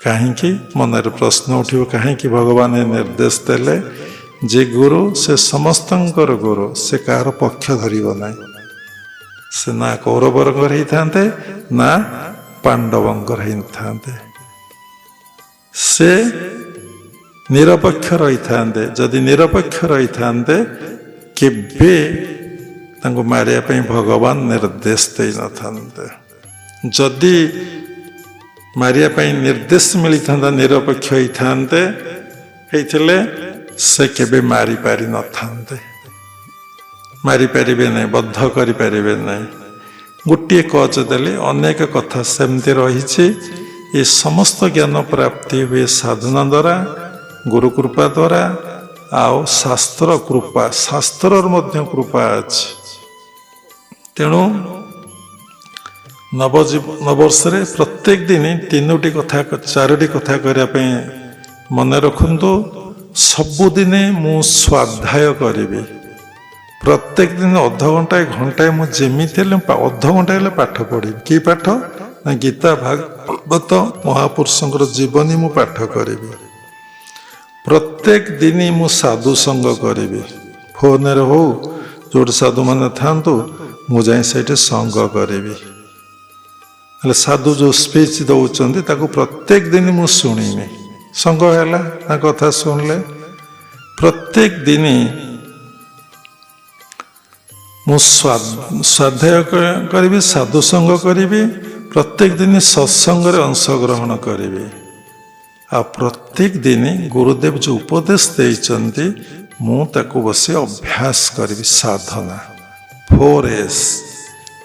S1: କାହିଁକି? ମନରେ ପ୍ରଶ୍ନ ଉଠିବ, କାହିଁକି ଭଗବାନ ନିର୍ଦ୍ଦେଶ ଦେଲେ ଯେ ଗୁରୁ ସେ ସମସ୍ତଙ୍କର ଗୁରୁ, ସେ କାହାର ପକ୍ଷ ଧରିବ ନାହିଁ। ସେ ନା କୌରବଙ୍କର ହେଇଥାନ୍ତେ ନା ପାଣ୍ଡବଙ୍କର ହେଇଥାନ୍ତେ। ସେ ନିରପେକ୍ଷ ରହିଥାନ୍ତେ। ଯଦି ନିରପେକ୍ଷ ରହିଥାନ୍ତେ କେବେ ତାଙ୍କୁ ମାରିବା ପାଇଁ ଭଗବାନ ନିର୍ଦ୍ଦେଶ ଦେଇନଥାନ୍ତେ। ଯଦି ମାରିବା ପାଇଁ ନିର୍ଦ୍ଦେଶ ମିଳିଥାନ୍ତା, ନିରପେକ୍ଷ ହେଇଥିଲେ ସେ କେବେ ମାରିପାରି ନଥାନ୍ତେ। ମାରିପାରିବେ ନାହିଁ, ବଦ୍ଧ କରିପାରିବେ ନାହିଁ। ଗୋଟିଏ କଚ ଦେଲେ ଅନେକ କଥା ସେମିତି ରହିଛି। ଏ ସମସ୍ତ ଜ୍ଞାନ ପ୍ରାପ୍ତି ହୁଏ ସାଧନା ଦ୍ୱାରା, ଗୁରୁ କୃପା ଦ୍ୱାରା ଆଉ ଶାସ୍ତ୍ର କୃପା, ଶାସ୍ତ୍ରର ମଧ୍ୟ କୃପା ଅଛି। ତେଣୁ ନବବର୍ଷରେ ପ୍ରତ୍ୟେକ ଦିନ 3ଟି କଥା 4ଟି କଥା କରିବା ପାଇଁ ମନେ ରଖନ୍ତୁ। ସବୁଦିନେ ମୁଁ ସ୍ୱାଧ୍ୟାୟ କରିବି। ପ୍ରତ୍ୟେକ ଦିନ ଅଧଘଣ୍ଟାଏ ଘଣ୍ଟାଏ ମୁଁ ଯେମିତି ହେଲେ ଅଧଘଣ୍ଟା ହେଲେ ପାଠ ପଢ଼ିବି। କି ପାଠ? ନା ଗୀତା ଭାଗବତ ମହାପୁରୁଷଙ୍କର ଜୀବନୀ ମୁଁ ପାଠ କରିବି। ପ୍ରତ୍ୟେକ ଦିନ ମୁଁ ସାଧୁ ସଙ୍ଗ କରିବି। ଫୋନରେ ହଉ ଯୋଉଠି ସାଧୁମାନେ ଥାଆନ୍ତୁ ମୁଁ ଯାଇ ସେଇଠି ସଙ୍ଗ କରିବି। ହେଲେ ସାଧୁ ଯେଉଁ ସ୍ପିଚ୍ ଦେଉଛନ୍ତି ତାକୁ ପ୍ରତ୍ୟେକ ଦିନ ମୁଁ ଶୁଣିବି। ସଙ୍ଗ ହେଲା, ତାଙ୍କ କଥା ଶୁଣିଲେ। ପ୍ରତ୍ୟେକ ଦିନ ମୁଁ ସ୍ୱାଧ୍ୟାୟ କରିବି, ସାଧୁ ସଙ୍ଗ କରିବି। ପ୍ରତ୍ୟେକ ଦିନ ସତ୍ସଙ୍ଗରେ ଅଂଶଗ୍ରହଣ କରିବି। ଆଉ ପ୍ରତ୍ୟେକ ଦିନ ଗୁରୁଦେବ ଯେଉଁ ଉପଦେଶ ଦେଇଛନ୍ତି ମୁଁ ତାକୁ ବସି ଅଭ୍ୟାସ କରିବି। ସାଧନା 4S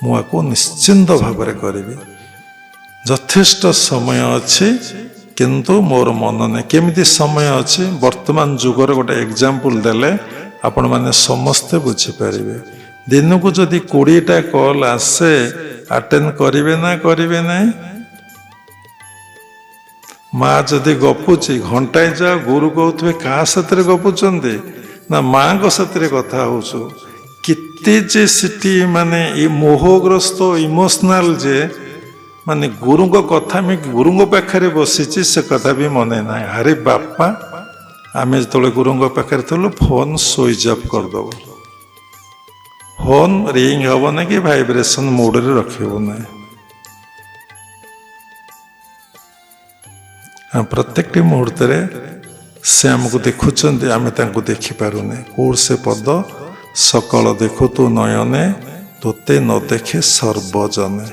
S1: ମୁଁ ଆକୁ ନିଶ୍ଚିନ୍ତ ଭାବରେ କରିବି। ଯଥେଷ୍ଟ ସମୟ ଅଛି, କିନ୍ତୁ ମୋର ମନ ନାହିଁ। କେମିତି ସମୟ ଅଛି? ବର୍ତ୍ତମାନ ଯୁଗର ଗୋଟେ ଏକ୍ଜାମ୍ପଲ ଦେଲେ ଆପଣମାନେ ସମସ୍ତେ ବୁଝିପାରିବେ। ଦିନକୁ ଯଦି 20ଟା କଲ୍ ଆସେ, ଆଟେଣ୍ଡ କରିବେ ନା କରିବେ ନାହିଁ? ମା ଯଦି ଗପୁଛି ଘଣ୍ଟାଏ ଯାଅ, ଗୁରୁ କହୁଥିବେ କାହା ସାଥିରେ ଗପୁଛନ୍ତି? ନା ମାଙ୍କ ସାଥିରେ କଥା ହଉଛୁ। କେତେ ଯେ ସେଠି ମାନେ ଏ ମୋହଗ୍ରସ୍ତ ଇମୋସନାଲ ଯେ ମାନେ ଗୁରୁଙ୍କ କଥା ଆମେ ଗୁରୁଙ୍କ ପାଖରେ ବସିଛି ସେ କଥା ବି ମନେ ନାହିଁ। ଆରେ ବାପା, ଆମେ ଯେତେବେଳେ ଗୁରୁଙ୍କ ପାଖରେ ଥିଲୁ ଫୋନ୍ ସୁଇଚ୍ ଅଫ୍ କରିଦେବୁ। ଫୋନ୍ ରିଙ୍ଗ ହେବ ନାହିଁ କି ଭାଇବ୍ରେସନ ମୋଡ଼ରେ ରଖିବୁ ନାହିଁ। ପ୍ରତ୍ୟେକଟି ମୁହୂର୍ତ୍ତରେ ସେ ଆମକୁ ଦେଖୁଛନ୍ତି, ଆମେ ତାଙ୍କୁ ଦେଖିପାରୁନେ। କୋଉ ସେ ପଦ? ସକଳ ଦେଖୁ ତୁ ନୟନେ, ତୋତେ ନ ଦେଖେ ସର୍ବଜନେ।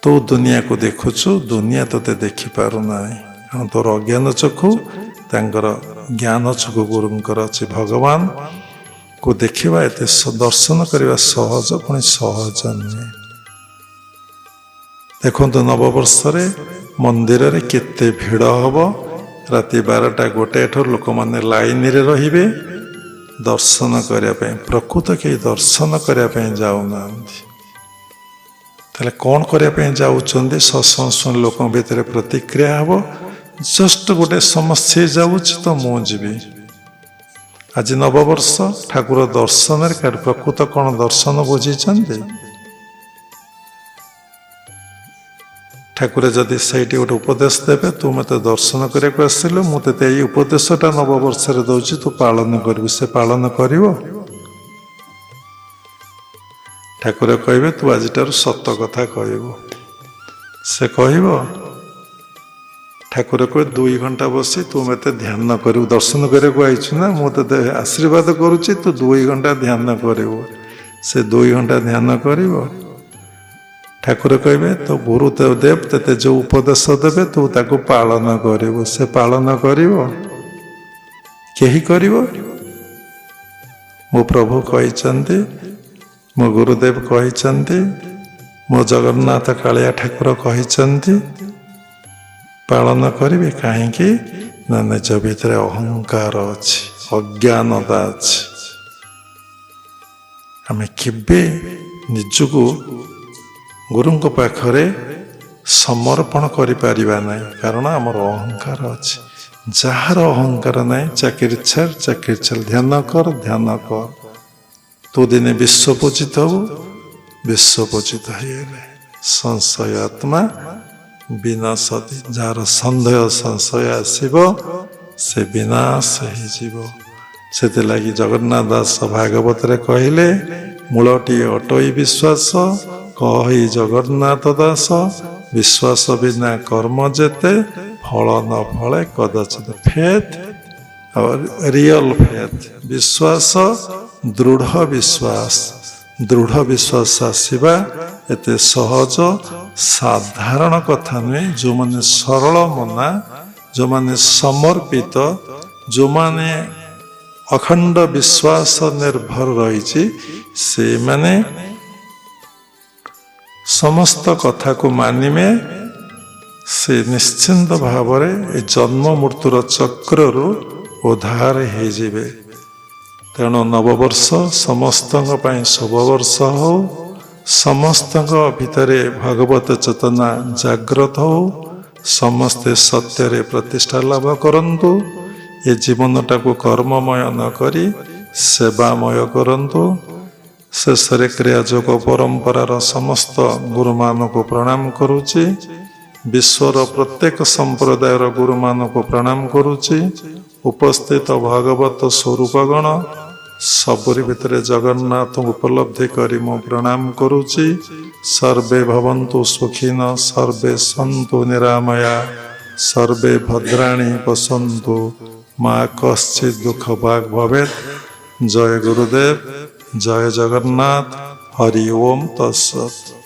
S1: ତୁ ଦୁନିଆକୁ ଦେଖୁଛୁ, ଦୁନିଆ ତୋତେ ଦେଖିପାରୁନାହିଁ। କାରଣ ତୋର ଅଜ୍ଞାନ ଚକ୍ଷୁ, ତାଙ୍କର ଜ୍ଞାନ ଚକ୍ଷୁ ଗୁରୁଙ୍କର ଅଛି। ଭଗବାନକୁ ଦେଖିବା ଏତେ ଦର୍ଶନ କରିବା ସହଜ, ପୁଣି ସହଜ ନୁହେଁ। ଦେଖନ୍ତୁ ନବବର୍ଷରେ ମନ୍ଦିରରେ କେତେ ଭିଡ଼ ହବ। ରାତି 12ଟା 1ଟା ଠାରୁ ଲୋକମାନେ ଲାଇନରେ ରହିବେ ଦର୍ଶନ କରିବା ପାଇଁ। ପ୍ରକୃତ କେହି ଦର୍ଶନ କରିବା ପାଇଁ ଯାଉନାହାନ୍ତି। ତାହେଲେ କ'ଣ କରିବା ପାଇଁ ଯାଉଛନ୍ତି? ସତ୍ସଙ୍ଗ ଲୋକଙ୍କ ଭିତରେ ପ୍ରତିକ୍ରିୟା ହେବ। ଜଷ୍ଟ ଗୋଟେ ସମସ୍ୟା ଯାଉଛି ତ ମୁଁ ଯିବି। ଆଜି ନବବର୍ଷ, ଠାକୁର ଦର୍ଶନରେ ପ୍ରକୃତ କ'ଣ ଦର୍ଶନ ବୁଝିଛନ୍ତି? ଠାକୁର ଯଦି ସେଇଠି ଗୋଟେ ଉପଦେଶ ଦେବେ, ତୁ ମୋତେ ଦର୍ଶନ କରିବାକୁ ଆସିଲୁ, ମୁଁ ତତେ ଏଇ ଉପଦେଶଟା ନବବର୍ଷରେ ଦେଉଛି, ତୁ ପାଳନ କରିବୁ। ସେ ପାଳନ କରିବ? ଠାକୁର କହିବେ ତୁ ଆଜିଠାରୁ ସତ କଥା କହିବୁ। ସେ କହିବ? ଠାକୁର କହିବେ 2 ଘଣ୍ଟା ବସି ତୁ ମୋତେ ଧ୍ୟାନ କରିବୁ। ଦର୍ଶନ କରିବାକୁ ଆଇଛୁ ନା, ମୁଁ ତତେ ଆଶୀର୍ବାଦ କରୁଛି, ତୁ 2 ଘଣ୍ଟା ଧ୍ୟାନ କରିବୁ। ସେ 2 ଘଣ୍ଟା ଧ୍ୟାନ କରିବ? ଠାକୁର କହିବେ ତୋ ଗୁରୁଦେବ ତତେ ଯେଉଁ ଉପଦେଶ ଦେବେ ତୁ ତାକୁ ପାଳନ କରିବୁ। ସେ ପାଳନ କରିବ? କେହି କରିବ? ମୋ ପ୍ରଭୁ କହିଛନ୍ତି, ମୋ ଗୁରୁଦେବ କହିଛନ୍ତି, ମୋ ଜଗନ୍ନାଥ କାଳିଆ ଠାକୁର କହିଛନ୍ତି ପାଳନ କରିବେ। କାହିଁକି? ନା ନିଜ ଭିତରେ ଅହଙ୍କାର ଅଛି, ଅଜ୍ଞାନତା ଅଛି। ଆମେ କେବେ ନିଜକୁ ଗୁରୁଙ୍କ ପାଖରେ ସମର୍ପଣ କରିପାରିବା ନାହିଁ, କାରଣ ଆମର ଅହଙ୍କାର ଅଛି। ଯାହାର ଅହଙ୍କାର ନାହିଁ, ଚାକିରି ଛାଡ଼, ଚାକିରି ଛାଡ଼, ଧ୍ୟାନ କର, ଧ୍ୟାନ କର। ତୁ ଦିନେ ବିଶ୍ୱପୂଜିତ ହବୁ। ବିଶ୍ୱପୂଜିତ ହେଇଗଲେ ସଂଶୟ ଆତ୍ମା ବିନାଶତି। ଯାହାର ସନ୍ଦେହ ସଂଶୟ ଆସିବ ସେ ବିନାଶ ହେଇଯିବ। ସେଥିଲାଗି ଜଗନ୍ନାଥ ଦାସ ଭାଗବତରେ କହିଲେ, ମୂଳଟି ଅଟଇ ବିଶ୍ୱାସ, କହି ଜଗନ୍ନାଥ ଦାସ, ବିଶ୍ୱାସ ବିନା କର୍ମ ଯେତେ, ଫଳ ନ ଫଳେ କଦାଚିତ। ଫେଥ୍, ରିଅଲ ଫେଥ୍, ବିଶ୍ୱାସ, ଦୃଢ଼ ବିଶ୍ୱାସ। ଦୃଢ଼ ବିଶ୍ୱାସ ଆସିବା ଏତେ ସହଜ ସାଧାରଣ କଥା ନୁହେଁ। ଯେଉଁମାନେ ସରଳ ମନା, ଯେଉଁମାନେ ସମର୍ପିତ, ଯେଉଁମାନେ ଅଖଣ୍ଡ ବିଶ୍ୱାସ ନିର୍ଭର ରହିଛି, ସେମାନେ ସମସ୍ତ କଥାକୁ ମାନିବେ। ସେ ନିଶ୍ଚିନ୍ତ ଭାବରେ ଏ ଜନ୍ମ ମୃତ୍ୟୁର ଚକ୍ରରୁ ଉଦ୍ଧାର ହେଇଯିବେ। ତେଣୁ ନବବର୍ଷ ସମସ୍ତଙ୍କ ପାଇଁ ଶୁଭବର୍ଷ ହଉ, ସମସ୍ତଙ୍କ ଭିତରେ ଭଗବତ ଚେତନା ଜାଗ୍ରତ ହଉ, ସମସ୍ତେ ସତ୍ୟରେ ପ୍ରତିଷ୍ଠା ଲାଭ କରନ୍ତୁ। ଏ ଜୀବନଟାକୁ କର୍ମମୟ ନ କରି ସେବାମୟ କରନ୍ତୁ। ଶେଷରେ କ୍ରିୟାଯୋଗ ପରମ୍ପରାର ସମସ୍ତ ଗୁରୁମାନଙ୍କୁ ପ୍ରଣାମ କରୁଛି। ବିଶ୍ୱର ପ୍ରତ୍ୟେକ ସମ୍ପ୍ରଦାୟର ଗୁରୁମାନଙ୍କୁ ପ୍ରଣାମ କରୁଛି। ଉପସ୍ଥିତ ଭଗବତ ସ୍ୱରୂପଗଣ ସବୁରି ଭିତରେ ଜଗନ୍ନାଥଙ୍କୁ ଉପଲବ୍ଧି କରି ମୁଁ ପ୍ରଣାମ କରୁଛି। ସର୍ବେ ଭବନ୍ତୁ ସୁଖିନ, ସର୍ବେ ସନ୍ତୁ ନିରାମୟା, ସର୍ବେ ଭଦ୍ରାଣୀ ପଶନ୍ତୁ, ମା କଶ୍ଚିତ୍ ଦୁଃଖ ଭାଗ ଭବେତ୍। ଜୟ ଗୁରୁଦେବ, ଜୟ ଜଗନ୍ନାଥ, ହରି ଓମ୍ ତତ୍ସତ୍।